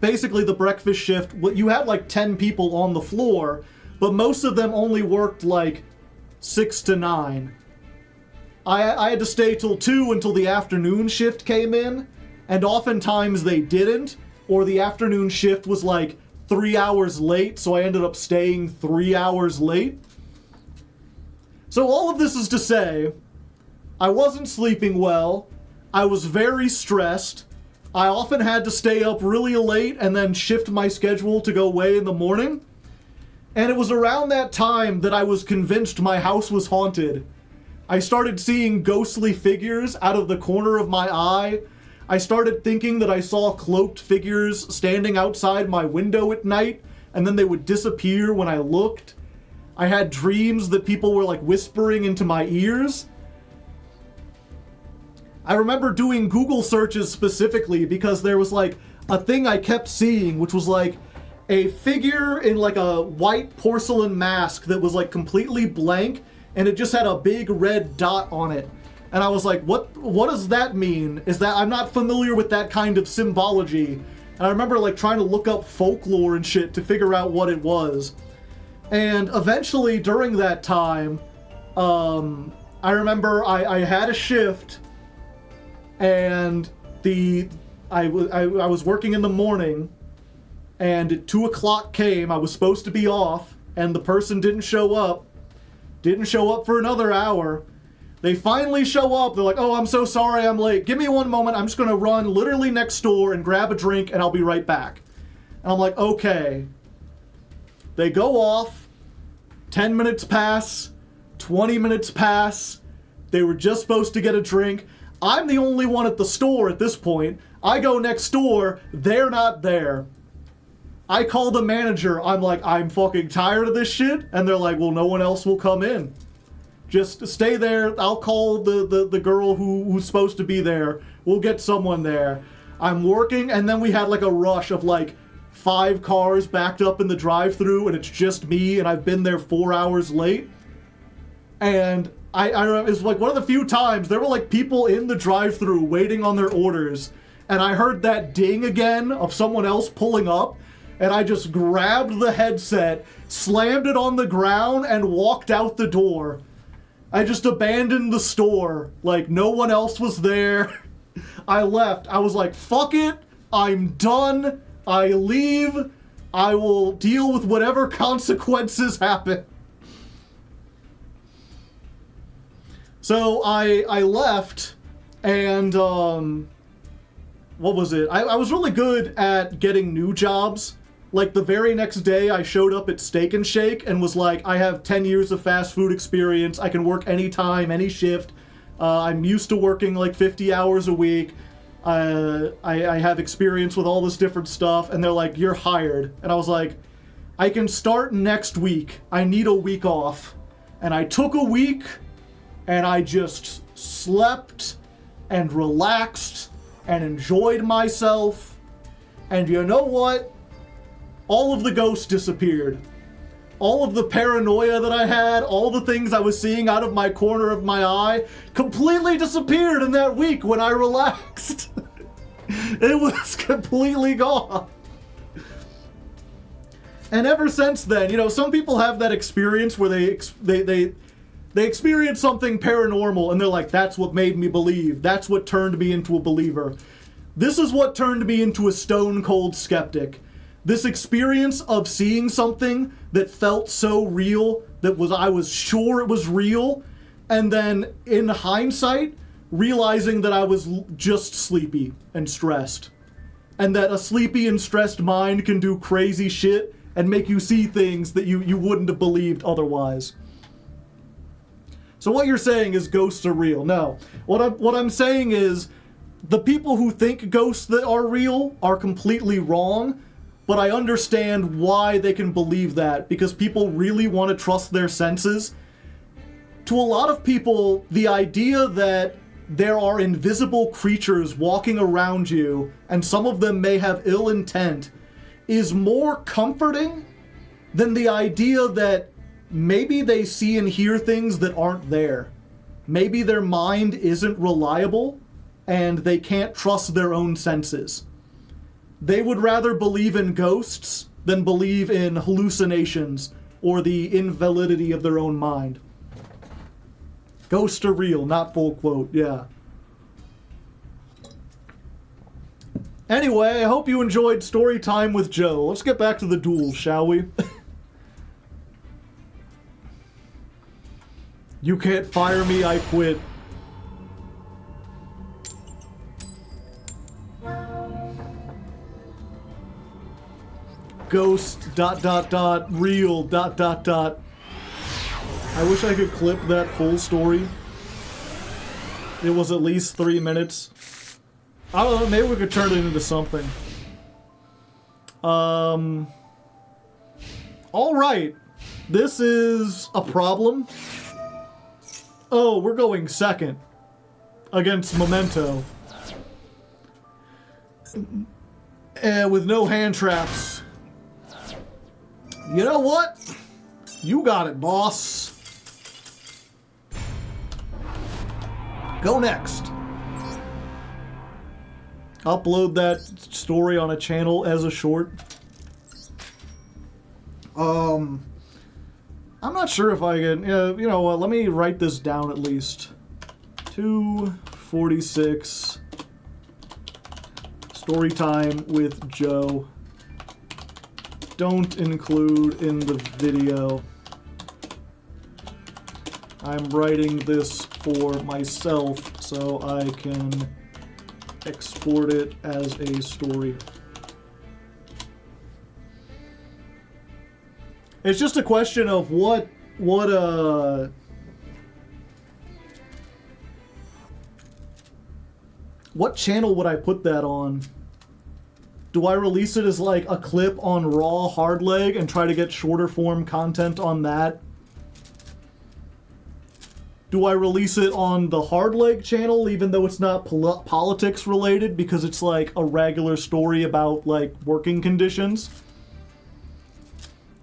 basically the breakfast shift, you had, like, 10 people on the floor, but most of them only worked, like, 6 to 9. I had to stay till 2 until the afternoon shift came in, and oftentimes they didn't, or the afternoon shift was, like, 3 hours late, so I ended up staying 3 hours late. So all of this is to say, I wasn't sleeping well, I was very stressed, I often had to stay up really late and then shift my schedule to go away in the morning, and it was around that time that I was convinced my house was haunted. I started seeing ghostly figures out of the corner of my eye. I started thinking that I saw cloaked figures standing outside my window at night, and then they would disappear when I looked. I had dreams that people were like whispering into my ears. I remember doing Google searches specifically because there was like a thing I kept seeing, which was like a figure in like a white porcelain mask that was like completely blank, and it just had a big red dot on it. And I was like, what does that mean? Is that, I'm not familiar with that kind of symbology. And I remember like trying to look up folklore and shit to figure out what it was. And eventually during that time, I remember I had a shift, and I was working in the morning, and 2 o'clock came, I was supposed to be off, and the person didn't show up for another hour. They finally show up, they're like, oh, I'm so sorry I'm late, give me 1 moment, I'm just gonna run literally next door and grab a drink and I'll be right back. And I'm like, okay. They go off, 10 minutes pass, 20 minutes pass, they were just supposed to get a drink. I'm the only one at the store at this point. I go next door, they're not there. I call the manager, I'm like, I'm fucking tired of this shit, and they're like, well, no one else will come in. Just stay there, I'll call the girl who's supposed to be there, we'll get someone there. I'm working, and then we had like a rush of like 5 cars backed up in the drive-thru, and it's just me, and I've been there 4 hours late. And I it was like one of the few times there were like people in the drive-thru waiting on their orders, and I heard that ding again of someone else pulling up, and I just grabbed the headset, slammed it on the ground, and walked out the door. I just abandoned the store. Like, no one else was there. I left. I was like, fuck it. I'm done. I leave. I will deal with whatever consequences happen. So I left, and what was it? I was really good at getting new jobs. Like, the very next day, I showed up at Steak and Shake and was like, I have 10 years of fast food experience. I can work anytime, any shift. I'm used to working like 50 hours a week. I have experience with all this different stuff. And they're like, you're hired. And I was like, I can start next week. I need a week off. And I took a week, and I just slept and relaxed and enjoyed myself. And you know what? All of the ghosts disappeared. All of the paranoia that I had, all the things I was seeing out of my corner of my eye, completely disappeared in that week when I relaxed. It was completely gone. And ever since then, you know, some people have that experience where they experience something paranormal and they're like, that's what made me believe. That's what turned me into a believer. This is what turned me into a stone cold skeptic. This experience of seeing something that felt so real that I was sure it was real, and then in hindsight, realizing that I was just sleepy and stressed. And that a sleepy and stressed mind can do crazy shit and make you see things that you wouldn't have believed otherwise. So what you're saying is ghosts are real. No. What I'm saying is the people who think ghosts that are real are completely wrong. But I understand why they can believe that, because people really want to trust their senses. To a lot of people, the idea that there are invisible creatures walking around you, and some of them may have ill intent, is more comforting than the idea that maybe they see and hear things that aren't there. Maybe their mind isn't reliable, and they can't trust their own senses. They would rather believe in ghosts than believe in hallucinations or the invalidity of their own mind. Ghosts are real, not full quote, yeah. Anyway, I hope you enjoyed Story Time with Joe. Let's get back to the duels, shall we? You can't fire me, I quit. Ghost ... real ... I wish I could clip that full story. It was at least 3 minutes. I don't know, maybe we could turn it into something. Alright. This is a problem. Oh, we're going second. Against Memento. And with no hand traps. You know what? You got it, boss. Go next. Upload that story on a channel as a short. I'm not sure if I can, you know what, let me write this down at least. 246 Story Time with Joe. Don't include in the video. I'm writing this for myself so I can export it as a story. It's just a question of what channel would I put that on? Do I release it as like a clip on Raw Hardleg and try to get shorter form content on that? Do I release it on the Hardleg channel even though it's not politics related because it's like a regular story about like working conditions?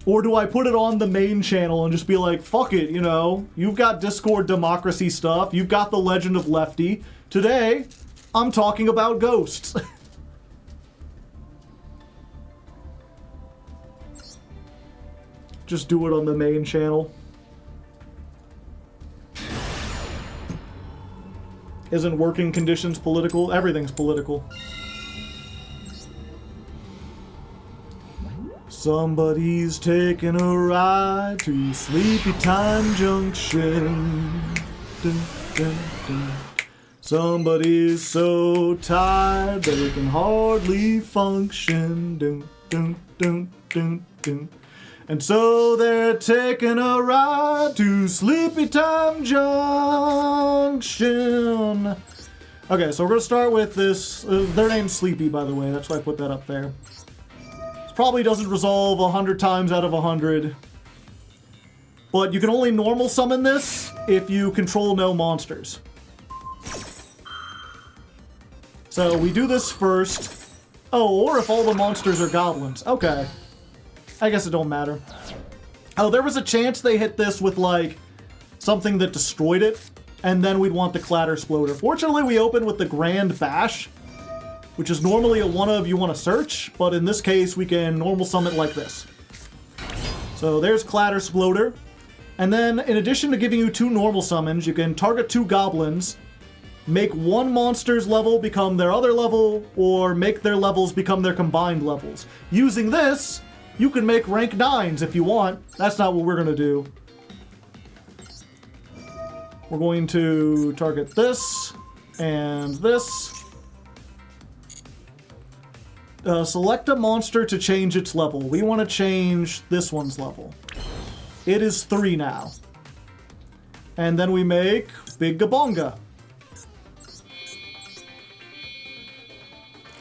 Or do I put it on the main channel and just be like, fuck it, you know, you've got Discord democracy stuff, you've got the Legend of Lefty. Today, I'm talking about ghosts. Just do it on the main channel. Isn't working conditions political? Everything's political. Somebody's taking a ride to Sleepy Time Junction. Dun, dun, dun. Somebody's so tired they can hardly function. Dun, dun, dun, dun, dun. And so they're taking a ride to Sleepy Time Junction. Okay, so we're gonna start with this. Their name's Sleepy, by the way. That's why I put that up there. This probably doesn't resolve 100 times out of 100. But you can only normal summon this if you control no monsters. So we do this first. Oh, or if all the monsters are goblins. Okay. I guess it don't matter. Oh, there was a chance they hit this with, like, something that destroyed it, and then we'd want the Clatter Sploder. Fortunately, we opened with the Grand Bash, which is normally a one of you want to search, but in this case, we can normal summon like this. So there's Clatter Sploder. And then, in addition to giving you 2 normal summons, you can target 2 goblins, make one monster's level become their other level, or make their levels become their combined levels. Using this, you can make rank 9s if you want. That's not what we're going to do. We're going to target this and this. Select a monster to change its level. We want to change this one's level. It is 3 now. And then we make Big Gabonga.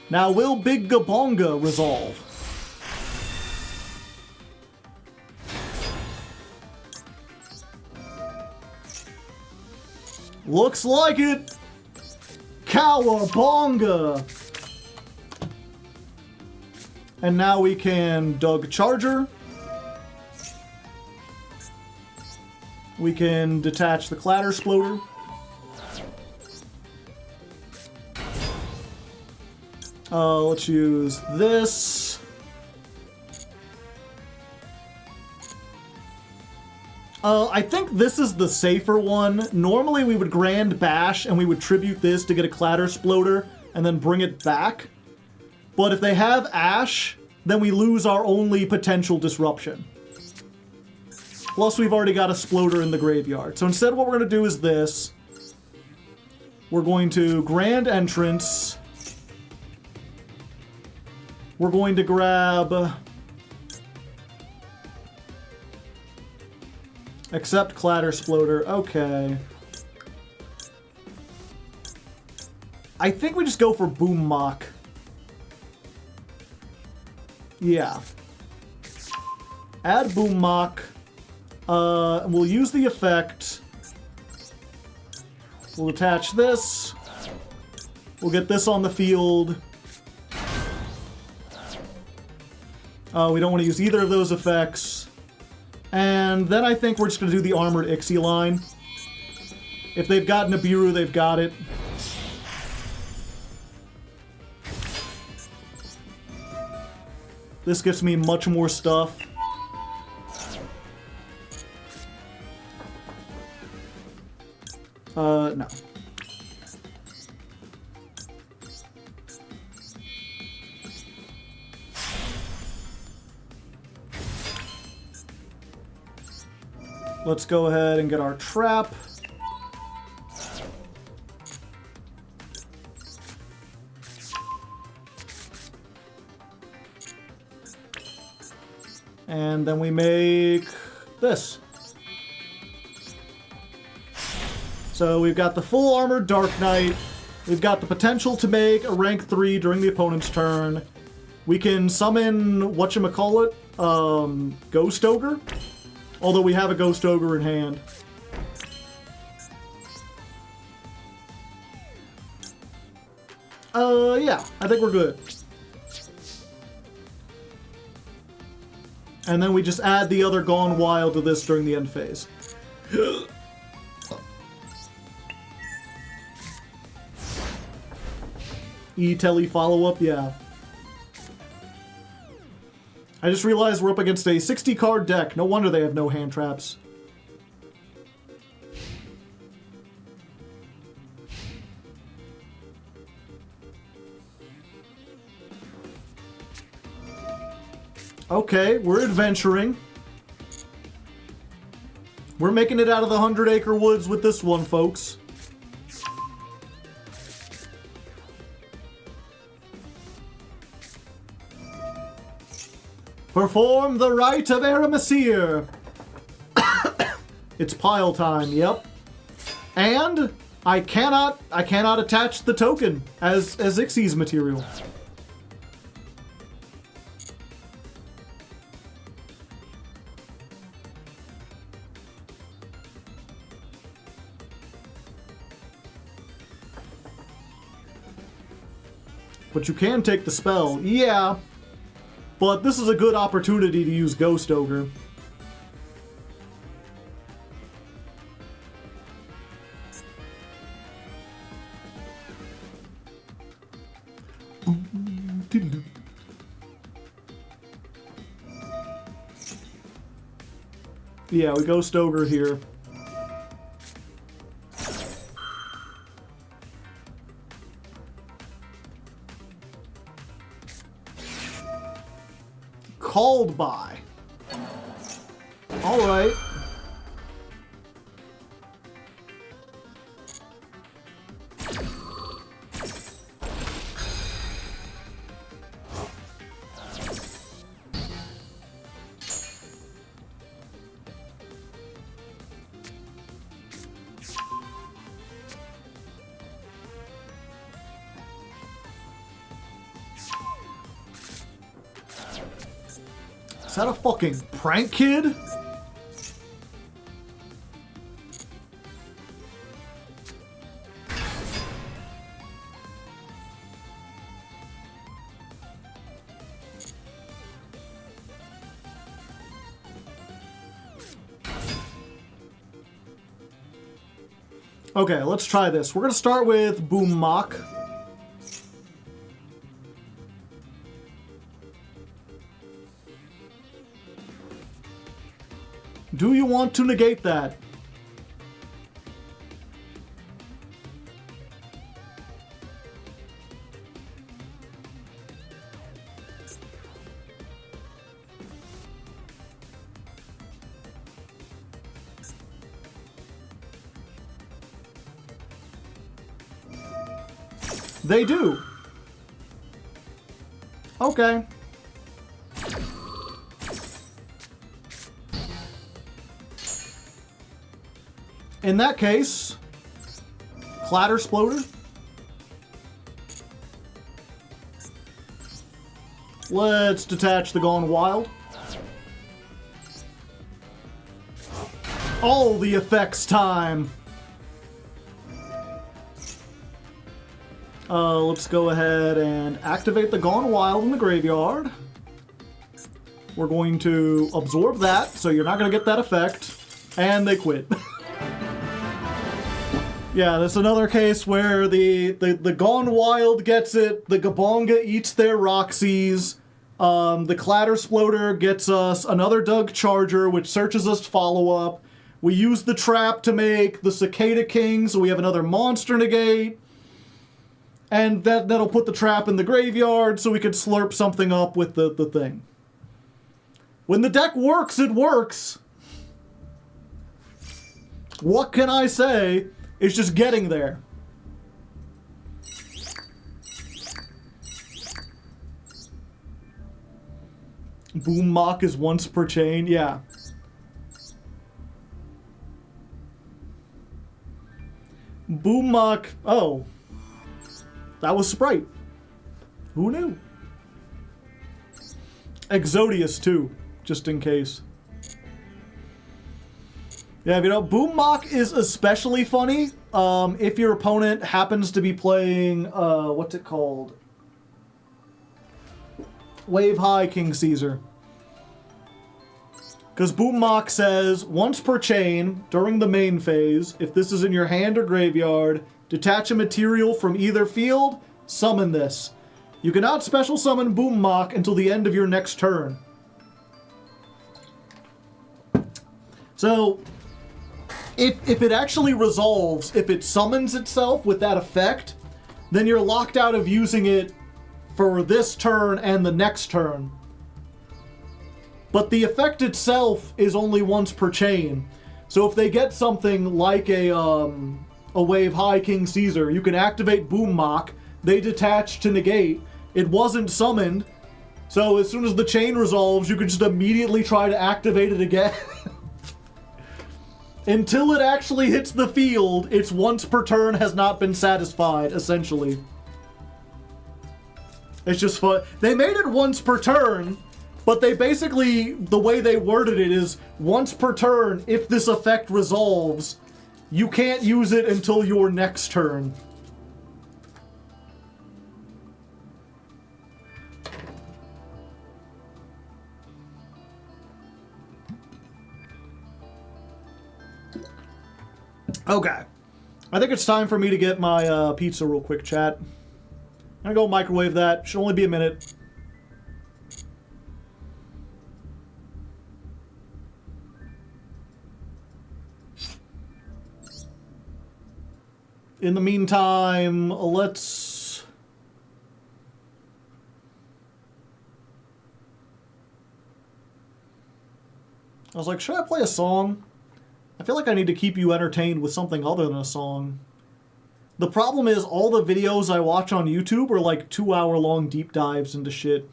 Now, will Big Gabonga resolve? Looks like it! Cowabonga! And now we can Doug Charger. We can detach the Clatter Sploder. Let's use this. I think this is the safer one. Normally we would Grand Bash and we would tribute this to get a Clatter Sploder and then bring it back. But if they have Ash, then we lose our only potential disruption. Plus we've already got a Sploder in the graveyard. So instead what we're going to do is this. We're going to Grand Entrance. We're going to grab... Accept Clatter Sploder. Okay. I think we just go for Boom Mock. Yeah. Add Boom Mock. We'll use the effect. We'll attach this. We'll get this on the field. We don't want to use either of those effects. And then I think we're just going to do the Armored Ixie line. If they've got Nibiru, they've got it. This gets me much more stuff. No. Let's go ahead and get our trap. And then we make this. So we've got the full armored Dark Knight. We've got the potential to make a rank 3 during the opponent's turn. We can summon whatchamacallit, Ghost Ogre. Although we have a Ghost Ogre in hand. Yeah, I think we're good. And then we just add the other Gone Wild to this during the end phase. E-Telly follow-up, yeah. I just realized we're up against a 60-card deck. No wonder they have no hand traps. Okay, we're adventuring. We're making it out of the 100-acre woods with this one, folks. Perform the rite of Aramasir. It's pile time, yep. And I cannot attach the token as Ixie's material. But you can take the spell, yeah. But this is a good opportunity to use Ghost Ogre. Yeah, we Ghost Ogre here. Called by. All right. Is that a fucking prank kid? Okay, let's try this. We're gonna start with Boom Mock. Do you want to negate that? They do. Okay. In that case, Clatter Sploder. Let's detach the Gone Wild. All the effects time. Let's go ahead and activate the Gone Wild in the graveyard. We're going to absorb that, so you're not going to get that effect. And they quit. Yeah, that's another case where the Gone Wild gets it, the Gabonga eats their Roxy's, the Clatter Sploder gets us another Doug Charger, which searches us follow-up. We use the trap to make the Cicada King, so we have another monster negate. And that'll put the trap in the graveyard, so we could slurp something up with the thing. When the deck works, it works! What can I say? It's just getting there. Boom Mock is once per chain, yeah. Boom Mock, oh. That was Sprite. Who knew? Exodius too, just in case. Yeah, you know, Boom Mock is especially funny if your opponent happens to be playing, what's it called? Wave High King Caesar. Because Boom Mock says, once per chain, during the main phase, if this is in your hand or graveyard, detach a material from either field, summon this. You cannot special summon Boom Mock until the end of your next turn. So, if it actually resolves, if it summons itself with that effect, then you're locked out of using it for this turn and the next turn. but the effect itself is only once per chain. So if they get something like a wave high King Caesar, you can activate Boom Mock, they detach to negate, it wasn't summoned, so as soon as the chain resolves, you can just immediately try to activate it again. Until it actually hits the field, its once per turn has not been satisfied, essentially. It's just fun. They made it once per turn, but they basically, the way they worded it is, once per turn, if this effect resolves, you can't use it until your next turn. Okay. I think it's time for me to get my pizza real quick, chat. I'm gonna go microwave that. Should only be a minute. In the meantime, let's... I was like, should I play a song? I feel like I need to keep you entertained with something other than a song. The problem is all the videos I watch on YouTube are like 2-hour-long deep dives into shit.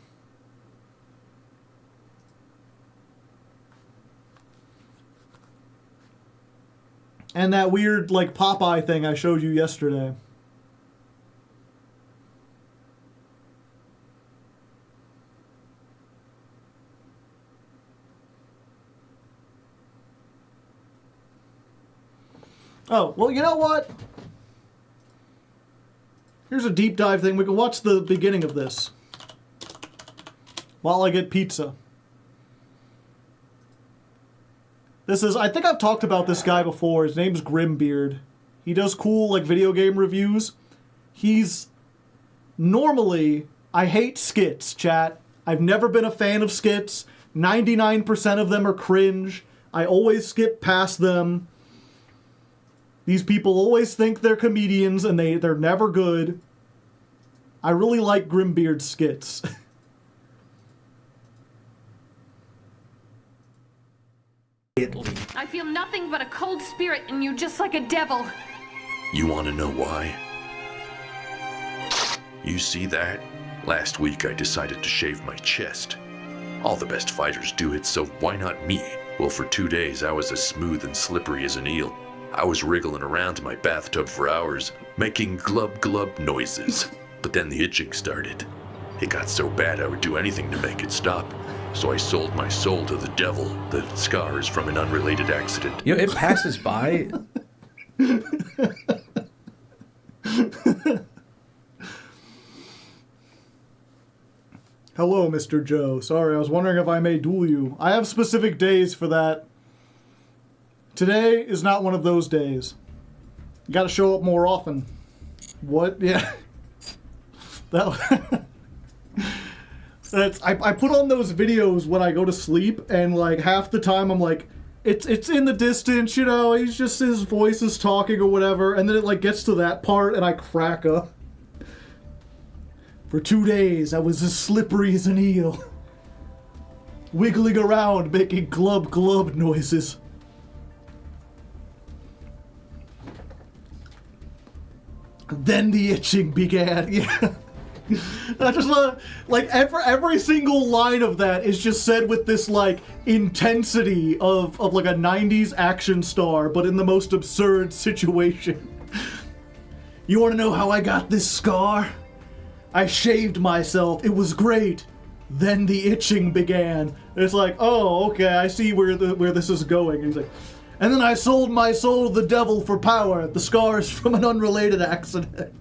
And that weird, like, Popeye thing I showed you yesterday. Oh, well, you know what? Here's a deep dive thing. We can watch the beginning of this while I get pizza. This is, I think I've talked about this guy before. His name's Grimbeard. He does cool, like, video game reviews. He's, normally, I hate skits, chat. I've never been a fan of skits. 99% of them are cringe. I always skip past them. These people always think they're comedians, and they're never good. I really like Grimbeard's skits. I feel nothing but a cold spirit in you, just like a devil. You want to know why? You see that? Last week I decided to shave my chest. All the best fighters do it, so why not me? Well, for 2 days I was as smooth and slippery as an eel. I was wriggling around in my bathtub for hours, making glub glub noises. But then the itching started. It got so bad I would do anything to make it stop. So I sold my soul to the devil, the scars from an unrelated accident. You know, it passes by. Hello, Mr. Joe. Sorry, I was wondering if I may duel you. I have specific days for that. Today is not one of those days. You gotta show up more often. What? Yeah. I put on those videos when I go to sleep, and like half the time I'm like, it's in the distance, you know, he's just, his voice is talking or whatever, and then it like gets to that part and I crack up. For 2 days I was as slippery as an eel. Wiggling around, making glub glub noises. Then the itching began. Yeah. I just like every single line of that is just said with this like intensity of like a 90s action star, but in the most absurd situation. You want to know how I got this scar? I shaved myself. It was great. Then the itching began. It's like, oh, okay, I see where this is going. And he's like, and then I sold my soul to the devil for power. The scars from an unrelated accident.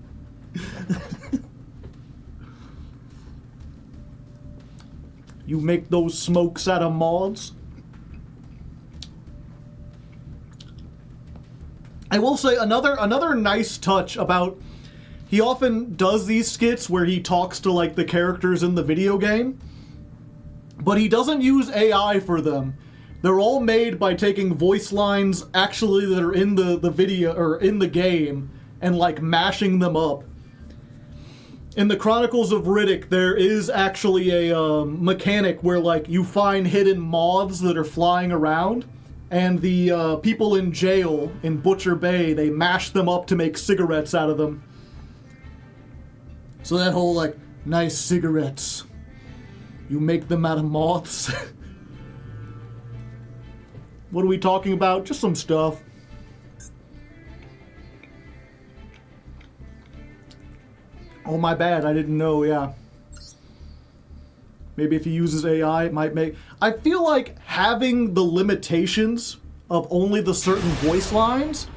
You make those smokes out of mods? I will say another nice touch about, he often does these skits where he talks to like the characters in the video game, but he doesn't use AI for them. They're all made by taking voice lines actually that are in the video or in the game and like mashing them up. In the Chronicles of Riddick, there is actually a mechanic where, like, you find hidden moths that are flying around, and the people in jail in Butcher Bay, they mash them up to make cigarettes out of them. So that whole, like, nice cigarettes. You make them out of moths. What are we talking about? Just some stuff. Oh, my bad. I didn't know, yeah. Maybe if he uses AI, it might make... I feel like having the limitations of only the certain voice lines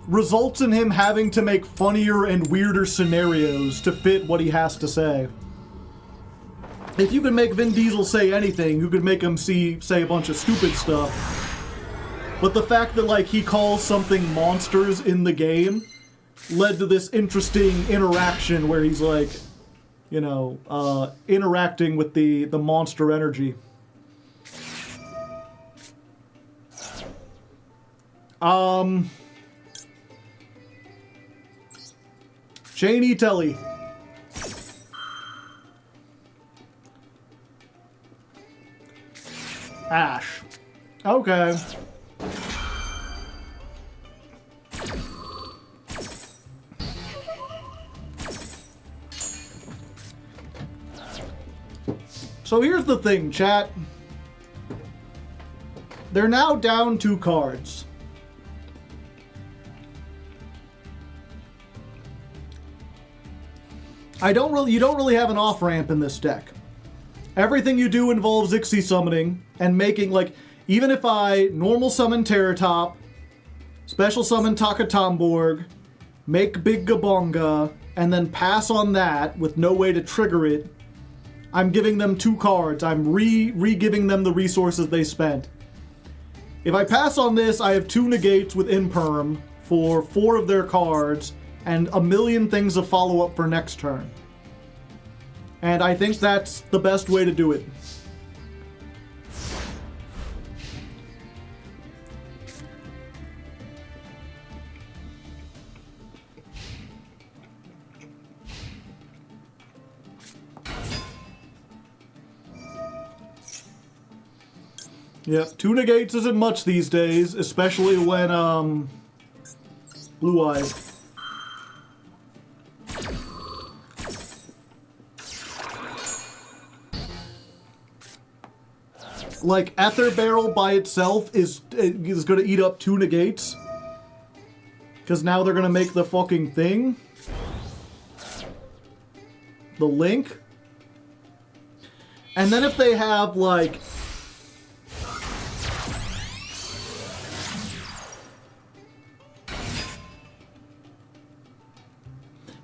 results in him having to make funnier and weirder scenarios to fit what he has to say. If you can make Vin Diesel say anything, you could make him say a bunch of stupid stuff. But the fact that, like, he calls something monsters in the game led to this interesting interaction where he's like, you know, interacting with the monster energy. Janie Telly. Ash. Okay. So here's the thing, chat. They're now down 2 cards. You don't really have an off-ramp in this deck. Everything you do involves Ixie summoning and making, like, even if I normal summon Terratop, special summon Takatomborg, make Big Gabonga, and then pass on that with no way to trigger it, I'm giving them 2 cards. I'm re-giving them the resources they spent. If I pass on this, I have 2 negates with Imperm for 4 of their cards, and a million things to follow up for next turn. And I think that's the best way to do it. Yep, 2 negates isn't much these days, especially when, Blue Eyes. Like, Ether Barrel by itself is gonna eat up 2 negates. Because now they're gonna make the fucking thing. The link. And then if they have, like...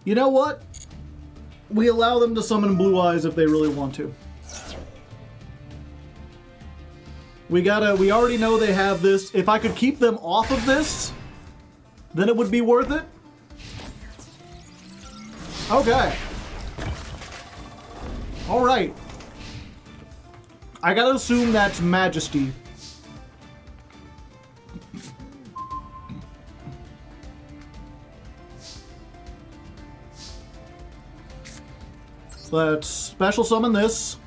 You know what? We allow them to summon Blue Eyes if they really want to. We already know they have this. If I could keep them off of this, then it would be worth it. Okay. Alright. I gotta assume that's Majesty. Let's special summon this.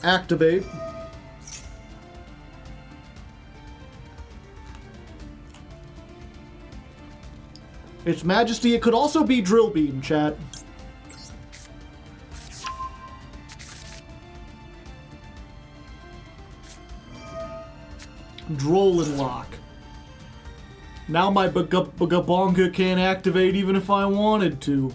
Activate. It's Majesty. It could also be Drill Beam, chat. Drollin Lock. Now my Gabonga can't activate even if I wanted to.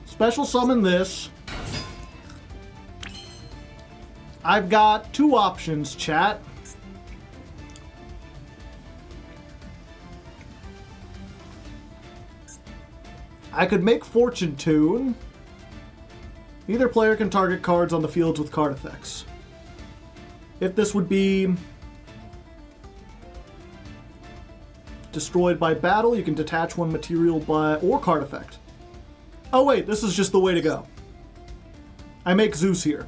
Special summon this. I've got 2 options, chat. I could make Fortune Tune. Either player can target cards on the fields with card effects. If this would be Destroyed by battle, you can detach one material or card effect. Oh wait, this is just the way to go. I make Zeus here.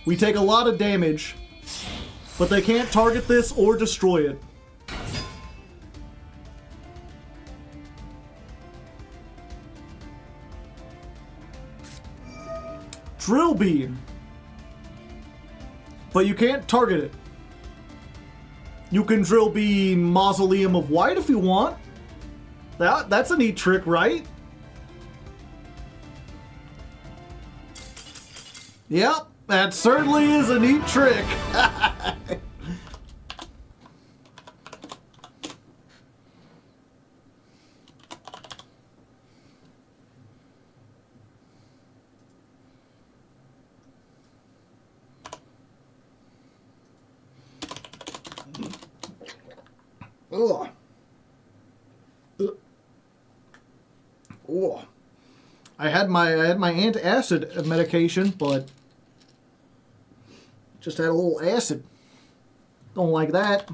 We take a lot of damage, but they can't target this or destroy it. Drill Beam. But you can't target it. You can Drill Beam Mausoleum of White if you want. That's a neat trick, right? Yep, that certainly is a neat trick. Ugh. Ugh. I had my antacid medication, but just had a little acid. Don't like that.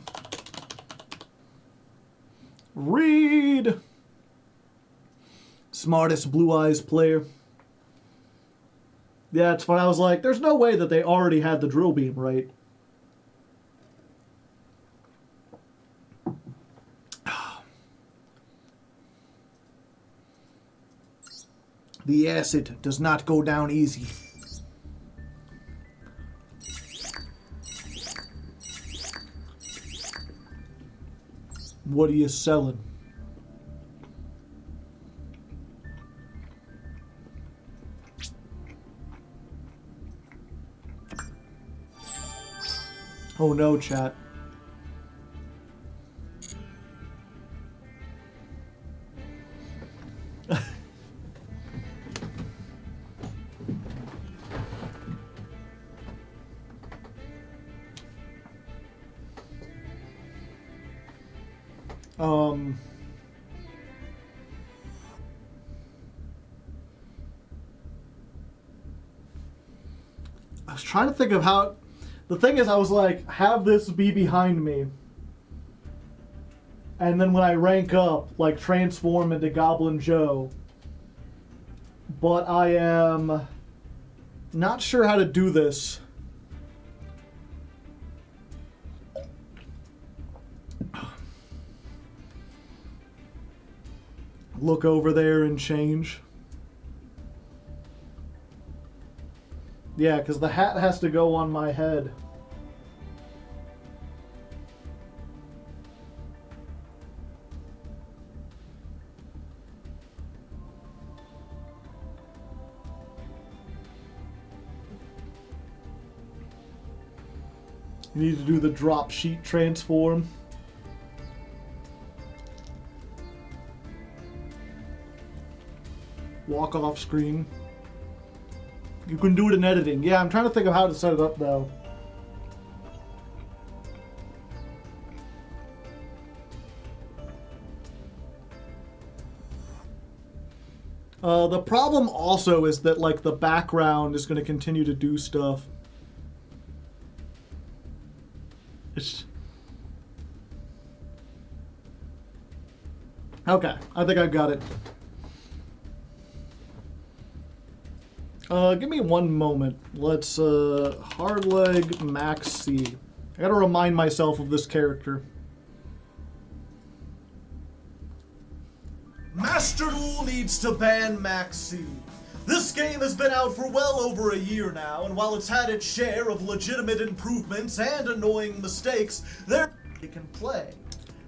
Reed, smartest Blue Eyes player. Yeah, it's fun. I was like, there's no way that they already had the drill beam, right? The acid does not go down easy. What are you selling? Oh no, chat. I was trying to think of how... The thing is, I was like, have this be behind me. And then when I rank up, like, transform into Goblin Joe. But I am not sure how to do this. Look over there and change. Yeah, because the hat has to go on my head. You need to do the drop sheet transform. Walk off screen. You can do it in editing. Yeah, I'm trying to think of how to set it up though. The problem also is that like the background is going to continue to do stuff. Okay, I think I've got it. Give me one moment. Let's, Hardleg Max C. I gotta remind myself of this character. Master Duel needs to ban Max C. This game has been out for well over a year now, and while it's had its share of legitimate improvements and annoying mistakes, they can play.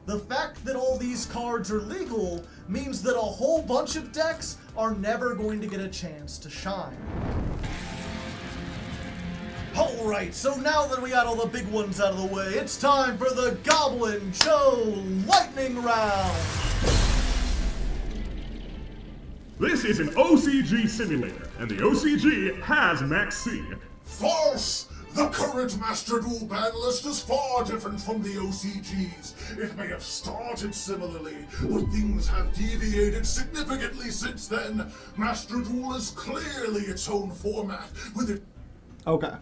The fact that all these cards are legal means that a whole bunch of decks are never going to get a chance to shine. Alright, so now that we got all the big ones out of the way, it's time for the Goblin Joe Lightning Round! This is an OCG simulator, and the OCG has Max C. False! The current Master Duel ban list is far different from the OCG's. It may have started similarly, but things have deviated significantly since then. Master Duel is clearly its own format, with it... Okay.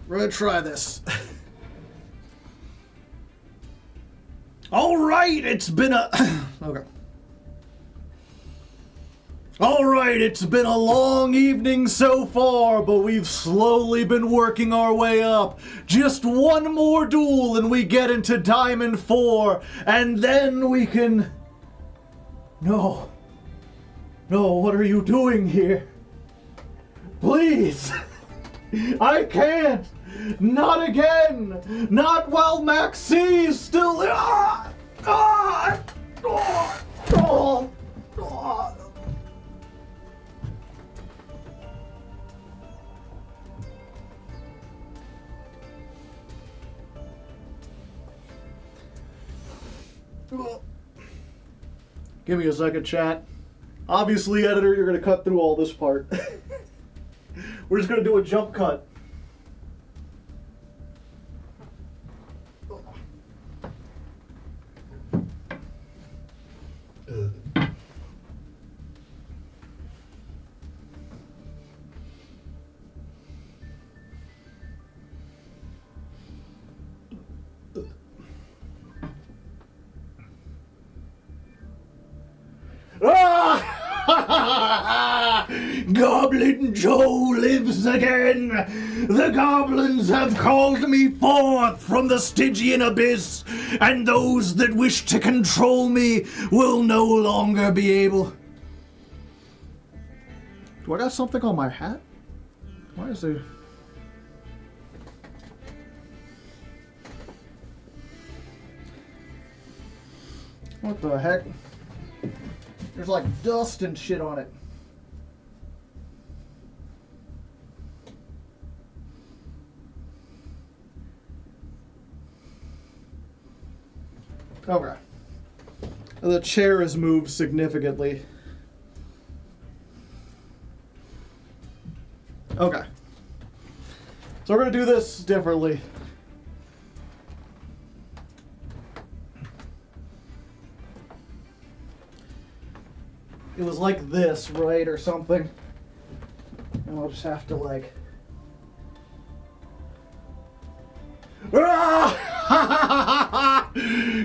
We're gonna try this. Alright, it's been a... okay. Alright, it's been a long evening so far, but we've slowly been working our way up. Just one more duel and we get into Diamond 4, and then we can... No. No, what are you doing here? Please! I can't! Not again! Not while Maxie is still there! Give me a second, chat. Obviously, editor, you're gonna cut through all this part. We're just gonna do a jump cut. Goblin Joe lives again! The goblins have called me forth from the Stygian abyss, and those that wish to control me will no longer be able... Do I got something on my hat? Why is there... What the heck? There's like dust and shit on it. Okay. The chair has moved significantly. Okay. So we're going to do this differently. It was like this, right, or something. And we'll just have to, like...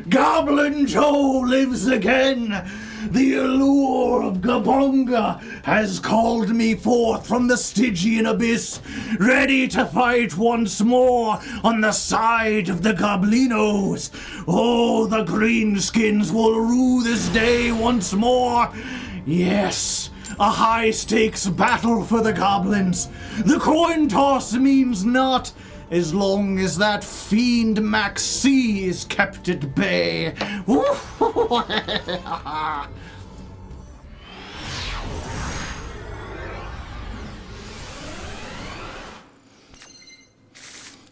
Goblin Joe lives again! The allure of Gabonga has called me forth from the Stygian abyss, ready to fight once more on the side of the Goblinos. Oh, the greenskins will rue this day once more. Yes, a high-stakes battle for the goblins. The coin toss means not, as long as that fiend Maxie is kept at bay.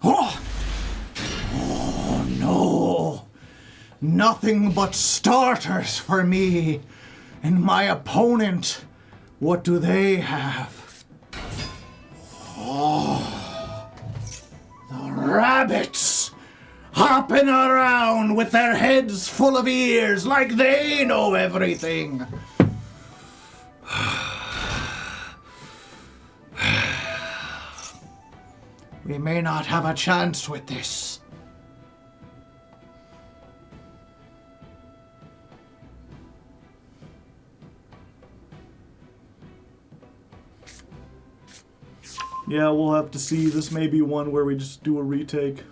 Oh no, nothing but starters for me. And my opponent, what do they have? Oh, the rabbits, hopping around with their heads full of ears like they know everything. We may not have a chance with this. Yeah, we'll have to see. This may be one where we just do a retake.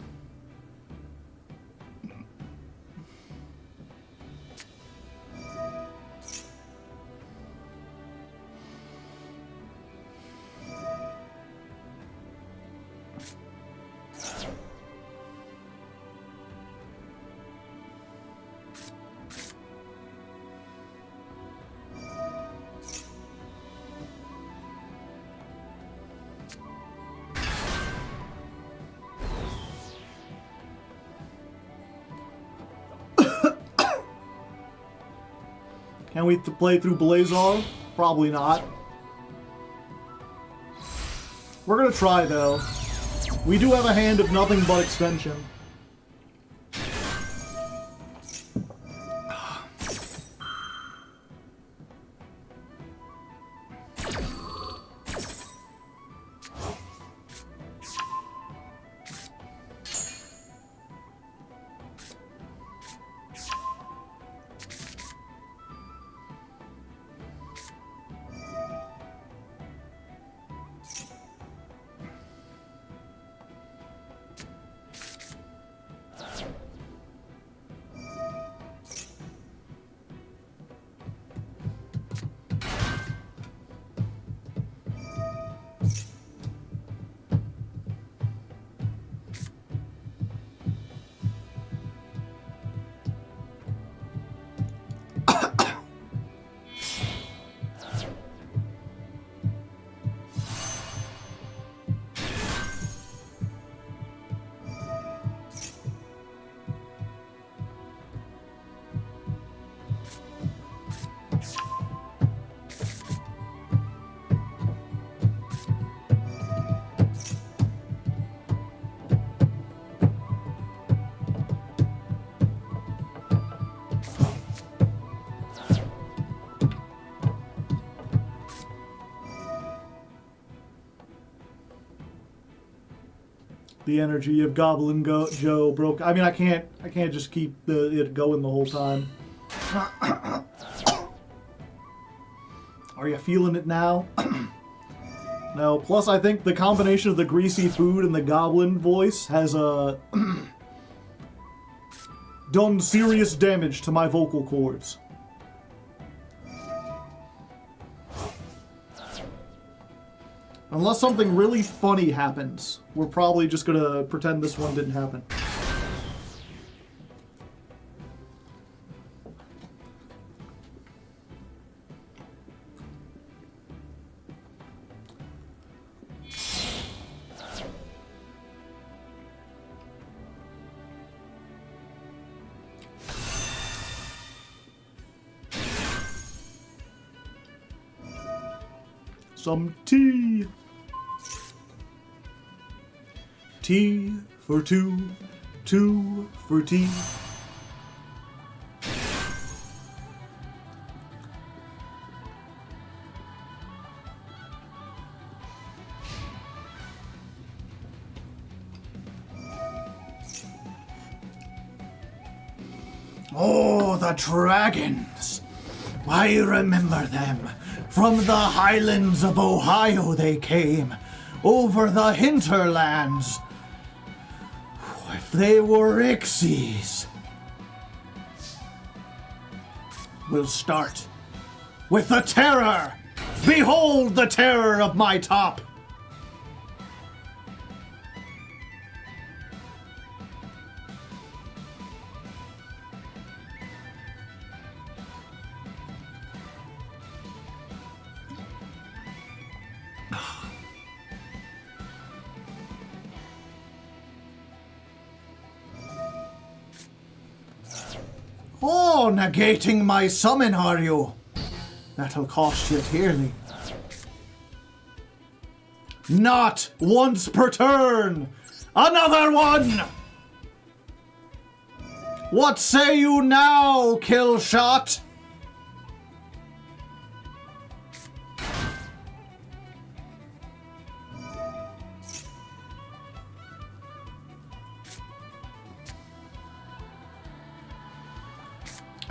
Can we play through Blazar? Probably not. We're gonna try, though. We do have a hand of nothing but extension. The energy of Goblin Joe broke. I mean, I can't just keep it going the whole time. Are you feeling it now? No. Plus, I think the combination of the greasy food and the Goblin voice has done serious damage to my vocal cords. Unless something really funny happens, we're probably just gonna pretend this one didn't happen. Some tea. Tea for two, two for tea. Oh, the dragons! I remember them. From the highlands of Ohio they came, over the hinterlands. If they were Ixies. We'll start with the terror. Behold the terror of my top. Oh, negating my summon, are you? That'll cost you dearly. Not once per turn! Another one! What say you now, Killshot?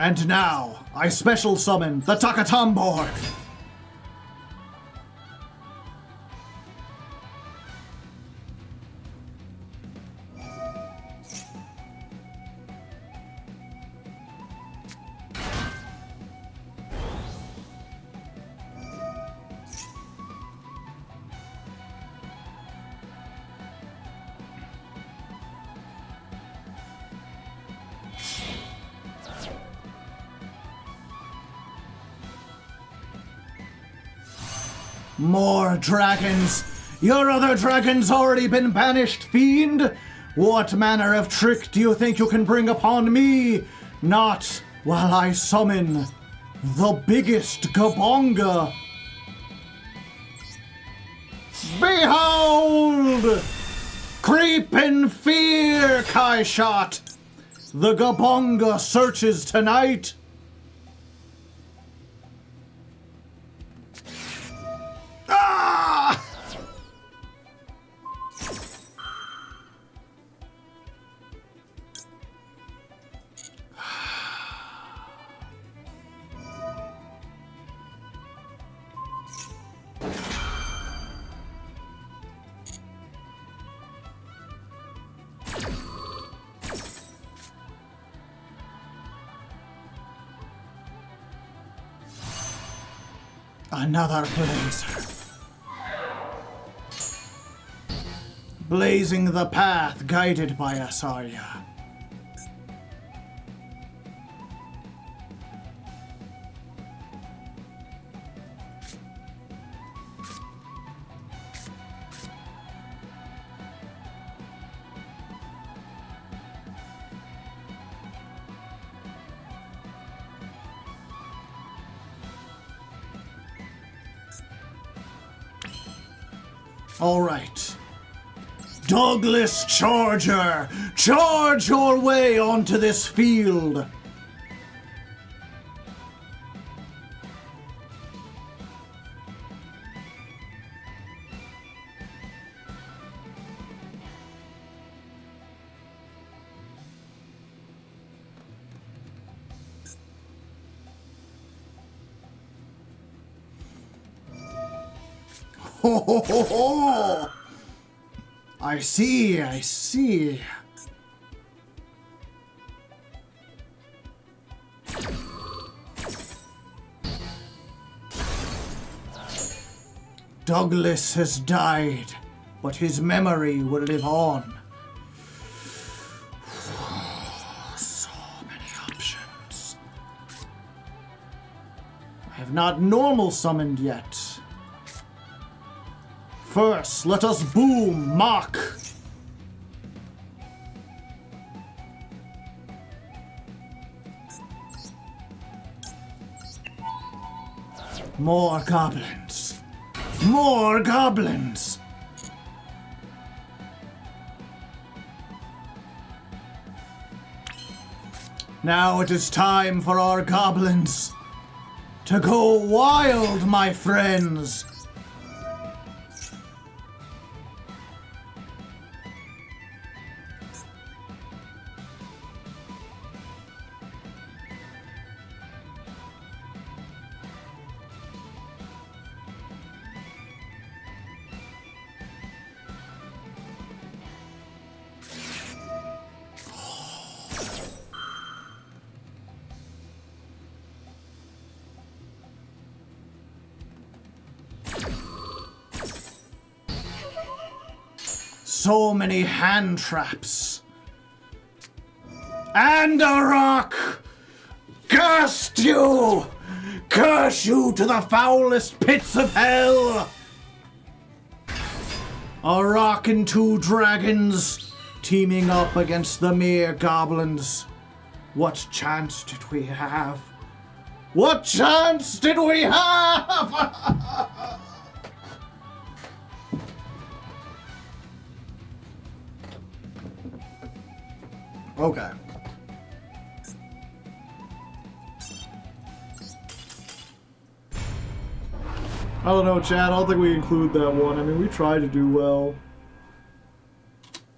And now, I special summon the Takatamborg. More dragons! Your other dragon's already been banished, fiend! What manner of trick do you think you can bring upon me? Not while I summon the biggest Gabonga! Behold! Creep in fear, Kaishot! The Gabonga searches tonight! Ah! Another blazer. Blazing the path guided by Asarya. All right. Douglas Charger, charge your way onto this field. Ho ho ho ho! I see, I see. Douglas has died, but his memory will live on. So many options. I have not normal summoned yet. First, let us boom mock. More goblins. More goblins. Now it is time for our goblins to go wild, my friends. So many hand traps. And a rock! Cursed you! Curse you to the foulest pits of hell! A rock and two dragons teaming up against the mere goblins. What chance did we have? What chance did we have? Okay. I don't know, Chad. I don't think we include that one. I mean, we tried to do well.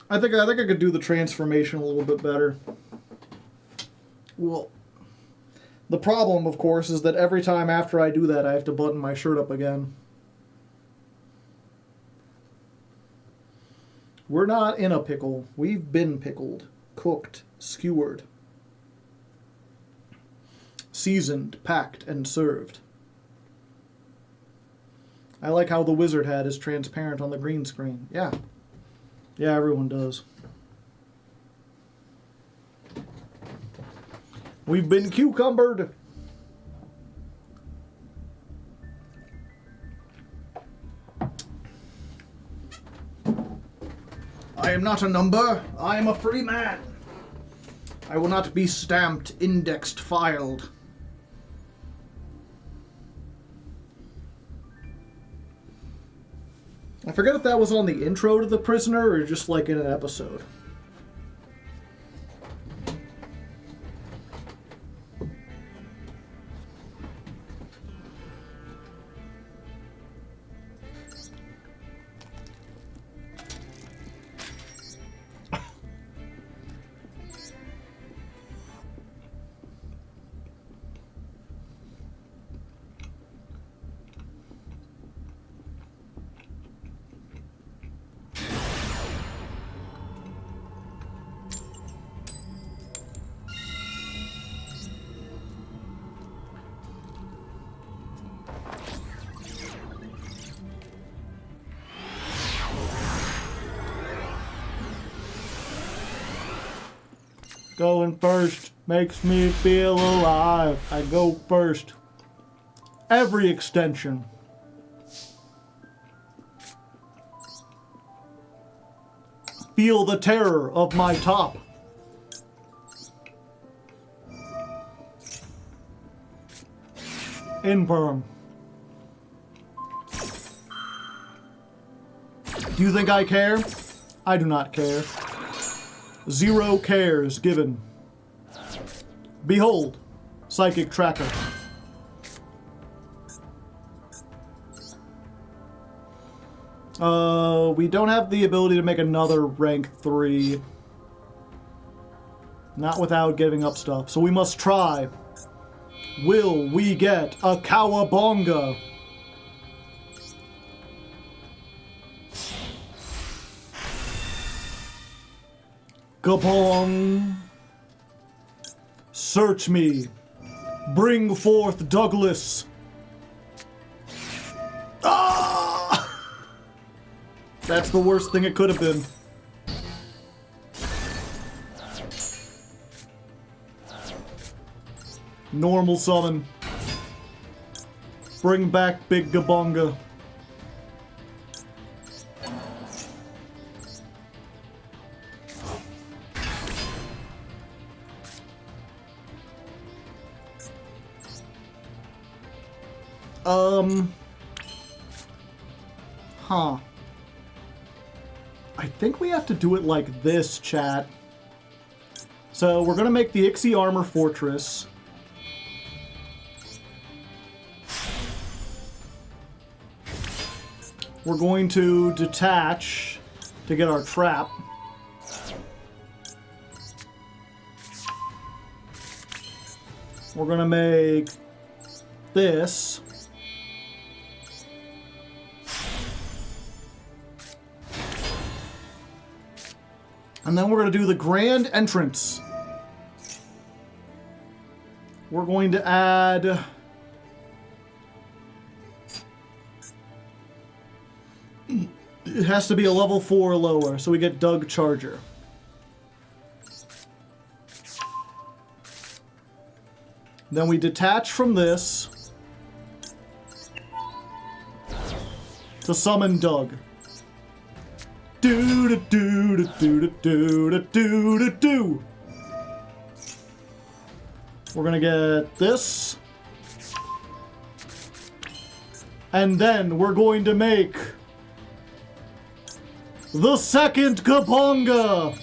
I think I could do the transformation a little bit better. Well, the problem, of course, is that every time after I do that, I have to button my shirt up again. We're not in a pickle. We've been pickled. Cooked, skewered, seasoned, packed, and served. I like how the wizard hat is transparent on the green screen. Yeah. Yeah, everyone does. We've been cucumbered. I am not a number. I am a free man. I will not be stamped, indexed, filed. I forget if that was on the intro to The Prisoner or just like in an episode. Going first makes me feel alive. I go first. Every extension. Feel the terror of my top. Infirm. Do you think I care? I do not care. 0 cares given. Behold, psychic tracker. We don't have the ability to make another rank 3. Not without giving up stuff, so we must try. Will we get a cowabunga? Gabong. Search me. Bring forth Douglas. Ah! That's the worst thing it could have been. Normal summon. Bring back Big Gabonga. Huh. I think we have to do it like this, chat. So we're gonna make the Ixie Armor Fortress. We're going to detach to get our trap. We're gonna make this. And then we're going to do the grand entrance. We're going to add... It has to be a level 4 or lower, so we get Doug Charger. Then we detach from this to summon Doug. Do do do do do do do do do. We're gonna get this, and then we're going to make the second Gabonga.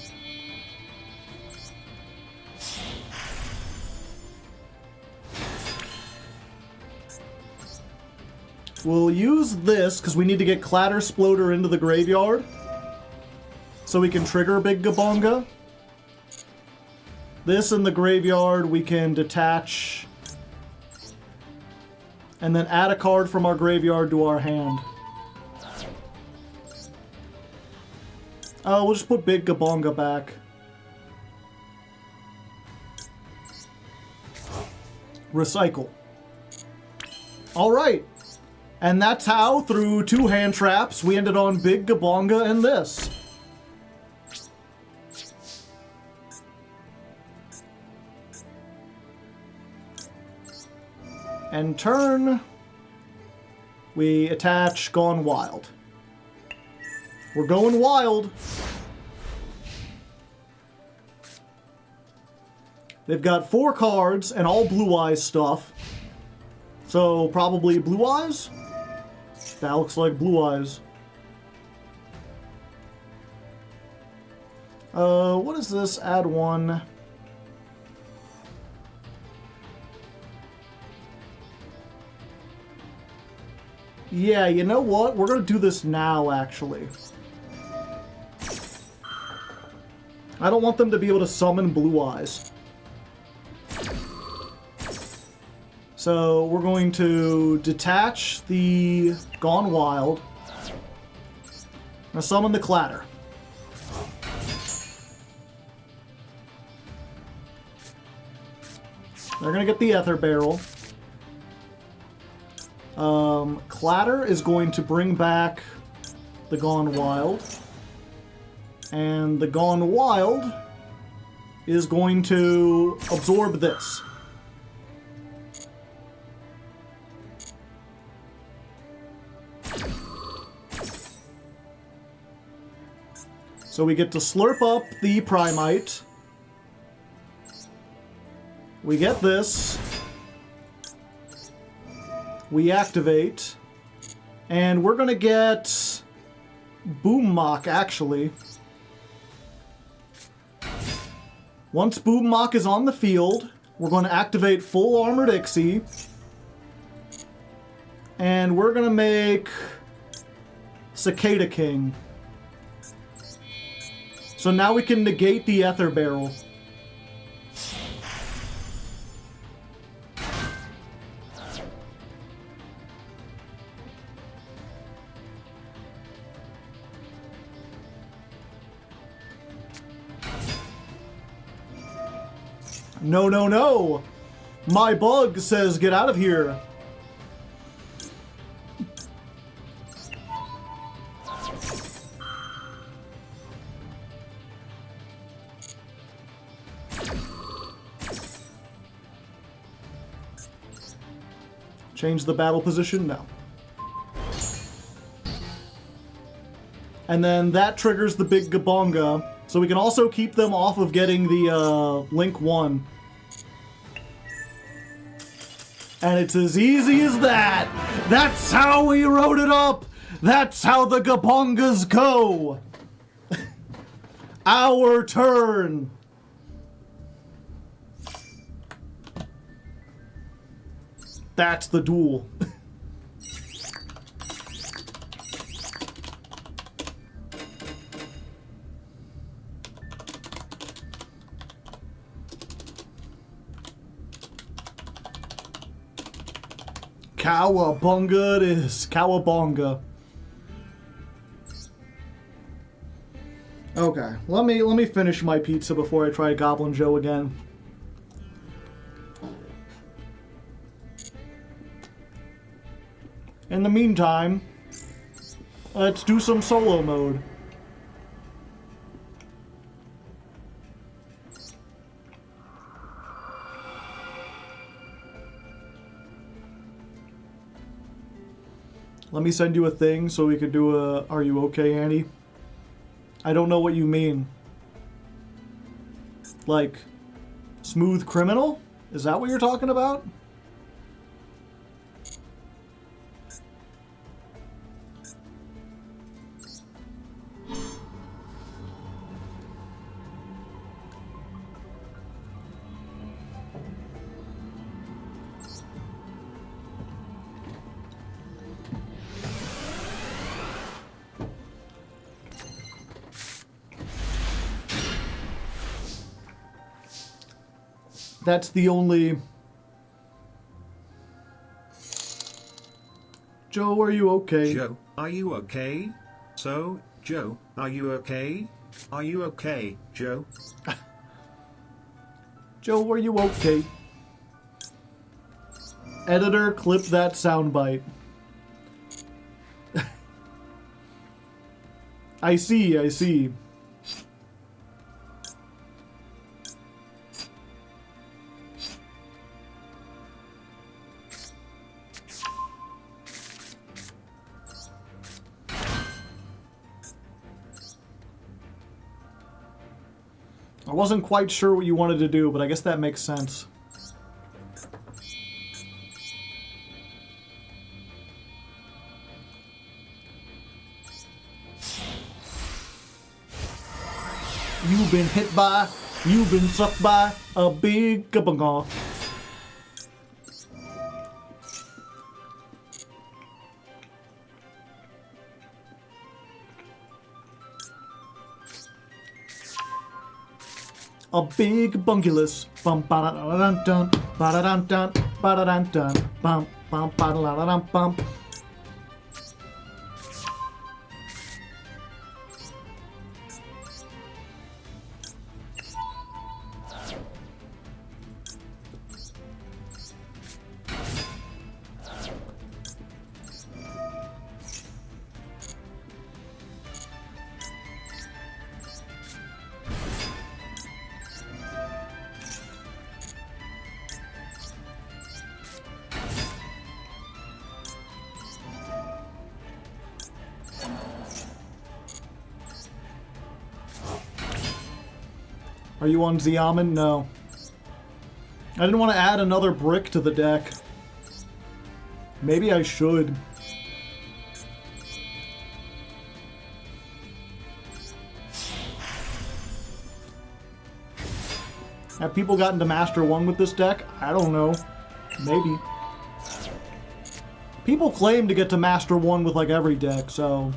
We'll use this because we need to get Clatter Sploder into the graveyard. So we can trigger Big Gabonga. This in the graveyard we can detach. And then add a card from our graveyard to our hand. Oh, we'll just put Big Gabonga back. Recycle. Alright. And that's how, through 2 hand traps, we ended on Big Gabonga and this. And turn, we attach Gone Wild. We're going wild. They've got 4 cards and all Blue Eyes stuff. So probably Blue Eyes? That looks like Blue Eyes. What is this? Add 1. Yeah, you know what? We're gonna do this now, actually. I don't want them to be able to summon Blue Eyes. So we're going to detach the Gone Wild. I'm gonna summon the Clatter. They're gonna get the Ether Barrel. Clatter is going to bring back the Gone Wild. And the Gone Wild is going to absorb this. So we get to slurp up the Primite. We get this. We activate. And we're going to get Boom Mock, actually. Once Boom Mock is on the field, we're going to activate Full Armored Ixie. And we're going to make Cicada King. So now we can negate the Ether Barrel. No, no, no! My bug says get out of here. Change the battle position? No. And then that triggers the big Gabonga, so we can also keep them off of getting the Link 1. And it's as easy as that! That's how we wrote it up! That's how the Gabongas go! Our turn! That's the duel. Cowabunga it is. Cowabunga. Okay, let me finish my pizza before I try Goblin Joe again. In the meantime, let's do some solo mode. Let me send you a thing so we could do a "Are you okay, Annie?" I don't know what you mean. Like, smooth criminal? Is that what you're talking about? That's the only... Joe, are you okay? Joe, are you okay? So, Joe, are you okay? Are you okay, Joe? Joe, are you okay? Editor, clip that soundbite. I see. I wasn't quite sure what you wanted to do, but I guess that makes sense. You've been hit by, you've been sucked by a big gabonga. A big bungulus. Bum ba da dun dun ba da dun dun ba da dun dun bum bum ba da dun bum. Are you on Xiamen? No. I didn't want to add another brick to the deck. Maybe I should. Have people gotten to Master 1 with this deck? I don't know. Maybe. People claim to get to Master 1 with like every deck, so...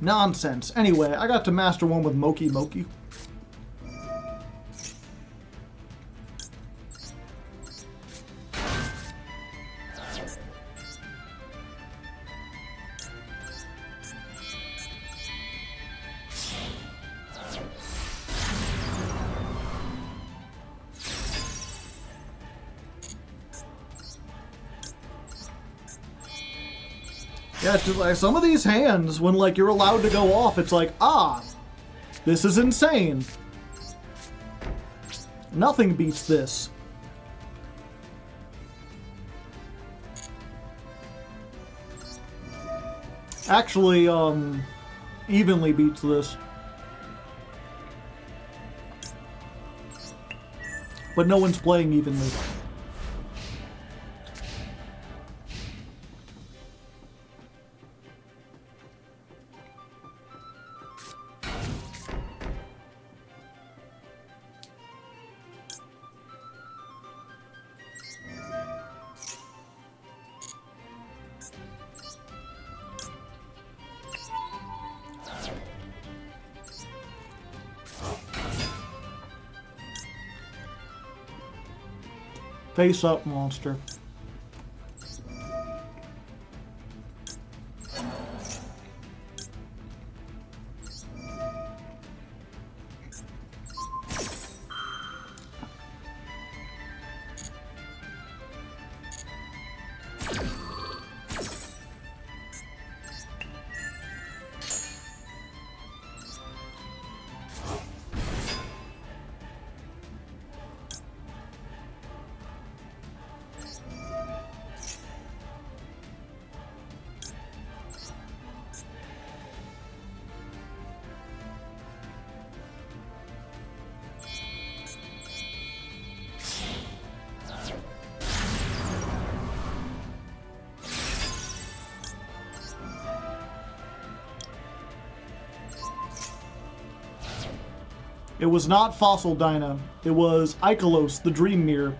Nonsense. Anyway, I got to master one with Moki Moki. Yeah, it's just like some of these hands, when like you're allowed to go off, it's like, ah, this is insane. Nothing beats this. Actually, evenly beats this. But no one's playing evenly. Face up, monster. It was not Fossil Dyna. It was Ikelos, the Dream Mirror.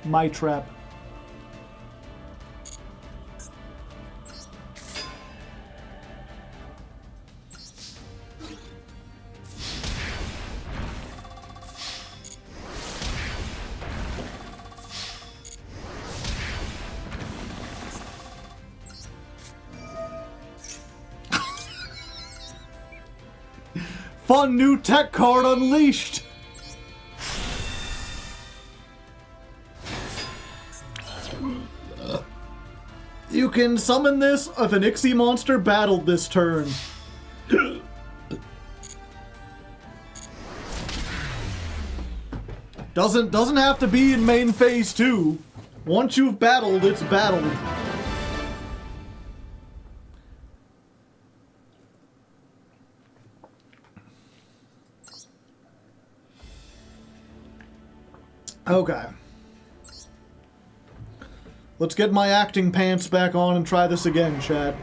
My trap. Fun new tech card unleashed! You can summon this if an Ixie monster battled this turn. Doesn't have to be in main phase 2. Once you've battled, it's battled. Okay. Let's get my acting pants back on and try this again, chat.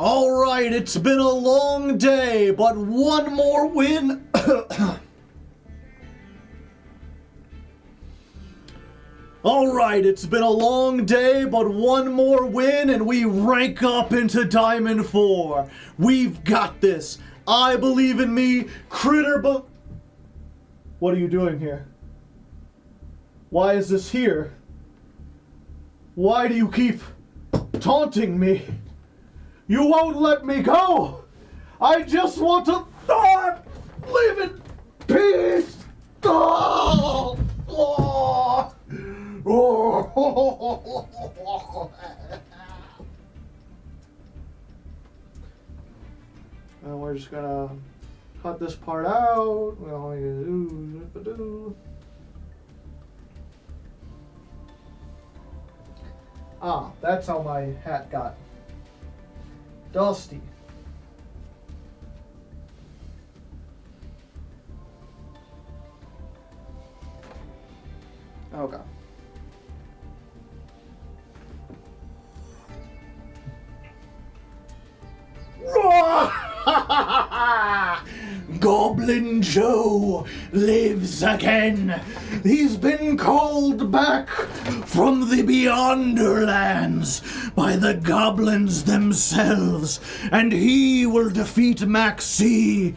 Alright, it's been a long day, but one more win. Alright, it's been a long day, but one more win and we rank up into Diamond 4. We've got this. I believe in me, Critter. What are you doing here? Why is this here? Why do you keep taunting me? You won't let me go! I just want to live in peace! Oh! Oh! And we're just gonna cut this part out. Ah, that's how my hat got dusty. Okay. Goblin Joe lives again. He's been called back from the Beyonderlands by the goblins themselves, and he will defeat Maxie.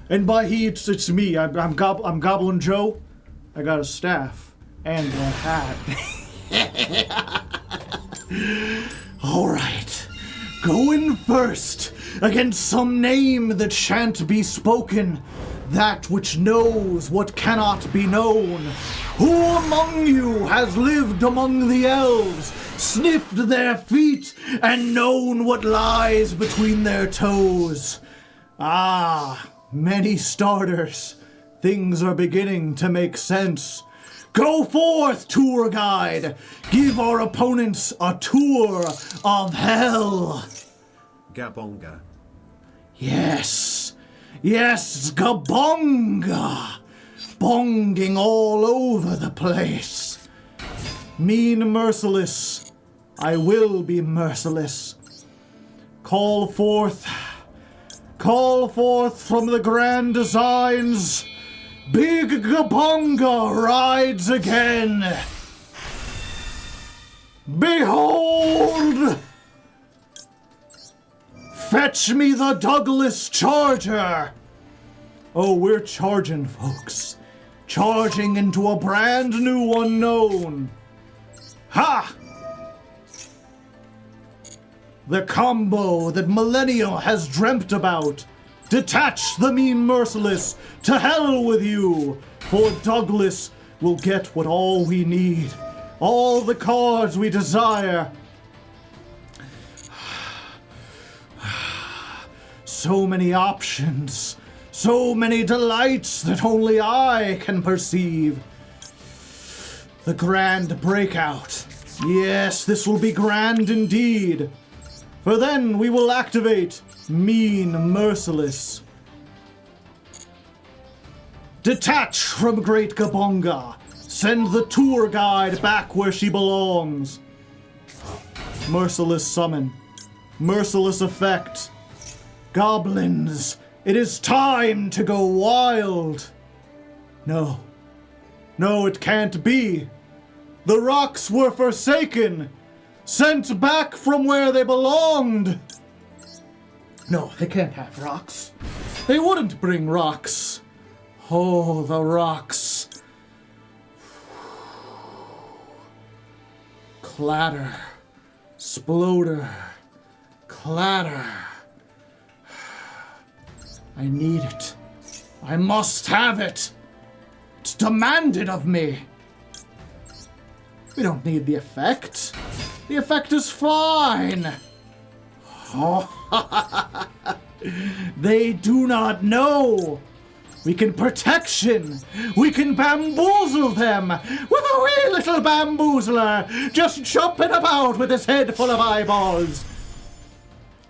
And by he, it's me. I'm Goblin Joe. I got a staff and a hat. All right, going first against some name that shan't be spoken, that which knows what cannot be known. Who among you has lived among the elves, sniffed their feet, and known what lies between their toes? Ah, many starters. Things are beginning to make sense. Go forth, tour guide. Give our opponents a tour of hell. Gabonga. Yes, Gabonga. Bonging all over the place. Mean merciless, I will be merciless. Call forth from the grand designs. Big Gabonga rides again. Behold! Fetch me the Douglas Charger! Oh, we're charging, folks. Charging into a brand new unknown. Ha! The combo that Millennium has dreamt about. Detach the mean merciless. To hell with you! For Douglas will get what all we need. All the cards we desire. So many options, so many delights that only I can perceive. The grand breakout. Yes, this will be grand indeed. For then we will activate Mean Merciless. Detach from Great Gabonga. Send the tour guide back where she belongs. Merciless summon. Merciless effect. Goblins, it is time to go wild. No, it can't be. The rocks were forsaken, sent back from where they belonged. No, they can't have rocks. They wouldn't bring rocks. Oh, the rocks. Clatter, sploder, clatter. I need it. I must have it. It's demanded of me. We don't need the effect. The effect is fine. Oh, they do not know. We can protection. We can bamboozle them with a wee little bamboozler just jumping about with his head full of eyeballs.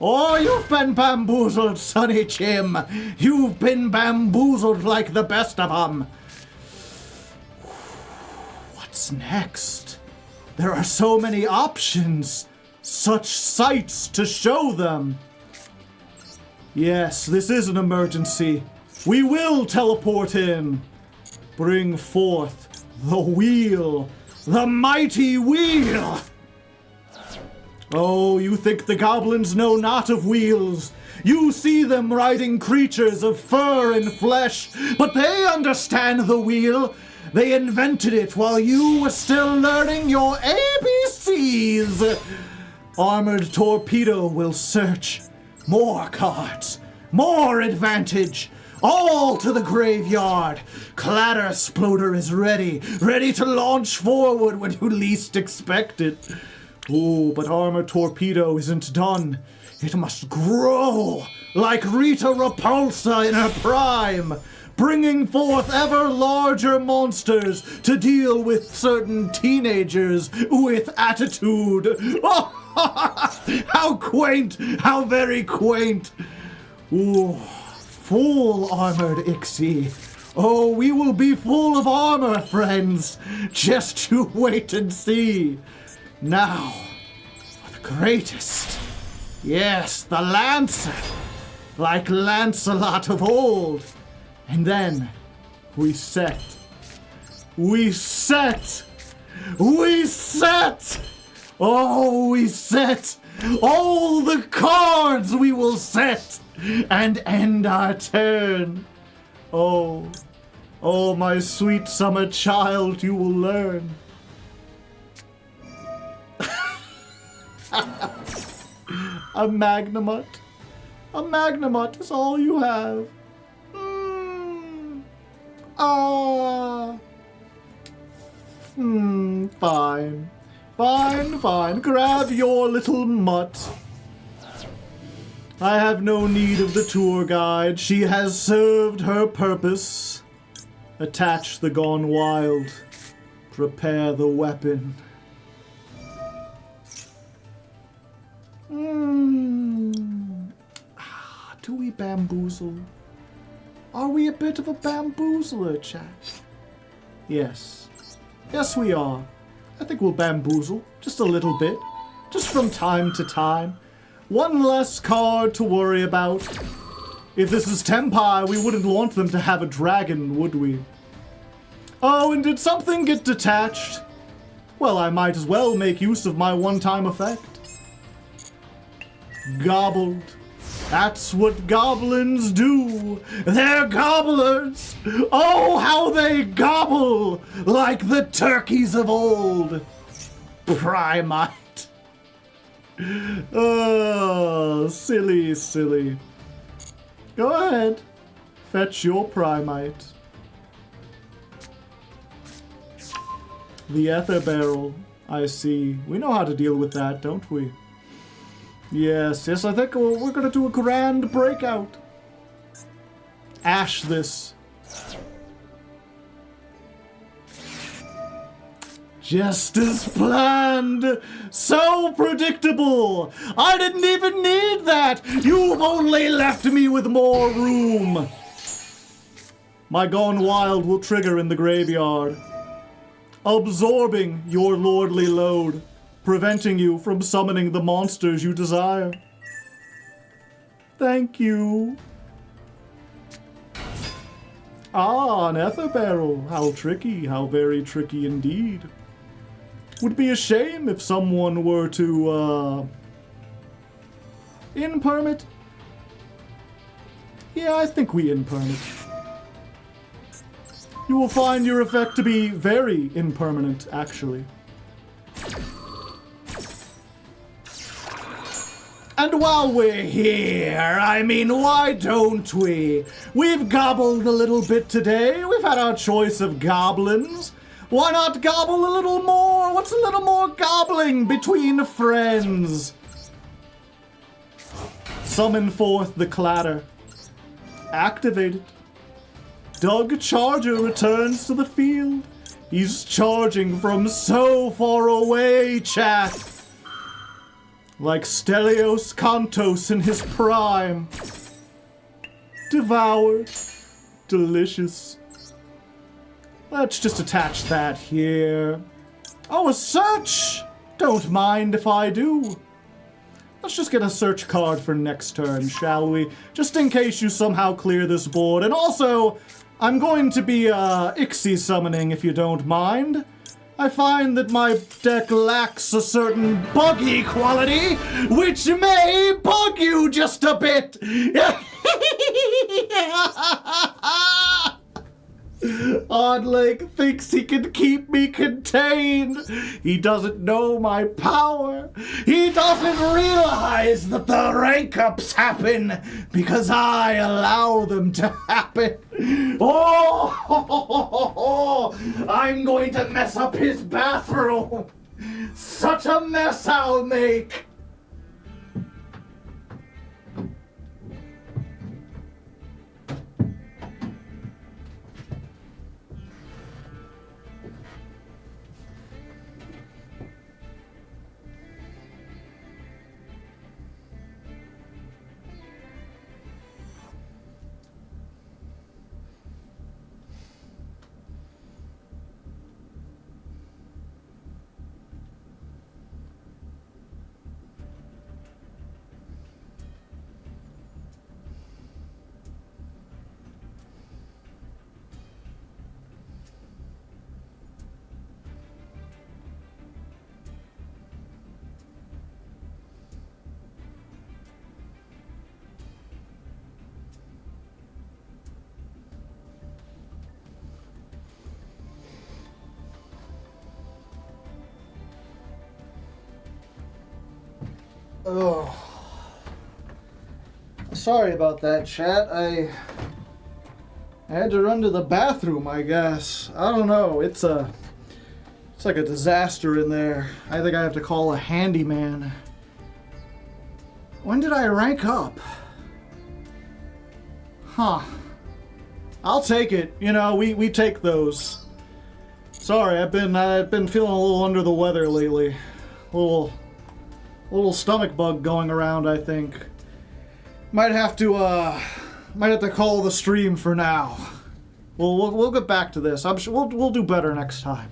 Oh, you've been bamboozled, Sonny Jim. You've been bamboozled like the best of 'em. What's next? There are so many options, such sights to show them. Yes, this is an emergency. We will teleport in. Bring forth the wheel. The mighty wheel! Oh, you think the goblins know not of wheels. You see them riding creatures of fur and flesh, but they understand the wheel. They invented it while you were still learning your ABCs. Armored Torpedo will search. More cards. More advantage. All to the graveyard. Clatter Sploder is ready. Ready to launch forward when you least expect it. Oh, but Armored Torpedo isn't done. It must grow like Rita Repulsa in her prime, bringing forth ever larger monsters to deal with certain teenagers with attitude. Oh, how quaint! How very quaint! Ooh, full armored Ixie. Oh, we will be full of armor, friends. Just you wait and see. Now, for the greatest. Yes, the Lancer. Like Lancelot of old. And then, we set. We set! We set! Oh, we set! All the cards we will set! And end our turn. Oh, oh, my sweet summer child, you will learn. A Magnamut. A Magnamut is all you have. Fine. Fine, fine. Grab your little mutt. I have no need of the tour guide. She has served her purpose. Attach the Gone Wild. Prepare the weapon. Do we bamboozle? Are we a bit of a bamboozler, chat? Yes. Yes, we are. I think we'll bamboozle. Just a little bit. Just from time to time. One less card to worry about. If this is Tempai, we wouldn't want them to have a dragon, would we? Oh, and did something get detached? Well, I might as well make use of my one-time effect. Gobbled. That's what goblins do. They're gobblers. Oh, how they gobble like the turkeys of old. Primite. Oh, silly, silly. Go ahead. Fetch your Primite. The Ether Barrel. I see. We know how to deal with that, don't we? Yes, yes, I think we're gonna do a grand breakout. Ash this. Just as planned. So predictable. I didn't even need that. You've only left me with more room. My Gone Wild will trigger in the graveyard, absorbing your lordly load, preventing you from summoning the monsters you desire. Thank you. Ah, an Ether Barrel. How tricky, how very tricky indeed. Would be a shame if someone were to, impermit. Yeah, I think we impermit. You will find your effect to be very impermanent, actually. And while we're here, I mean, why don't we? We've gobbled a little bit today. We've had our choice of goblins. Why not gobble a little more? What's a little more gobbling between friends? Summon forth the clatter. Activate it. Doug Charger returns to the field. He's charging from so far away, chat. Like Stelios Kantos in his prime. Devoured. Delicious. Let's just attach that here. Oh, a search! Don't mind if I do. let's just get a search card for next turn, shall we? Just in case you somehow clear this board. And also, I'm going to be Ixie summoning, if you don't mind. I find that my deck lacks a certain buggy quality, which may bug you just a bit. Hardleg thinks he can keep me contained. He doesn't know my power. He doesn't realize that the rank ups happen because I allow them to happen. Oh, I'm going to mess up his bathroom. Such a mess I'll make. Oh. Sorry about that, chat. I had to run to the bathroom, I guess. I don't know. It's like a disaster in there. I think I have to call a handyman. When did I rank up? Huh. I'll take it. You know, we take those. Sorry, I've been feeling a little under the weather lately. A little stomach bug going around, I think. Might have to call the stream for now. We'll get back to this. I'm sure we'll do better next time.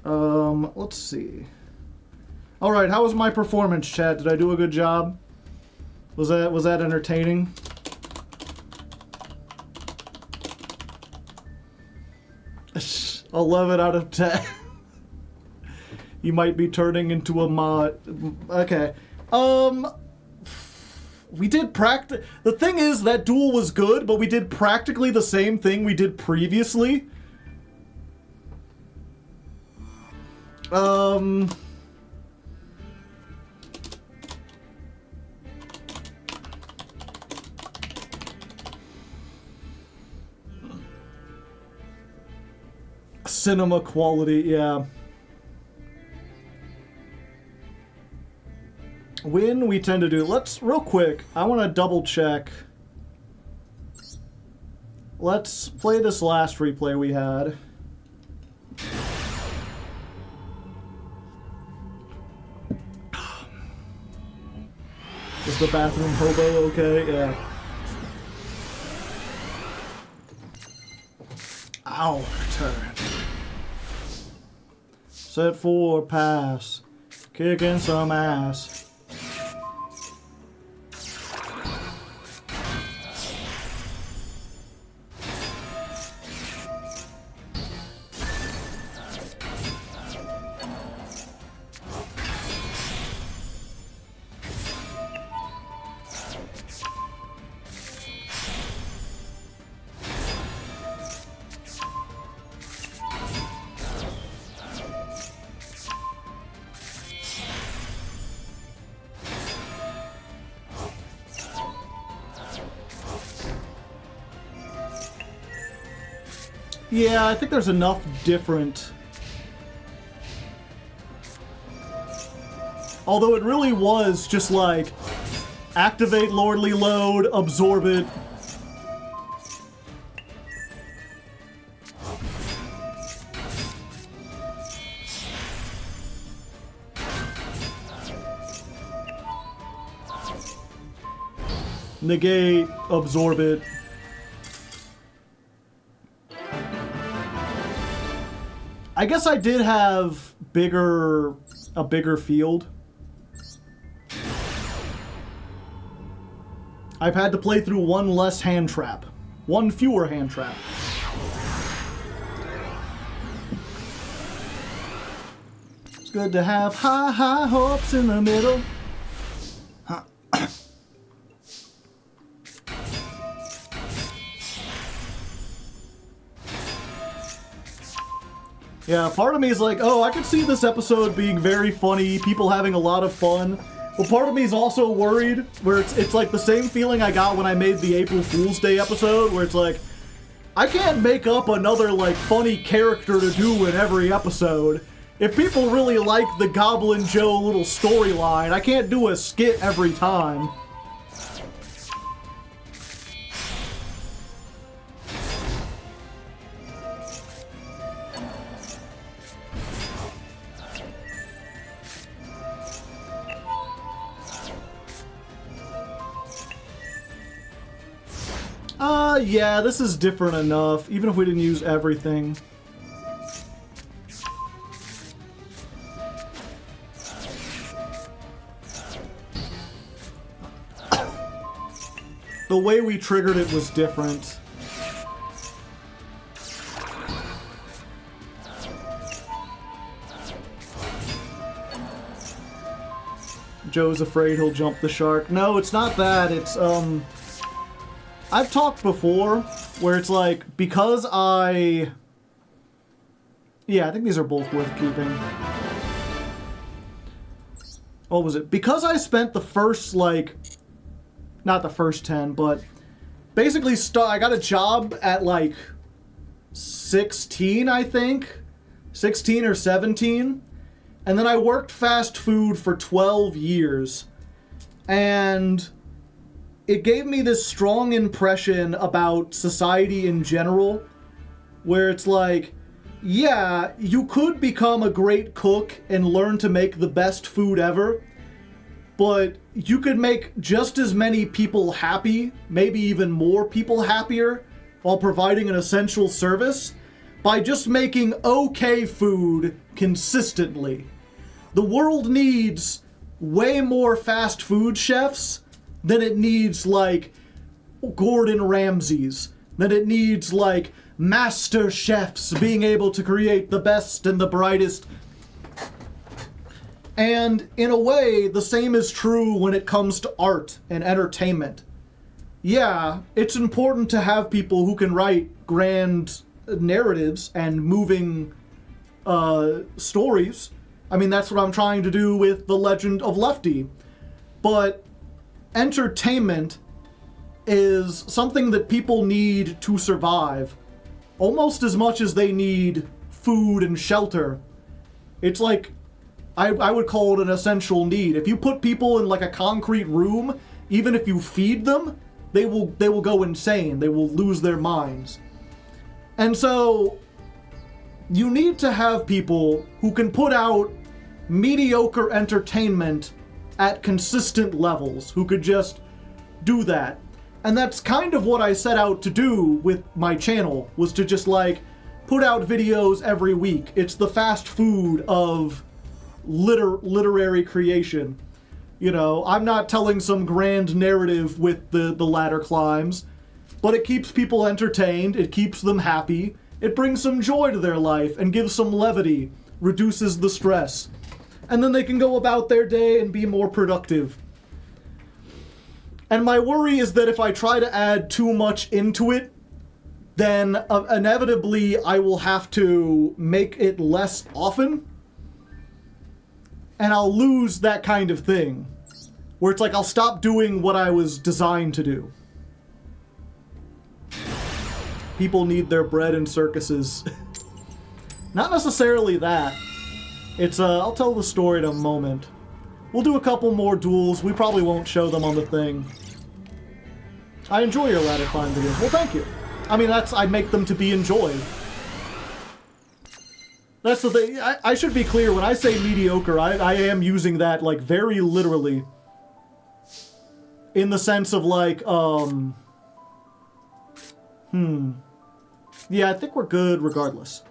Let's see. All right, how was my performance, chat? Did I do a good job? Was that entertaining? A 11 out of 10. You might be turning into a mod. Okay. We did practice. The thing is, that duel was good, but we did practically the same thing we did previously. Cinema quality, yeah. When we tend to do, let's, real quick, I want to double check. Let's play this last replay we had. Is the bathroom hobo okay? Yeah. Our turn. Set for pass. Kicking some ass. Yeah, I think there's enough different. Although it really was just like, activate Lordly Load, absorb it. Negate, absorb it. I guess I did have a bigger field. I've had to play through one less hand trap. One fewer hand trap. It's good to have high hopes in the middle. Yeah, part of me is like, oh, I could see this episode being very funny, people having a lot of fun. But part of me is also worried, where it's like the same feeling I got when I made the April Fool's Day episode, where it's like, I can't make up another, like, funny character to do in every episode. If people really like the Goblin Joe little storyline, I can't do a skit every time. Yeah, this is different enough, even if we didn't use everything. The way we triggered it was different. Joe's afraid he'll jump the shark. No, it's not that. It's, I've talked before where it's like, because I... Yeah, I think these are both worth keeping. What was it? Because I spent the first, like... Not the first 10, but... Basically, I got a job at, like... 16, I think? 16 or 17. And then I worked fast food for 12 years. And... it gave me this strong impression about society in general, where it's like, yeah, you could become a great cook and learn to make the best food ever, but you could make just as many people happy, maybe even more people happier, while providing an essential service, by just making okay food consistently. The world needs way more fast food chefs than it needs, like, Gordon Ramsays, than it needs, like, master chefs being able to create the best and the brightest. And, in a way, the same is true when it comes to art and entertainment. Yeah, it's important to have people who can write grand narratives and moving stories. I mean, that's what I'm trying to do with The Legend of Lefty. But entertainment is something that people need to survive, almost as much as they need food and shelter. It's like, I would call it an essential need. If you put people in like a concrete room, even if you feed them, they will go insane. They will lose their minds. And so, you need to have people who can put out mediocre entertainment at consistent levels, who could just do that. And that's kind of what I set out to do with my channel, was to just like put out videos every week. It's the fast food of literary creation. You know, I'm not telling some grand narrative with the ladder climbs, but it keeps people entertained, it keeps them happy, it brings some joy to their life and gives some levity, reduces the stress. And then they can go about their day and be more productive. And my worry is that if I try to add too much into it, then inevitably I will have to make it less often. And I'll lose that kind of thing. Where it's like I'll stop doing what I was designed to do. People need their bread in circuses. Not necessarily that. It's, I'll tell the story in a moment. We'll do a couple more duels. We probably won't show them on the thing. I enjoy your ladder climb videos. Well, thank you. I mean, I make them to be enjoyed. That's the thing. I should be clear, when I say mediocre, I am using that, like, very literally. In the sense of, like, Yeah, I think we're good regardless.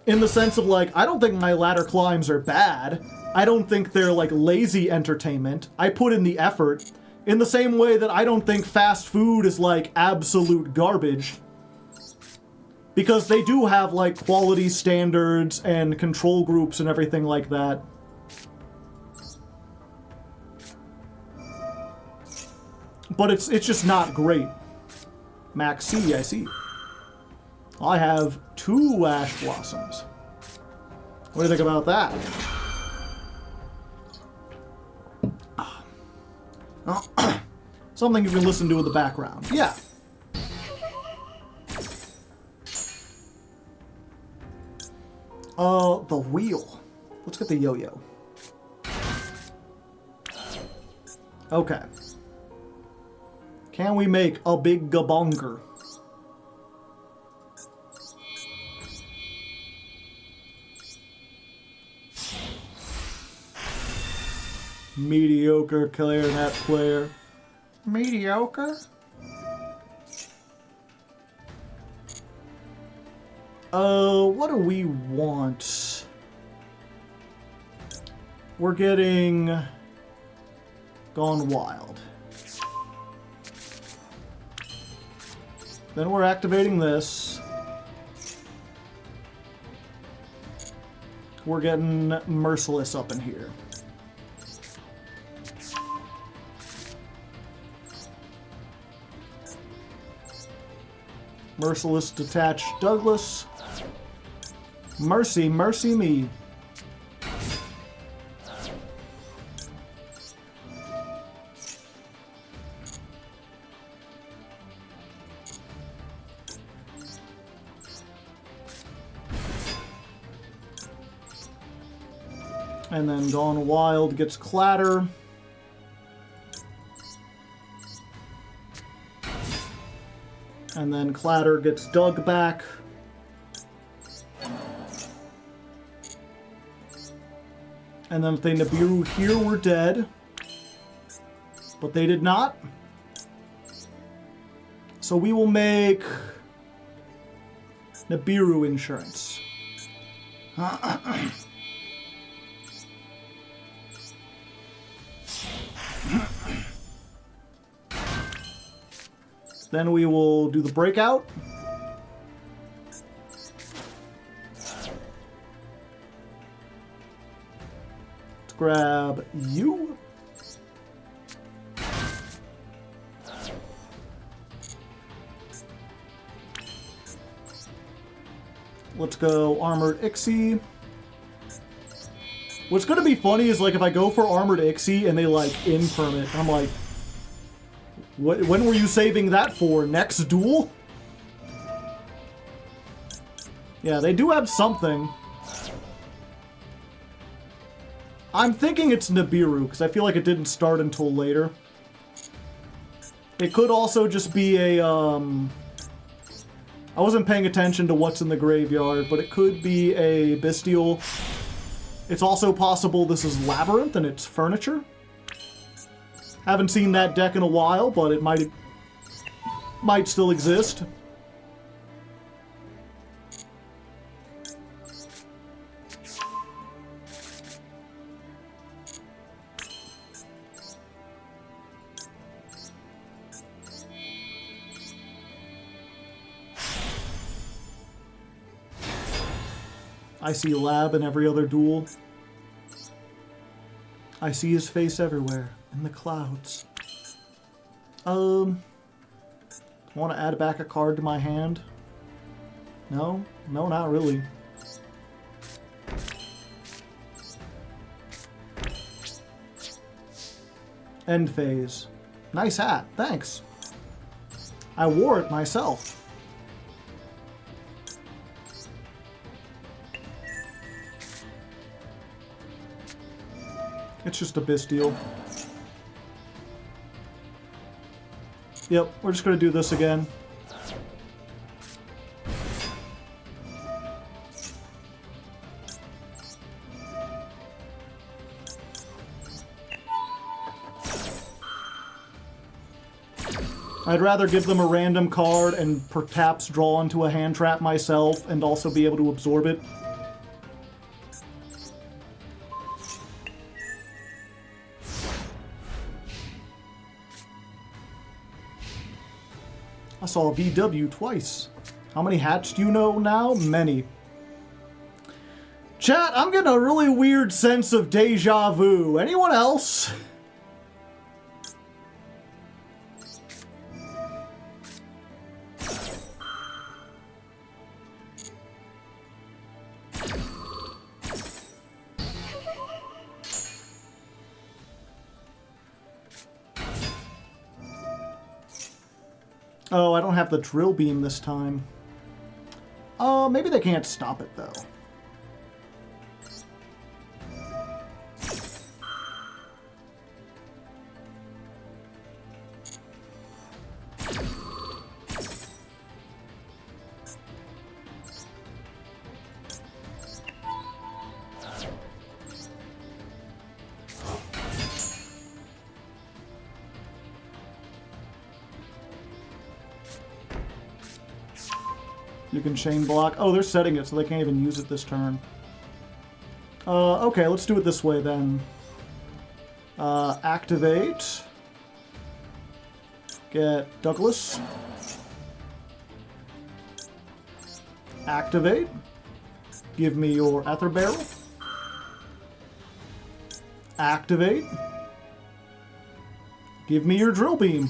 In the sense of, like, I don't think my ladder climbs are bad. I don't think they're, like, lazy entertainment. I put in the effort. In the same way that I don't think fast food is, like, absolute garbage. Because they do have, like, quality standards and control groups and everything like that. But it's just not great. Max C, I see. I have 2 ash blossoms. What do you think about that? Something you can listen to in the background. Yeah. The wheel. Let's get the yo-yo. Okay. Can we make a big gabonger? Mediocre clarinet player. Mediocre? What do we want? We're getting Gone Wild. Then we're activating this. We're getting Merciless up in here. Merciless Detached Douglas. Mercy, mercy me. And then Gone Wild gets Clatter. And then Clatter gets Doug back. And then if they Nibiru here, we're dead. But they did not. So we will make Nibiru insurance. Then we will do the breakout. Let's grab you. Let's go Armored Ixie. What's gonna be funny is, like, if I go for Armored Ixie and they, like, in-permit, I'm like, when were you saving that for? Next duel? Yeah, they do have something. I'm thinking it's Nibiru, because I feel like it didn't start until later. It could also just be a, I wasn't paying attention to what's in the graveyard, but it could be a Bestial. It's also possible this is Labyrinth and it's Furniture. Haven't seen that deck in a while, but it might still exist. I see Lab in every other duel. I see his face everywhere. In the clouds. Want to add back a card to my hand? No? No, not really. End phase. Nice hat, thanks. I wore it myself. It's just a Bestial. Yep, we're just going to do this again. I'd rather give them a random card and perhaps draw into a hand trap myself and also be able to absorb it. I saw VW twice. How many hats do you know now? Many. Chat, I'm getting a really weird sense of deja vu. Anyone else? Oh, I don't have the drill beam this time. Maybe they can't stop it, though. You can chain block. Oh, they're setting it so they can't even use it this turn. Okay, let's do it this way then. Activate. Get Douglas. Activate. Give me your Ether Barrel. Activate. Give me your Drill Beam.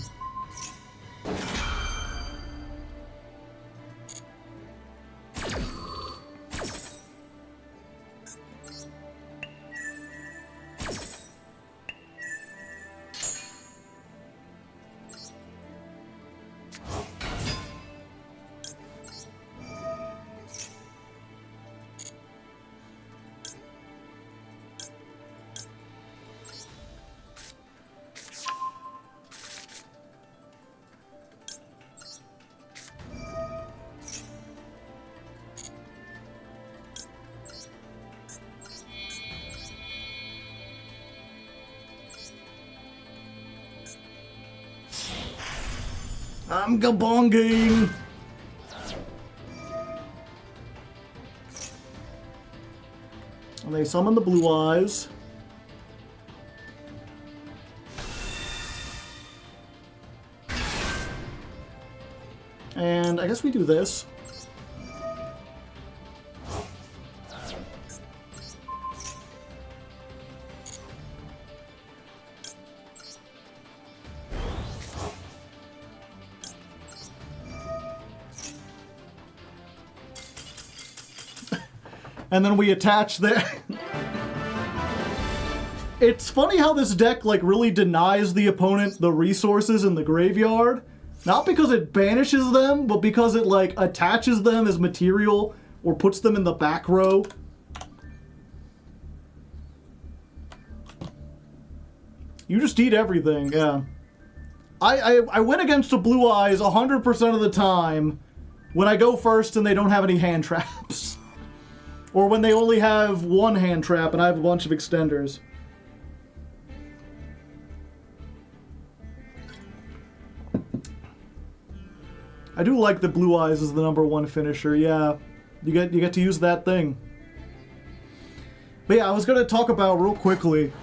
I'm gabonging. And they summon the blue eyes. And I guess we do this. And then we attach there. It's funny how this deck like really denies the opponent the resources in the graveyard. Not because it banishes them, but because it like attaches them as material or puts them in the back row. You just eat everything, yeah. I win against the Blue Eyes 100% of the time when I go first and they don't have any hand traps. Or when they only have one hand trap and I have a bunch of extenders. I do like the Blue Eyes as the #1 finisher, yeah. You get to use that thing. But yeah, I was gonna talk about real quickly.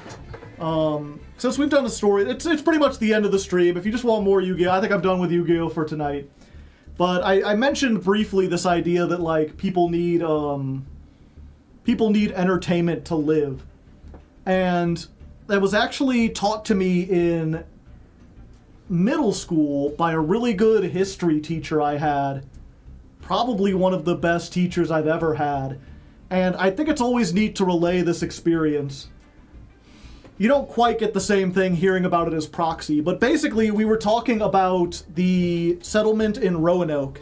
Since we've done the story, it's pretty much the end of the stream. If you just want more Yu-Gi-Oh, I think I'm done with Yu-Gi-Oh for tonight. But I mentioned briefly this idea that like people need entertainment to live. And that was actually taught to me in middle school by a really good history teacher I had. Probably one of the best teachers I've ever had. And I think it's always neat to relay this experience. You don't quite get the same thing hearing about it as proxy, but basically we were talking about the settlement in Roanoke.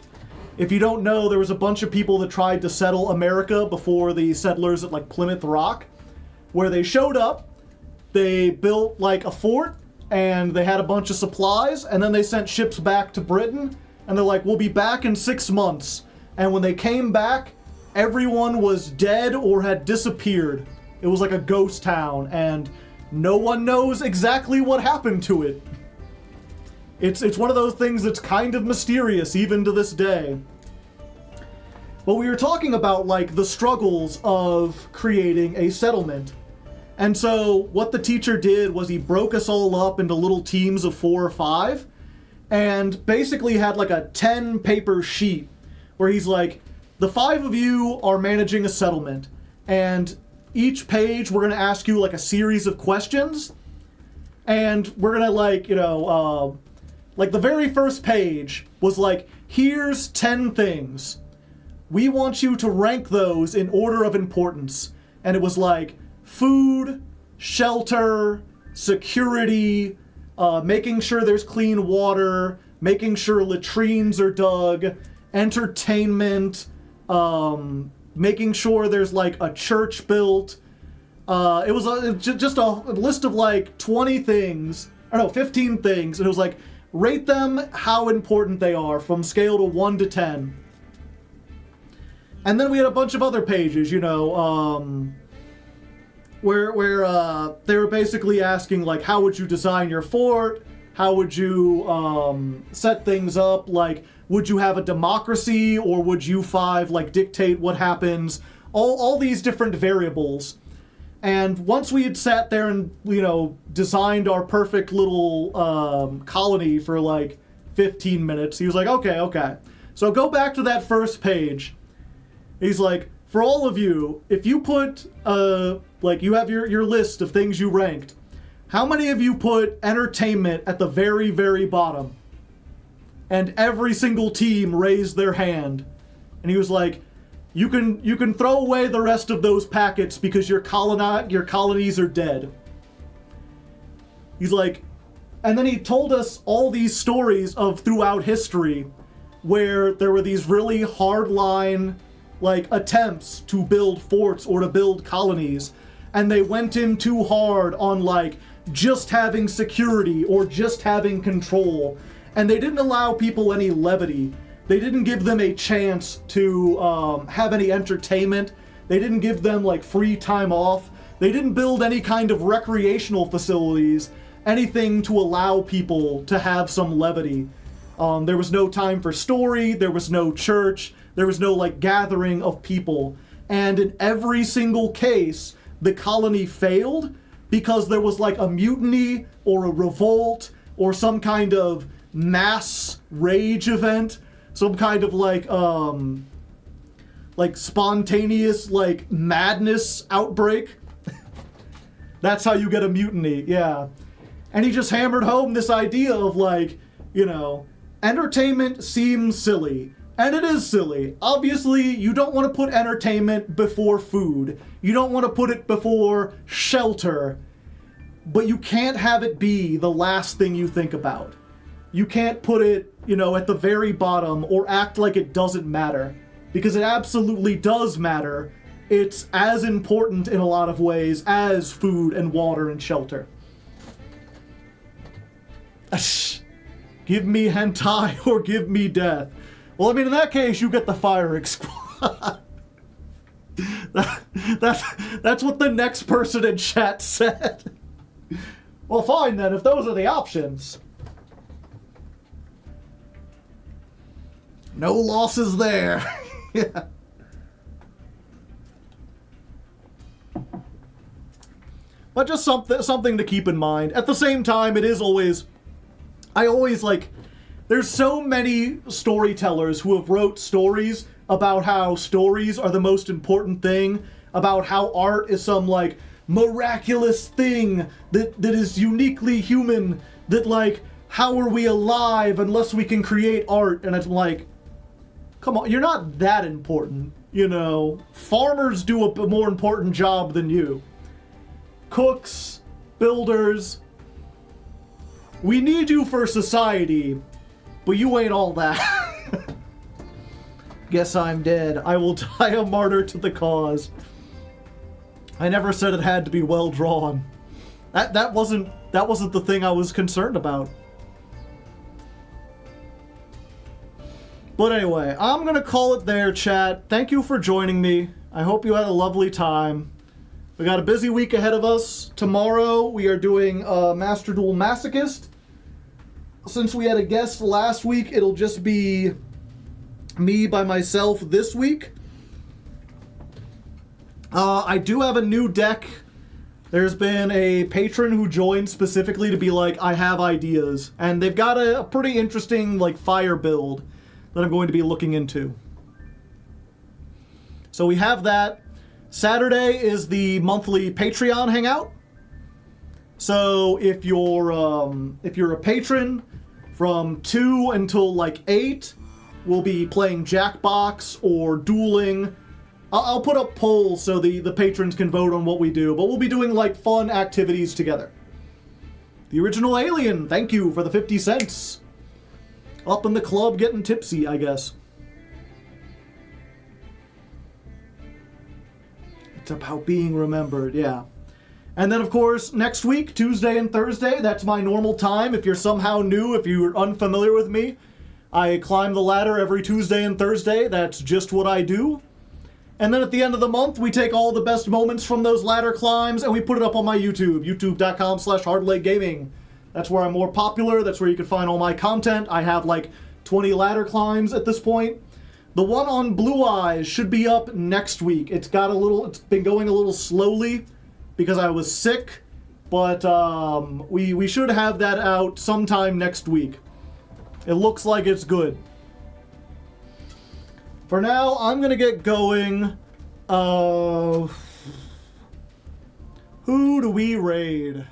If you don't know, there was a bunch of people that tried to settle America before the settlers at like Plymouth Rock, where they showed up, they built like a fort, and they had a bunch of supplies, and then they sent ships back to Britain, and they're like, we'll be back in 6 months. And when they came back, everyone was dead or had disappeared. It was like a ghost town, and no one knows exactly what happened to it. It's one of those things that's kind of mysterious even to this day. But we were talking about like the struggles of creating a settlement. And so what the teacher did was he broke us all up into little teams of 4 or 5, and basically had like a 10-paper sheet where he's like, the 5 of you are managing a settlement, and each page we're going to ask you like a series of questions, and we're going to like, like the very first page was like, here's 10 things. We want you to rank those in order of importance. And it was like food, shelter, security, making sure there's clean water, making sure latrines are dug, entertainment, making sure there's like a church built. It was just a list of like 20 things, or no, 15 things, and it was like, rate them how important they are from scale to 1 to 10. And then we had a bunch of other pages, where they were basically asking, like, how would you design your fort? How would you set things up? Like, would you have a democracy, or would you 5 like dictate what happens? All these different variables. And once we had sat there and, designed our perfect little colony for like 15 minutes, he was like, okay. So go back to that first page. He's like, for all of you, if you put, like you have your list of things you ranked, how many of you put entertainment at the very, very bottom? And every single team raised their hand. And he was like, you can throw away the rest of those packets because your colonies are dead. He's like, and then he told us all these stories of throughout history where there were these really hardline like attempts to build forts or to build colonies, and they went in too hard on like just having security or just having control, and they didn't allow people any levity. They didn't give them a chance to have any entertainment. They didn't give them like free time off. They didn't build any kind of recreational facilities, anything to allow people to have some levity. There was no time for story. There was no church. There was no like gathering of people. And in every single case, the colony failed because there was like a mutiny or a revolt or some kind of mass rage event. Some kind of like spontaneous like madness outbreak. That's how you get a mutiny, yeah. And he just hammered home this idea of like, entertainment seems silly. And it is silly. Obviously, you don't want to put entertainment before food. You don't want to put it before shelter. But you can't have it be the last thing you think about. You can't put it, at the very bottom or act like it doesn't matter. Because it absolutely does matter. It's as important in a lot of ways as food and water and shelter. Give me hentai or give me death. Well, I mean, in that case, you get the firing squad. That's what the next person in chat said. Well, fine then, if those are the options. No losses there. Yeah. But just something to keep in mind. At the same time, there's so many storytellers who have wrote stories about how stories are the most important thing, about how art is some like miraculous thing that is uniquely human, that like, how are we alive unless we can create art? And it's like, come on, you're not that important, Farmers do a more important job than you. Cooks, builders, we need you for society, but you ain't all that. Guess I'm dead. I will die a martyr to the cause. I never said it had to be well drawn. That wasn't the thing I was concerned about. But anyway, I'm gonna call it there, chat. Thank you for joining me. I hope you had a lovely time. We got a busy week ahead of us. Tomorrow we are doing Master Duel Masochist. Since we had a guest last week, it'll just be me by myself this week. I do have a new deck There's been a patron who joined specifically to be like, I have ideas. And they've got a pretty interesting, like, fire build that I'm going to be looking into. So we have that. Saturday is the monthly Patreon hangout. So if you're a patron from 2 until like 8, we'll be playing Jackbox or dueling. I'll put up polls so the patrons can vote on what we do, but we'll be doing like fun activities together. The original alien, thank you for the 50 cents. Up in the club getting tipsy, I guess. It's about being remembered, yeah. And then, of course, next week, Tuesday and Thursday, that's my normal time. If you're somehow new, if you're unfamiliar with me, I climb the ladder every Tuesday and Thursday. That's just what I do. And then at the end of the month, we take all the best moments from those ladder climbs and we put it up on my YouTube, youtube.com/hardleggaming. That's where I'm more popular. That's where you can find all my content. I have like 20 ladder climbs at this point. The one on Blue Eyes should be up next week. It's been going a little slowly because I was sick, but we should have that out sometime next week. It looks like it's good. For now, I'm gonna get going. Who do we raid?